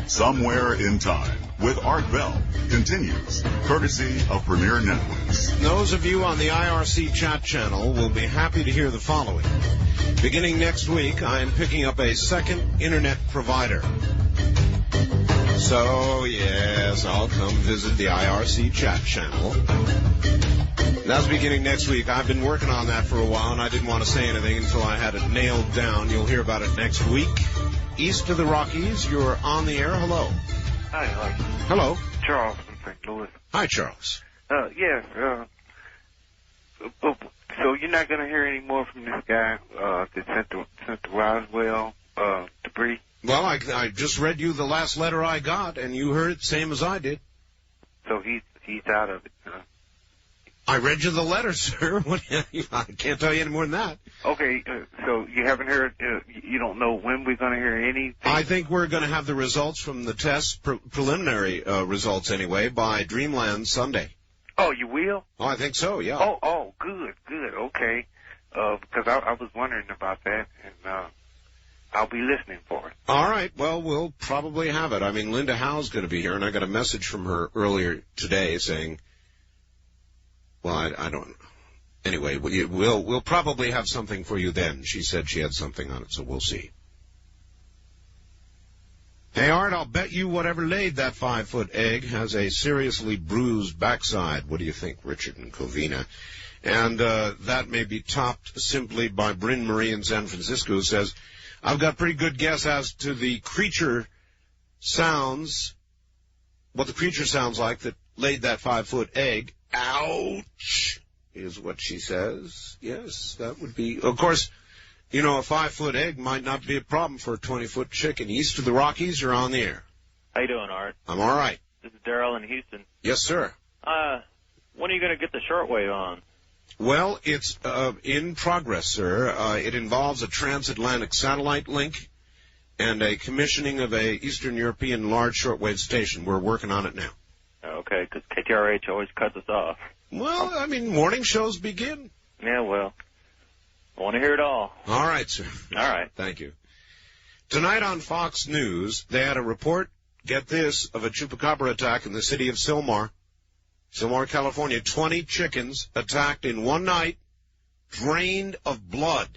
Somewhere in Time with Art Bell continues, courtesy of Premier Networks. Those of you on the IRC chat channel will be happy to hear the following. Beginning next week, I am picking up a second internet provider. So, yes, I'll come visit the IRC chat channel. That's beginning next week. I've been working on that for a while, and I didn't want to say anything until I had it nailed down. You'll hear about it next week. East of the Rockies, you're on the air. Hello. Hi, Hello. Charles from St. Louis. Hi, Charles. So you're not going to hear any more from this guy that sent the Roswell debris? Well, I just read you the last letter I got, and you heard it same as I did. So he's out of it. I read you the letter, sir. I can't tell you any more than that. Okay, so you haven't heard, you don't know when we're going to hear anything? I think we're going to have the results from the test, preliminary results anyway, by Dreamland Sunday. Oh, you will? Oh, I think so, yeah. Oh, good, okay. Because I was wondering about that, and I'll be listening for it. All right, well, we'll probably have it. I mean, Linda Howe's going to be here, and I got a message from her earlier today saying, well, I don't know. Anyway, we'll probably have something for you then. She said she had something on it, so we'll see. Hey, Art, I'll bet you whatever laid that 5-foot egg has a seriously bruised backside. What do you think, Richard and Covina? And that may be topped simply by Bryn Marie in San Francisco, who says, I've got pretty good guess as to the creature sounds, what the creature sounds like that laid that 5-foot egg. Ouch, is what she says. Yes, that would be. Of course, you know, a 5-foot egg might not be a problem for a 20-foot chicken. East of the Rockies, you're on the air. How you doing, Art? I'm all right. This is Daryl in Houston. Yes, sir. When are you going to get the shortwave on? Well, it's in progress, sir. It involves a transatlantic satellite link and a commissioning of a Eastern European large shortwave station. We're working on it now. Okay, because KTRH always cuts us off. Well, I mean, morning shows begin. Yeah, well, I want to hear it all. All right, sir. All right. Thank you. Tonight on Fox News, they had a report, get this, of a chupacabra attack in the city of Sylmar, California. 20 chickens attacked in one night, drained of blood.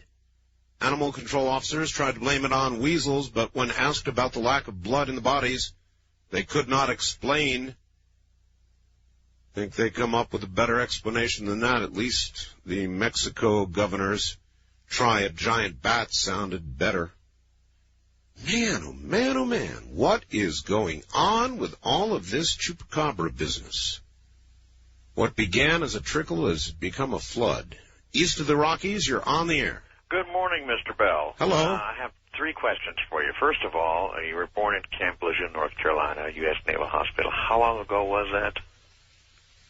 Animal control officers tried to blame it on weasels, but when asked about the lack of blood in the bodies, they could not explain. I think they come up with a better explanation than that. At least the Mexico governor's try at giant bats sounded better. Man, oh man, oh man, what is going on with all of this chupacabra business? What began as a trickle has become a flood. East of the Rockies, you're on the air. Good morning, Mr. Bell. Hello. I have 3 questions for you. First of all, you were born in Camp Lejeune, North Carolina, U.S. Naval Hospital. How long ago was that?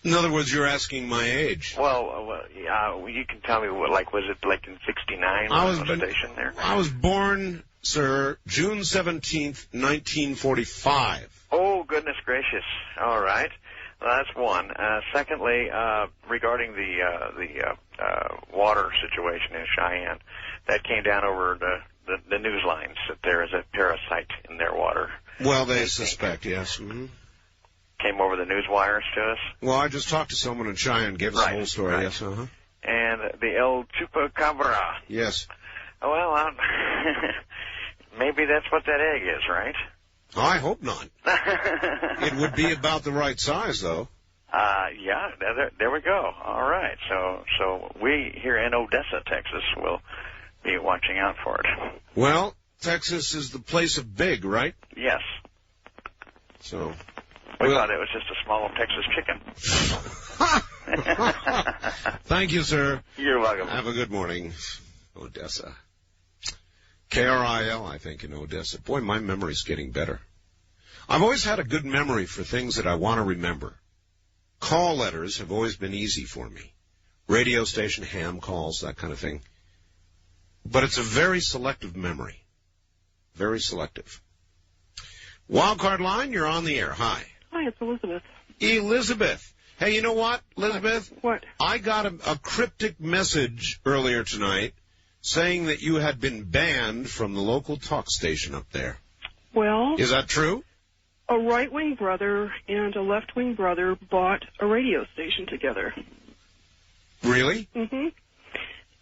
In other words, you're asking my age. Well, you can tell me, was it like in 69 when I was stationed there? I was born, sir, June 17th, 1945. Oh, goodness gracious. All right. Well, that's one. Secondly, regarding the water situation in Cheyenne, that came down over the news lines that there is a parasite in their water. Well, they suspect, yes. Mm-hmm. Came over the news wires to us. Well, I just talked to someone in Cheyenne, gave us the whole story, right. Yes, uh-huh. And the El Chupacabra. Yes. Well, maybe that's what that egg is, right? I hope not. It would be about the right size, though. Yeah, there we go. All right. So we here in Odessa, Texas, will be watching out for it. Well, Texas is the place of big, right? Yes. So we thought it was just a small Texas chicken. Thank you, sir. You're welcome. Have a good morning, Odessa. KRIL, I think, in Odessa. Boy, my memory's getting better. I've always had a good memory for things that I want to remember. Call letters have always been easy for me. Radio station, ham calls, that kind of thing. But it's a very selective memory. Very selective. Wildcard line, you're on the air. Hi. Hi, it's Elizabeth. Elizabeth. Hey, you know what, Elizabeth? What? I got a cryptic message earlier tonight saying that you had been banned from the local talk station up there. Well, is that true? A right-wing brother and a left-wing brother bought a radio station together. Really? Mm-hmm.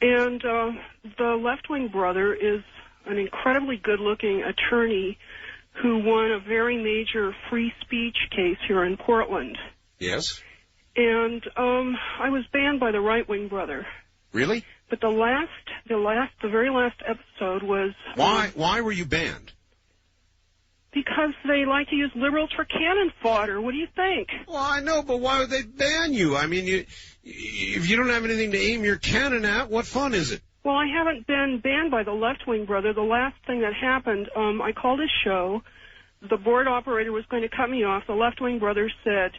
And the left-wing brother is an incredibly good-looking attorney who won a very major free speech case here in Portland. Yes. And I was banned by the right-wing brother. Really? But the very last episode was... Why were you banned? Because they like to use liberals for cannon fodder. What do you think? Well, I know, but why would they ban you? I mean, if you don't have anything to aim your cannon at, what fun is it? Well, I haven't been banned by the left-wing brother. The last thing that happened, I called his show. The board operator was going to cut me off. The left-wing brother said,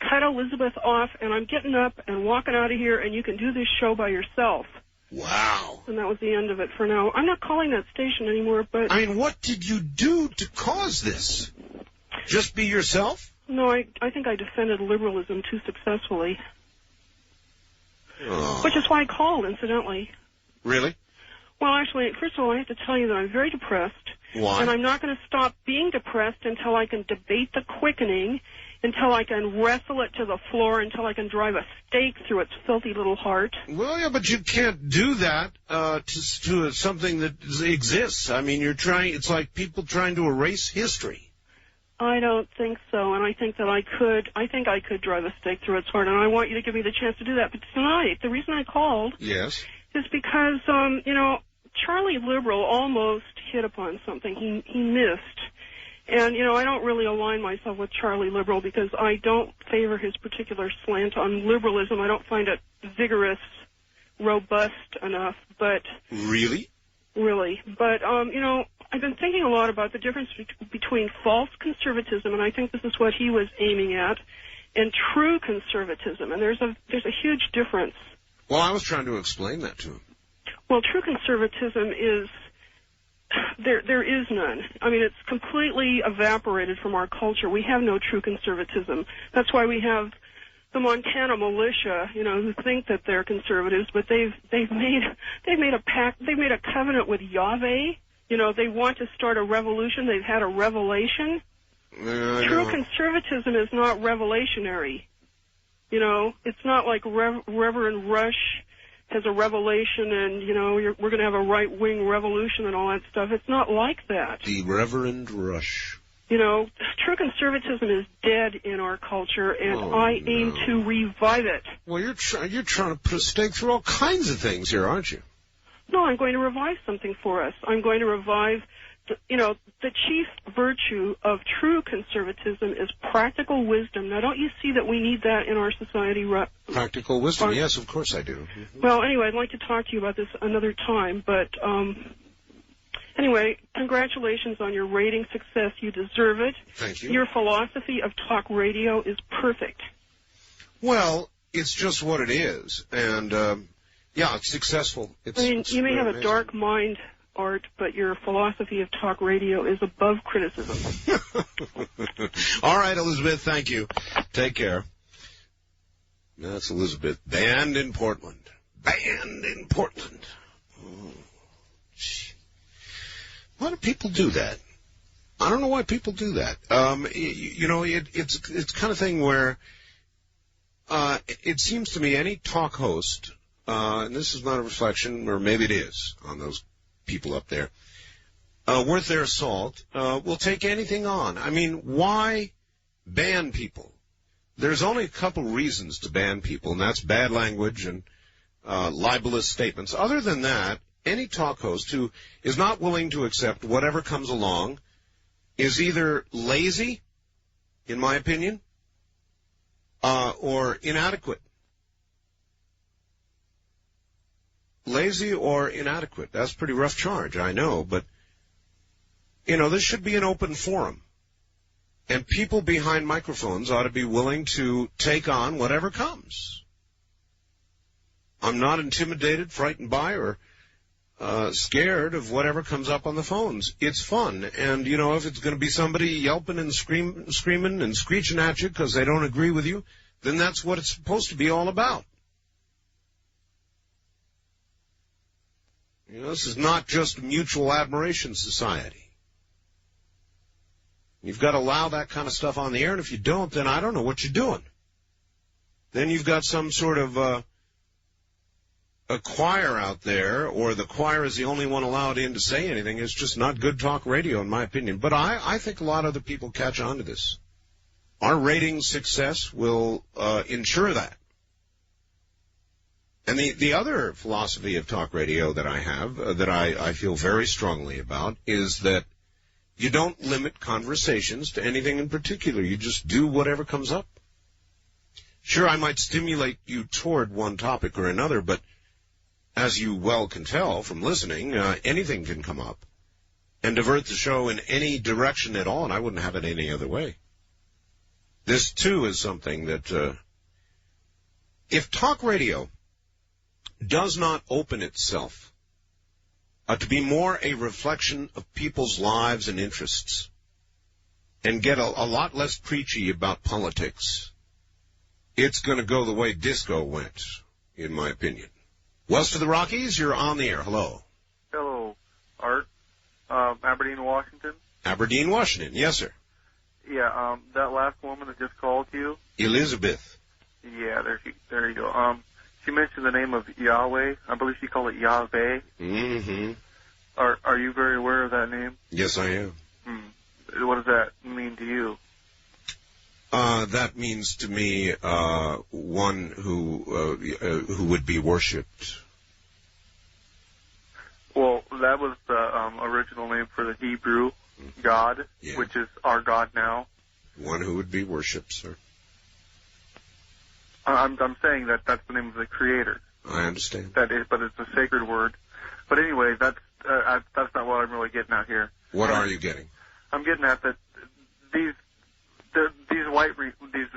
cut Elizabeth off, and I'm getting up and walking out of here, and you can do this show by yourself. Wow. And that was the end of it for now. I'm not calling that station anymore, but... I mean, what did you do to cause this? Just be yourself? No, I think I defended liberalism too successfully. Oh. Which is why I called, incidentally. Really? Well, actually, first of all, I have to tell you that I'm very depressed. Why? And I'm not going to stop being depressed until I can debate the quickening, until I can wrestle it to the floor, until I can drive a stake through its filthy little heart. Well, yeah, but you can't do that to something that exists. I mean, it's like people trying to erase history. I don't think so, and I think that I could drive a stake through its heart, and I want you to give me the chance to do that. But tonight, the reason I called Yes. is because, Charlie Liberal almost hit upon something. He missed. And, I don't really align myself with Charlie Liberal because I don't favor his particular slant on liberalism. I don't find it vigorous, robust enough, but... Really? Really. But, I've been thinking a lot about the difference between false conservatism, and I think this is what he was aiming at, and true conservatism. And there's a huge difference. Well, I was trying to explain that to him. Well, true conservatism is... There is none. I mean, it's completely evaporated from our culture. We have no true conservatism. That's why we have the Montana militia, who think that they're conservatives, but they've made a covenant with Yahweh. They want to start a revolution. They've had a revelation. True conservatism is not revelationary. It's not like Reverend Rush has a revelation and, we're going to have a right-wing revolution and all that stuff. It's not like that. The Reverend Rush. True conservatism is dead in our culture, and I aim to revive it. Well, you're trying to put a stake through all kinds of things here, aren't you? No, I'm going to revive something for us. I'm going to revive, the chief virtue of true conservatism is practical wisdom. Now, don't you see that we need that in our society? Practical wisdom, yes, of course I do. Well, anyway, I'd like to talk to you about this another time, but anyway, congratulations on your rating success. You deserve it. Thank you. Your philosophy of talk radio is perfect. Well, it's just what it is, and yeah, it's successful. You may have a dark mind, Art, but your philosophy of talk radio is above criticism. All right, Elizabeth, thank you. Take care. That's Elizabeth. Banned in Portland. Banned in Portland. Oh, why do people do that? I don't know why people do that. It's kind of thing where it seems to me any talk host, and this is not a reflection, or maybe it is on those people up there, worth their salt, will take anything on. I mean, why ban people? There's only a couple reasons to ban people, and that's bad language and libelous statements. Other than that, any talk host who is not willing to accept whatever comes along is either lazy, in my opinion, or inadequate. Lazy or inadequate. That's a pretty rough charge, I know, but, this should be an open forum. And people behind microphones ought to be willing to take on whatever comes. I'm not intimidated, frightened by, or scared of whatever comes up on the phones. It's fun, and, if it's going to be somebody yelping and screaming and screeching at you because they don't agree with you, then that's what it's supposed to be all about. This is not just a mutual admiration society. You've got to allow that kind of stuff on the air, and if you don't, then I don't know what you're doing. Then you've got some sort of a choir out there, or the choir is the only one allowed in to say anything. It's just not good talk radio, in my opinion. But I think a lot of other people catch on to this. Our rating success will ensure that. And the other philosophy of talk radio that I have, that I feel very strongly about, is that you don't limit conversations to anything in particular. You just do whatever comes up. Sure, I might stimulate you toward one topic or another, but as you well can tell from listening, anything can come up and divert the show in any direction at all, and I wouldn't have it any other way. This, too, is something that, if talk radio does not open itself to be more a reflection of people's lives and interests and get a lot less preachy about politics, it's going to go the way disco went, in my opinion. West of the Rockies, you're on the air. Hello. Hello, Art. Aberdeen, Washington. Aberdeen, Washington. Yes, sir. Yeah, that last woman that just called you. Elizabeth. Yeah, there you go. She mentioned the name of Yahweh. I believe she called it Yahweh. Mm-hmm. Are you very aware of that name? Yes, I am. What does that mean to you? That means to me one who would be worshipped. Well, that was the original name for the Hebrew God, which is our God now. One who would be worshipped, sir. I'm saying that that's the name of the Creator. I understand. But it's a sacred word. But anyway, that's not what I'm really getting at here. What are you getting? I'm getting at that these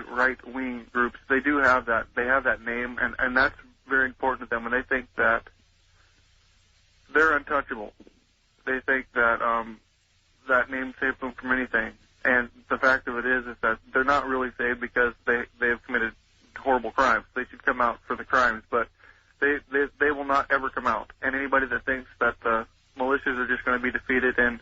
right-wing groups, they do have that. They have that name, and that's very important to them. And they think that they're untouchable. They think that that name saves them from anything. And the fact of it is that they're not really saved because they have committed horrible crimes. They should come out for the crimes, but they will not ever come out. And anybody that thinks that the militias are just going to be defeated and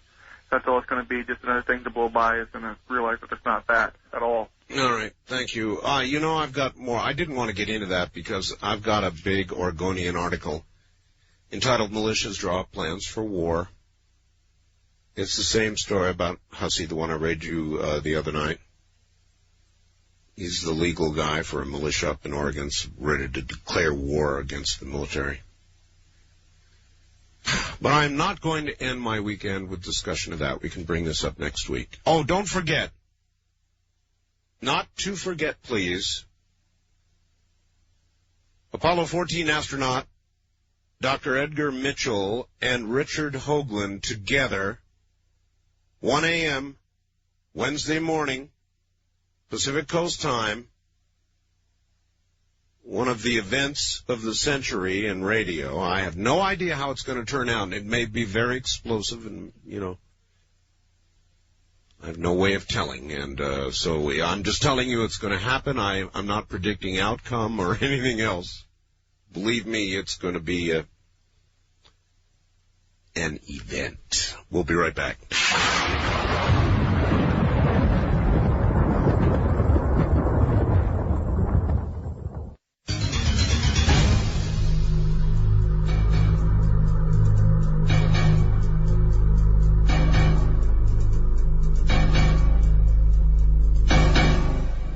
that's all it's going to be, just another thing to blow by, is going to realize that it's not that at all. All right, thank you. I've got more. I didn't want to get into that because I've got a big Oregonian article entitled Militias Draw Up Plans for War. It's the same story about Hussey, the one I read you the other night. He's the legal guy for a militia up in Oregon, ready to declare war against the military. But I'm not going to end my weekend with discussion of that. We can bring this up next week. Oh, don't forget. Not to forget, please. Apollo 14 astronaut Dr. Edgar Mitchell and Richard Hoagland together, 1 a.m., Wednesday morning, Pacific Coast time, one of the events of the century in radio. I have no idea how it's going to turn out. It may be very explosive and, I have no way of telling. And so I'm just telling you it's going to happen. I'm not predicting outcome or anything else. Believe me, it's going to be an event. We'll be right back.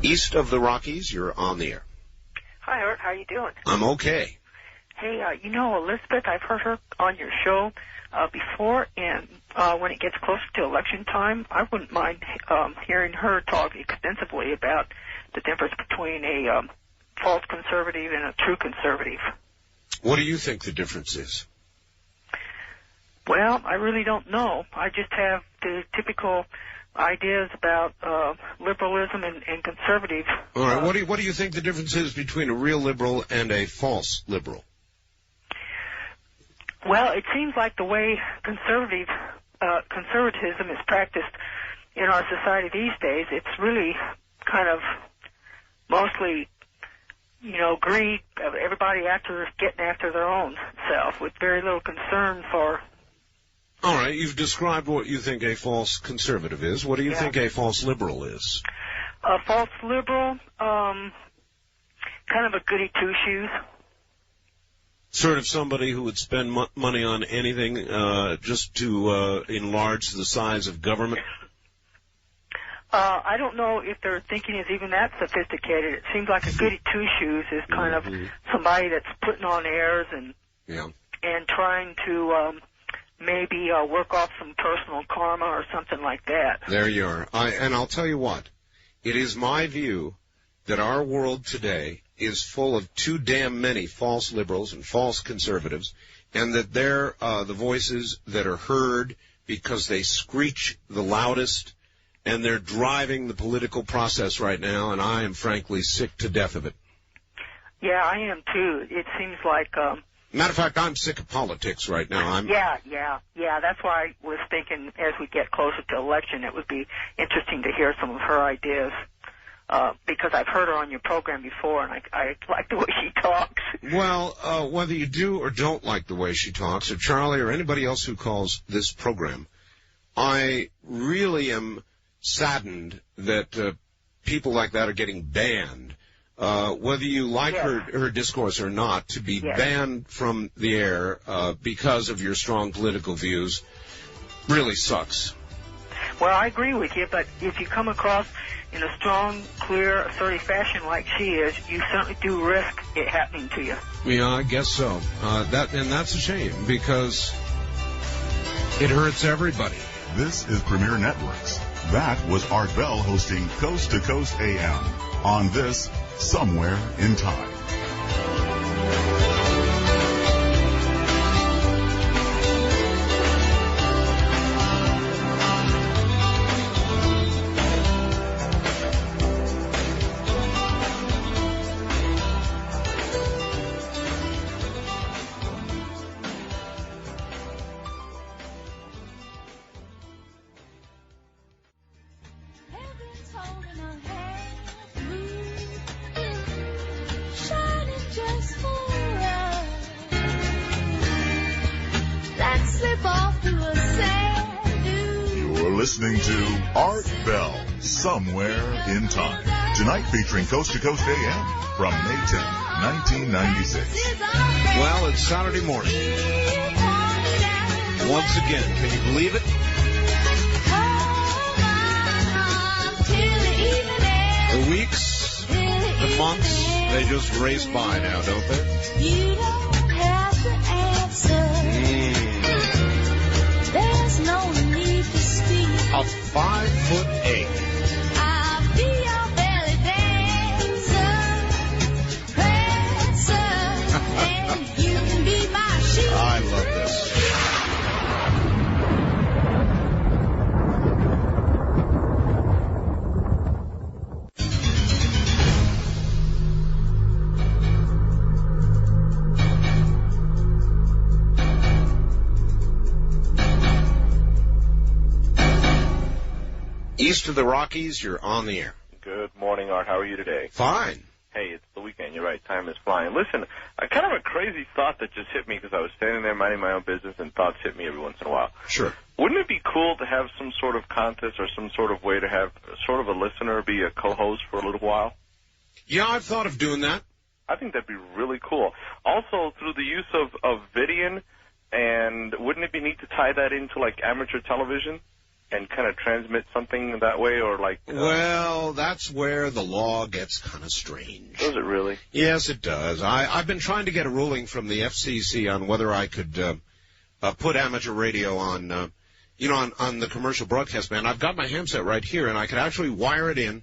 East of the Rockies, you're on the air. Hi, Art. How you doing? I'm okay. Hey, Elizabeth, I've heard her on your show before, and when it gets closer to election time, I wouldn't mind hearing her talk extensively about the difference between a false conservative and a true conservative. What do you think the difference is? Well, I really don't know. I just have the typical ideas about liberalism and conservative. All right. What do you think the difference is between a real liberal and a false liberal? Well, it seems like the way conservatism is practiced in our society these days, it's really kind of mostly, greed, everybody getting after their own self with very little concern for. All right, you've described what you think a false conservative is. What do you think a false liberal is? A false liberal, kind of a goody two-shoes. Sort of somebody who would spend money on anything just to enlarge the size of government? I don't know if their thinking is even that sophisticated. It seems like a goody two-shoes is kind of somebody that's putting on airs and trying to maybe work off some personal karma or something like that. There you are. And I'll tell you what. It is my view that our world today is full of too damn many false liberals and false conservatives, and that they're the voices that are heard because they screech the loudest and they're driving the political process right now, and I am frankly sick to death of it. Yeah, I am too. It seems like... Matter of fact, I'm sick of politics right now. Yeah. That's why I was thinking as we get closer to election, it would be interesting to hear some of her ideas. Because I've heard her on your program before, and I like the way she talks. Well, whether you do or don't like the way she talks, or Charlie or anybody else who calls this program, I really am saddened that people like that are getting banned. Whether you like her discourse or not, to be banned from the air because of your strong political views really sucks. Well, I agree with you, but if you come across in a strong, clear, assertive fashion like she is, you certainly do risk it happening to you. Yeah, I guess so. And that's a shame, because it hurts everybody. This is Premier Networks. That was Art Bell hosting Coast to Coast AM on this Somewhere in Time. Listening to Art Bell, Somewhere in Time. Tonight featuring Coast to Coast AM from May 10, 1996. Well, it's Saturday morning. Once again, can you believe it? The weeks, the months, they just race by now, don't they? You don't have to answer. There's no need to speak. A 5'8". I'll be your belly dancer, prancer, and you can be my sheep. I love this. East of the Rockies, you're on the air. Good morning, Art. How are you today? Fine. Hey, it's the weekend. You're right. Time is flying. Listen, kind of a crazy thought that just hit me because I was standing there minding my own business and thoughts hit me every once in a while. Sure. Wouldn't it be cool to have some sort of contest or some sort of way to have sort of a listener be a co-host for a little while? Yeah, I've thought of doing that. I think that'd be really cool. Also, through the use of Vidian, and wouldn't it be neat to tie that into, like, amateur television? And kind of transmit something that way, or like... Well, that's where the law gets kind of strange. Does it really? Yes, it does. I've been trying to get a ruling from the FCC on whether I could put amateur radio on, on the commercial broadcast band. I've got my ham set right here, and I could actually wire it in,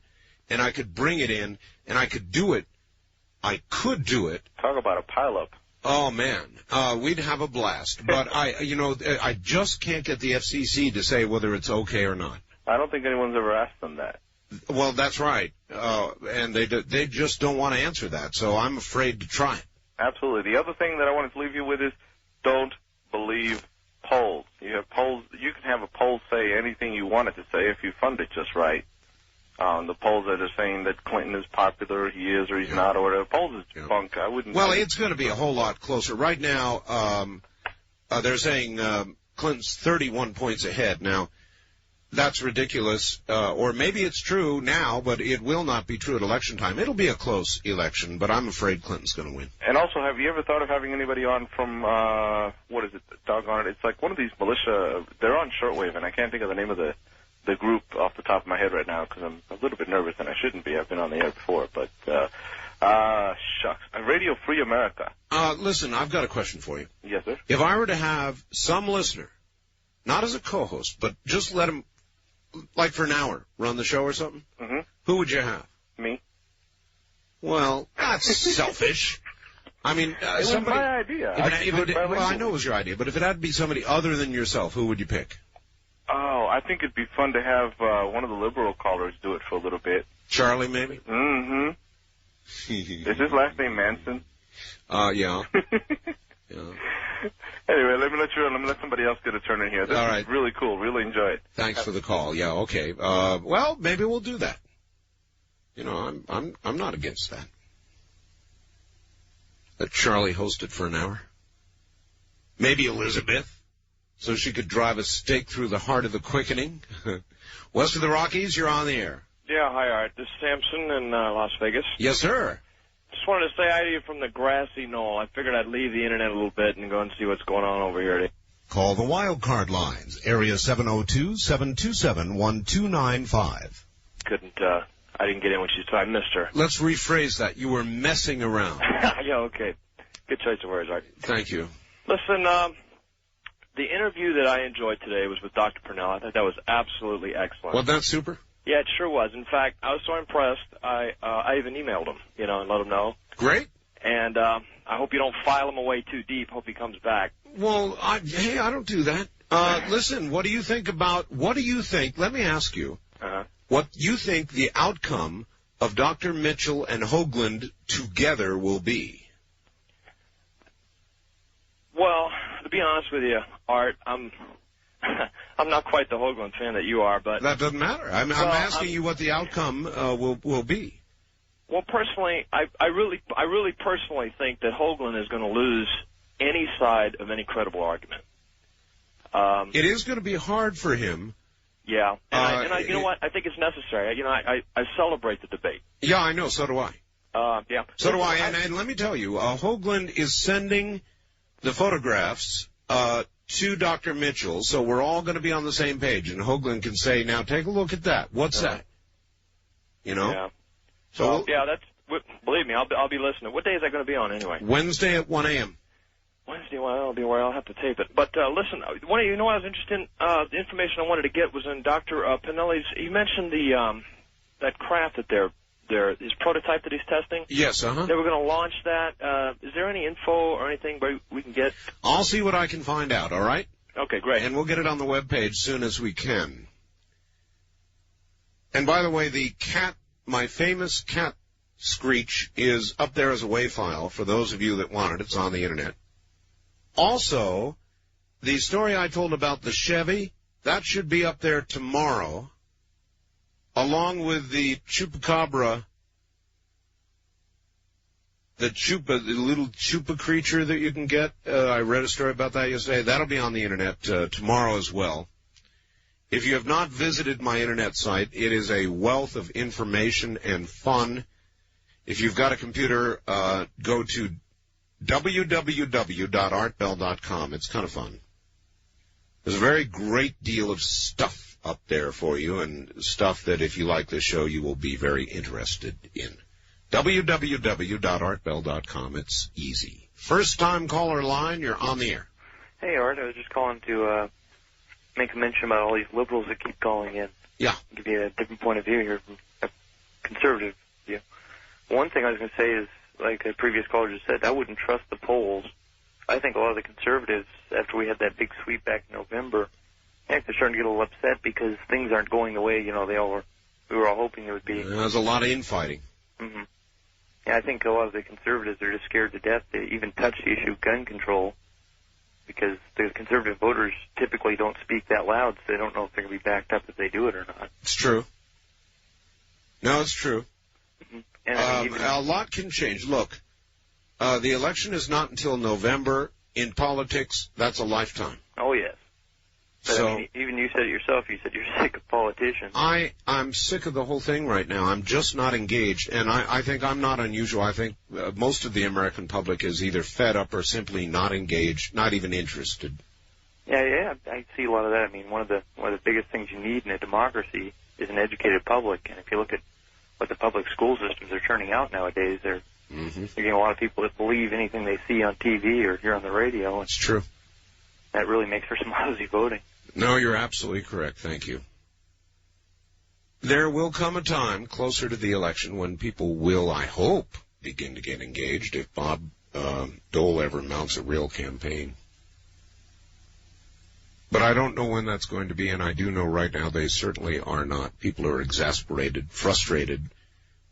and I could bring it in, and I could do it. I could do it. Talk about a pileup. Oh, man, we'd have a blast. But, I just can't get the FCC to say whether it's okay or not. I don't think anyone's ever asked them that. Well, that's right. And they just don't want to answer that, so I'm afraid to try it. Absolutely. The other thing that I wanted to leave you with is don't believe polls. You have polls. You can have a poll say anything you want it to say if you fund it just right. The polls that are saying that Clinton is popular, he is or he's not, or whatever. Polls is bunk. I wouldn't. Well, it's going to be a whole lot closer. Right now, they're saying Clinton's 31 points ahead. Now, that's ridiculous. Or maybe it's true now, but it will not be true at election time. It'll be a close election, but I'm afraid Clinton's going to win. And also, have you ever thought of having anybody on from, what is it, doggone it? It's like one of these militia, they're on shortwave, and I can't think of the name of the group off the top of my head right now because I'm a little bit nervous and I shouldn't be. I've been on the air before, but shucks. Radio Free America. Listen, I've got a question for you. Yes, sir. If I were to have some listener, not as a co-host, but just let him, like for an hour, run the show or something, who would you have? Me. Well, that's selfish. I mean, it was my idea. I know it was your idea, but if it had to be somebody other than yourself, who would you pick? Oh, I think it'd be fun to have one of the liberal callers do it for a little bit. Charlie, maybe? Mm-hmm. Is his last name Manson? Yeah. Anyway, let me let somebody else get a turn in here. This All right. is really cool. Really enjoy it. Thanks for the call. Yeah, okay. Well, maybe we'll do that. You know, I'm not against that. Let Charlie host it for an hour. Maybe Elizabeth, so she could drive a stake through the heart of the quickening. West of the Rockies, you're on the air. Yeah, hi, Art. This is Samson in Las Vegas. Yes, sir. Just wanted to say hi to you from the grassy knoll. I figured I'd leave the Internet a little bit and go and see what's going on over here. Call the wild card lines, area 702-727-1295. I didn't get in when she said I missed her. Let's rephrase that. You were messing around. Yeah, okay. Good choice of words, Art. Thank you. Listen, the interview that I enjoyed today was with Dr. Pournelle. I thought that was absolutely excellent. Wasn't that super? Yeah, it sure was. In fact, I was so impressed, I even emailed him, and let him know. Great. And I hope you don't file him away too deep. Hope he comes back. Well, I don't do that. Listen, let me ask you, what you think the outcome of Dr. Mitchell and Hoagland together will be? Well, to be honest with you, Art, I'm not quite the Hoagland fan that you are, but that doesn't matter. I'm asking you what the outcome will be. Well, personally, I really personally think that Hoagland is going to lose any side of any credible argument. It is going to be hard for him. Yeah, and you know what? I think it's necessary. I celebrate the debate. Yeah, I know. So do I. Yeah. So do I. And let me tell you, Hoagland is sending the photographs to Dr. Mitchell, so we're all going to be on the same page. And Hoagland can say, "Now take a look at that. What's that?" You know. Yeah. So that's believe me, I'll be listening. What day is that going to be on anyway? Wednesday at 1 a.m. Wednesday, well, I'll be where I'll have to tape it. But listen, what I was interested in, the information I wanted to get was in Dr. Pournelle's. He mentioned that craft that his prototype that he's testing. Yes, They were going to launch that. Is there any info or anything we can get? I'll see what I can find out. All right. Okay, great. And we'll get it on the webpage soon as we can. And by the way, my famous cat screech is up there as a WAV file for those of you that want it. It's on the Internet. Also, the story I told about the Chevy, that should be up there tomorrow, along with the chupacabra, the little chupa creature that you can get. I read a story about that yesterday. That'll be on the Internet tomorrow as well. If you have not visited my Internet site, it is a wealth of information and fun. If you've got a computer, go to www.artbell.com. It's kind of fun. There's a very great deal of stuff up there for you, and stuff that if you like this show, you will be very interested in. www.artbell.com. It's easy. First-time caller line, you're on the air. Hey, Art, I was just calling to make a mention about all these liberals that keep calling in. Yeah. Give you a different point of view here from a conservative view. One thing I was going to say is, like a previous caller just said, I wouldn't trust the polls. I think a lot of the conservatives, after we had that big sweep back in November, they're starting to get a little upset because things aren't going the way, we were all hoping it would be. There's a lot of infighting. Mm-hmm. Yeah, I think a lot of the conservatives are just scared to death to even touch the issue of gun control because the conservative voters typically don't speak that loud, so they don't know if they're going to be backed up if they do it or not. It's true. No, it's true. Mm-hmm. And a lot can change. Look, the election is not until November. In politics, that's a lifetime. Oh, yes. But, So, I mean, even you said it yourself. You said you're sick of politicians. I'm sick of the whole thing right now. I'm just not engaged, and I think I'm not unusual. I think most of the American public is either fed up or simply not engaged, not even interested. Yeah, I see a lot of that. I mean, one of the biggest things you need in a democracy is an educated public. And if you look at what the public school systems are turning out nowadays, they're getting a lot of people that believe anything they see on TV or hear on the radio. It's true. That really makes for some lousy voting. No, you're absolutely correct. Thank you. There will come a time closer to the election when people will, I hope, begin to get engaged if Bob Dole ever mounts a real campaign. But I don't know when that's going to be, and I do know right now they certainly are not. People are exasperated, frustrated,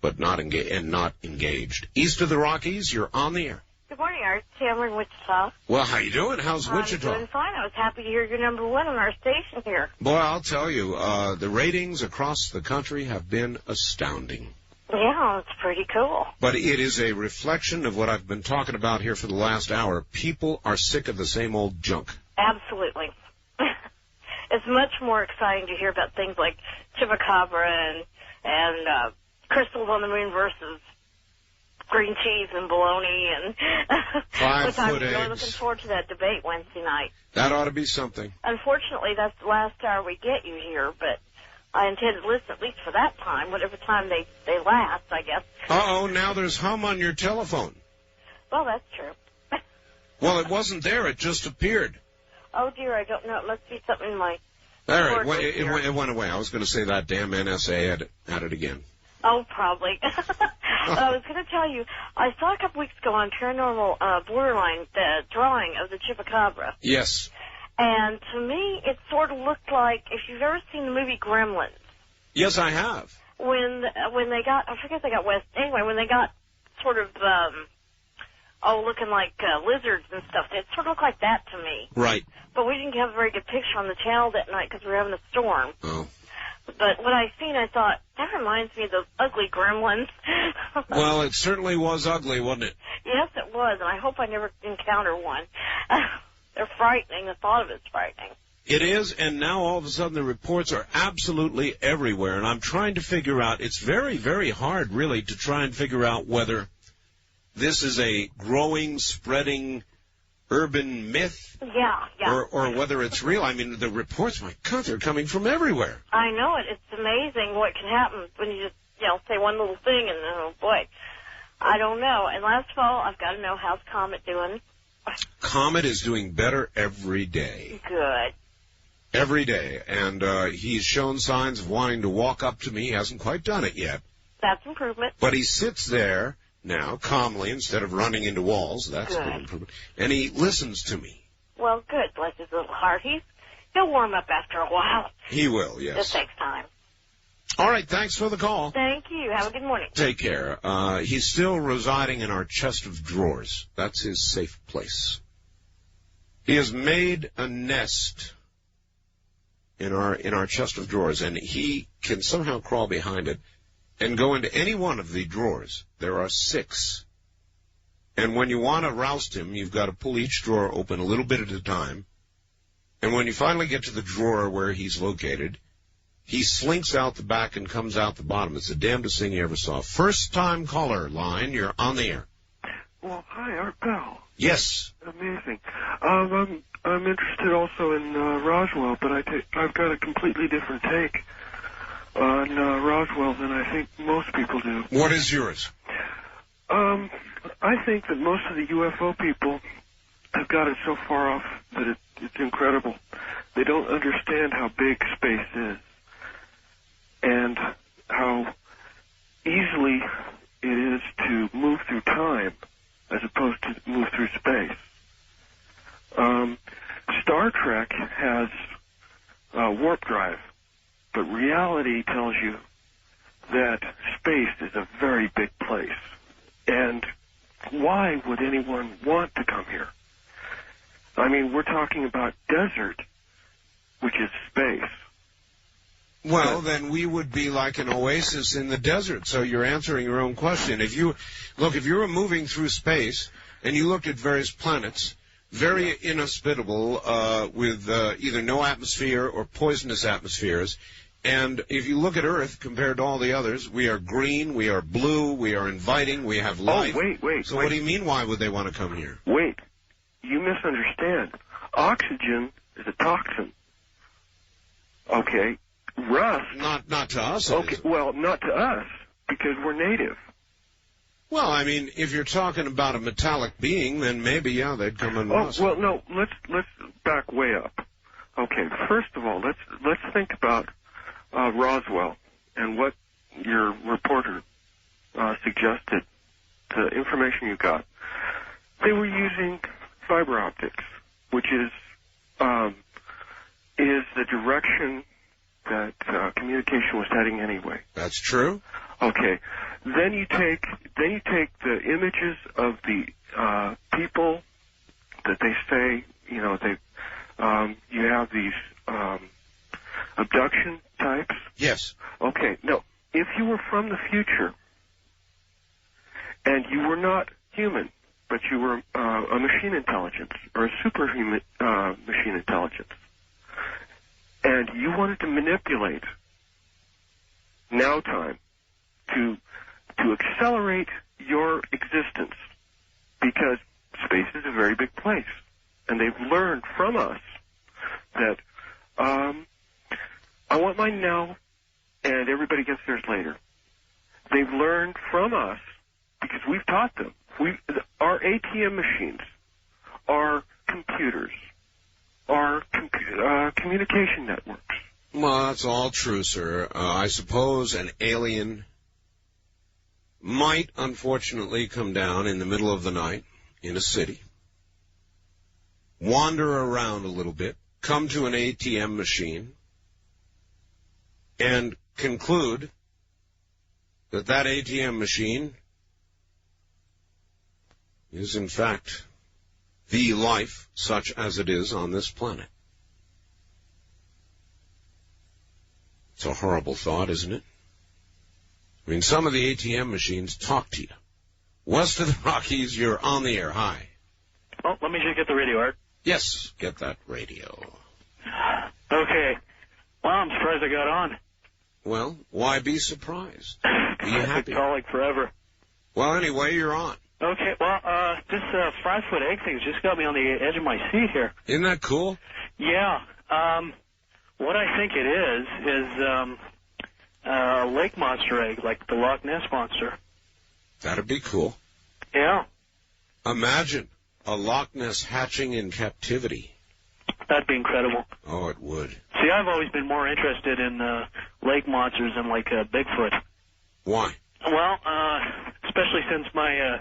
but not engaged. East of the Rockies, you're on the air. Good morning, Art. Taylor in Wichita. Well, how you doing? How's Wichita? I'm doing fine. I was happy to hear you're number one on our station here. Boy, I'll tell you, the ratings across the country have been astounding. Yeah, it's pretty cool. But it is a reflection of what I've been talking about here for the last hour. People are sick of the same old junk. Absolutely. It's much more exciting to hear about things like Chupacabra and crystals on the moon versus green cheese and bologna and which I'm really looking forward to that debate Wednesday night. That ought to be something. Unfortunately, that's the last hour we get you here, but I intend to listen at least for that time, whatever time they last, I guess. Uh-oh, now there's hum on your telephone. Well, that's true. Well, it wasn't there. It just appeared. Oh, dear, I don't know. It must be something in my... All right, it went away. I was going to say that damn NSA had it again. Oh, probably. I was going to tell you, I saw a couple weeks ago on Paranormal Borderline the drawing of the Chupacabra. Yes. And to me, it sort of looked like, if you've ever seen the movie Gremlins. Yes, I have. When they got, I forget they got West, anyway, when they got sort of, looking like lizards and stuff, it sort of looked like that to me. Right. But we didn't have a very good picture on the channel that night because we were having a storm. Oh. But when I seen, I thought, that reminds me of those ugly gremlins. Well, it certainly was ugly, wasn't it? Yes, it was, and I hope I never encounter one. They're frightening. The thought of it's frightening. It is, and now all of a sudden the reports are absolutely everywhere, and I'm trying to figure out, it's very, very hard, really, to try and figure out whether this is a growing, spreading urban myth, or whether it's real. I mean, the reports, my God, they're coming from everywhere. I know it. It's amazing what can happen when you just, say one little thing and, oh, boy, I don't know. And last fall, I've got to know, how's Comet doing? Comet is doing better every day. Good. Every day. And he's shown signs of wanting to walk up to me. He hasn't quite done it yet. That's improvement. But he sits there now, calmly, instead of running into walls. That's good improvement. And he listens to me. Well, good. Bless his little heart. He'll warm up after a while. He will, yes. Just takes time. All right, thanks for the call. Thank you. Have a good morning. Take care. He's still residing in our chest of drawers. That's his safe place. He has made a nest in our chest of drawers, and he can somehow crawl behind it and go into any one of the drawers. There are 6. And when you want to roust him, you've got to pull each drawer open a little bit at a time. And when you finally get to the drawer where he's located, he slinks out the back and comes out the bottom. It's the damnedest thing you ever saw. First-time caller line, you're on the air. Well, hi, Art Bell. Yes. Amazing. I'm interested also in Roswell, but I've got a completely different take on Roswell than I think most people do. What is yours? I think that most of the UFO people have got it so far off that it's incredible. They don't understand how big space is and how easily it is to move through time as opposed to move through space. Star Trek has warp drive, but reality tells you that space is a very big place. And why would anyone want to come here? I mean, we're talking about desert, which is space. Well, then we would be like an oasis in the desert, so you're answering your own question. If you were moving through space and you looked at various planets, very inhospitable, with either no atmosphere or poisonous atmospheres, and if you look at Earth compared to all the others, we are green, we are blue, we are inviting, we have life. Oh, wait. So what do you mean, why would they want to come here? Wait. You misunderstand. Oxygen is a toxin. Okay. Rust. Not to us. Okay. Well, not to us because we're native. Well, I mean, if you're talking about a metallic being, then maybe they'd come and rust. Well, no. Let's back way up. Okay. First of all, let's think about Roswell and what your reporter suggested. The information you got. They were using fiber optics, which is is the direction that communication was heading anyway. That's true. Okay. Then you take the images of the people that they say, you know, you have these abduction types. Yes. Okay. Now, if you were from the future and you were not human, but you were a machine intelligence or a superhuman machine intelligence, and you wanted to manipulate now time to accelerate your existence, because space is a very big place, and they've learned from us that I want mine now, and everybody gets theirs later. They've learned from us because we've taught them. Our ATM machines, our computers, our communication networks. Well, that's all true, sir. I suppose an alien might, unfortunately, come down in the middle of the night in a city, wander around a little bit, come to an ATM machine, and conclude that that ATM machine is, in fact, the life such as it is on this planet. It's a horrible thought, isn't it? I mean, some of the ATM machines talk to you. West of the Rockies, you're on the air. Hi. Oh, let me just get the radio, Art. Yes, get that radio. Okay. Well, I'm surprised I got on. Well, why be surprised? Be I've happy. been calling forever. Well, anyway, you're on. Okay, well, this fried-foot egg thing's just got me on the edge of my seat here. Isn't that cool? Yeah. What I think it is a lake monster egg, like the Loch Ness Monster. That'd be cool. Yeah. Imagine a Loch Ness hatching in captivity. That'd be incredible. Oh, it would. See, I've always been more interested in lake monsters than, like, Bigfoot. Why? Well, especially since my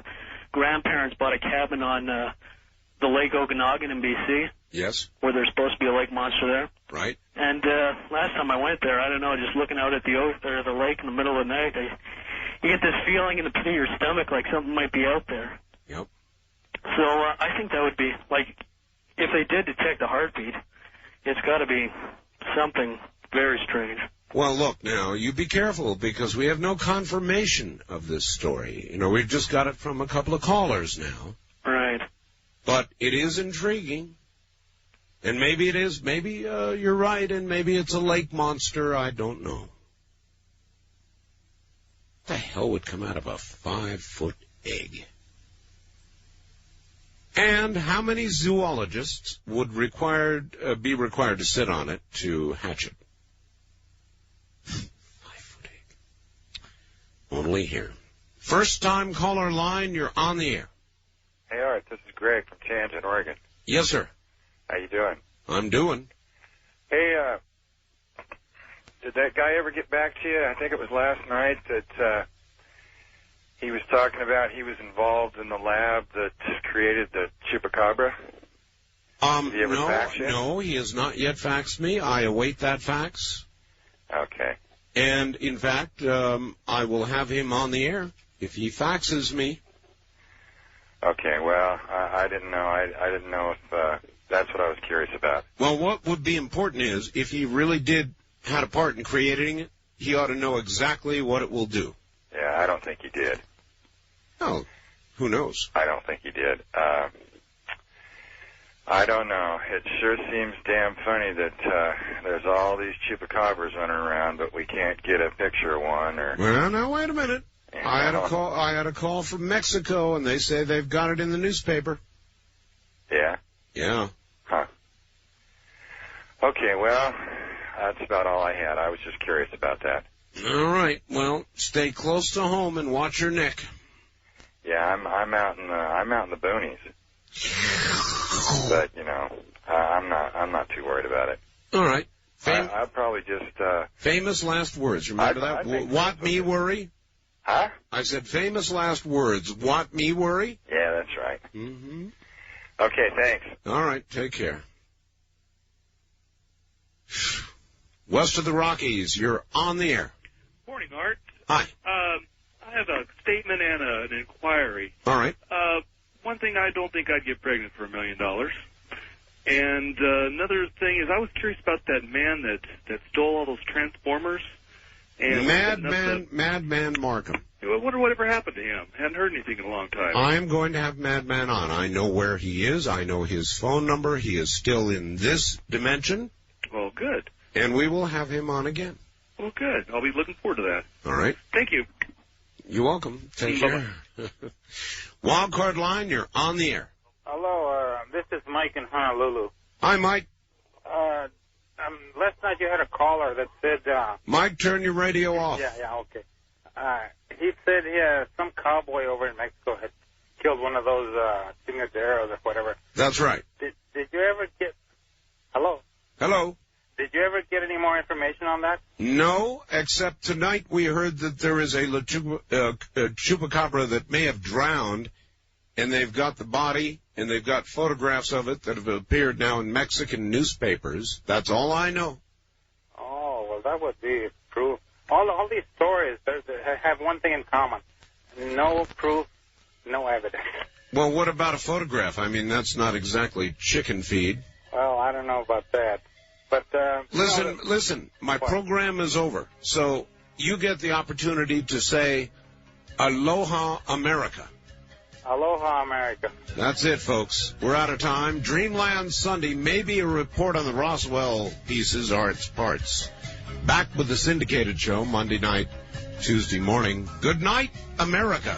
grandparents bought a cabin on the Lake Okanagan in B.C. Yes. Where there's supposed to be a lake monster there. Right. And last time I went there, I don't know, just looking out at the lake in the middle of the night, you get this feeling in the pit of your stomach like something might be out there. Yep. So I think that would be, like, if they did detect a heartbeat, it's got to be something very strange. Well, look, now, you be careful, because we have no confirmation of this story. You know, we've just got it from a couple of callers now. Right. But it is intriguing. And maybe it is. Maybe you're right, and maybe it's a lake monster. I don't know. What the hell would come out of a 5-foot egg? And how many zoologists would be required to sit on it to hatch it? 5-foot egg. Only here. First time caller line, you're on the air. Hey, Art, this is Greg from Tangent, Oregon. Yes, sir. How you doing? I'm doing. Hey, did that guy ever get back to you? I think it was last night that he was talking about he was involved in the lab that created the chupacabra. Did he ever fax you? No, he has not yet faxed me. I await that fax. Okay. And, in fact, I will have him on the air if he faxes me. Okay, well, I didn't know. I didn't know if that's what I was curious about. Well, what would be important is, if he really had a part in creating it, he ought to know exactly what it will do. Yeah, I don't think he did. Oh, who knows? I don't think he did. I don't know. It sure seems damn funny that there's all these chupacabras running around, but we can't get a picture of one. Well, now, wait a minute. I had a call from Mexico, and they say they've got it in the newspaper. Yeah? Yeah. Huh. Okay, well, that's about all I had. I was just curious about that. All right. Well, stay close to home and watch your neck. Yeah, I'm out in the boonies. But I'm not too worried about it. All right. I'll probably just famous last words. Remember that? What me worry? Huh? I said famous last words. What me worry? Yeah, that's right. Mm-hmm. Okay, thanks. All right. Take care. West of the Rockies, you're on the air. Morning, Art. Hi. I have a statement and an inquiry. All right. One thing, I don't think I'd get pregnant for $1 million. And another thing is, I was curious about that man that stole all those Transformers. And Madman Markham. I wonder whatever happened to him. Hadn't heard anything in a long time. I'm going to have Madman on. I know where he is. I know his phone number. He is still in this dimension. Well, good. And we will have him on again. Well, good. I'll be looking forward to that. All right. Thank you. You're welcome. Take care. Wildcard line, you're on the air. Hello, this is Mike in Honolulu. Hi, Mike. Last night you had a caller that said... Mike, turn your radio off. Yeah, okay. He said some cowboy over in Mexico had killed one of those chingaderos or whatever. That's right. Did you ever get... Hello? Hello? Did you ever get any more information on that? No, except tonight we heard that there is a chupacabra that may have drowned, and they've got the body, and they've got photographs of it that have appeared now in Mexican newspapers. That's all I know. Oh, well, that would be proof. All these stories they have one thing in common. No proof, no evidence. Well, what about a photograph? I mean, that's not exactly chicken feed. Well, I don't know about that. But listen, my program is over. So you get the opportunity to say, Aloha, America. Aloha, America. That's it, folks. We're out of time. Dreamland Sunday, maybe a report on the Roswell pieces or its parts. Back with the syndicated show Monday night, Tuesday morning. Good night, America.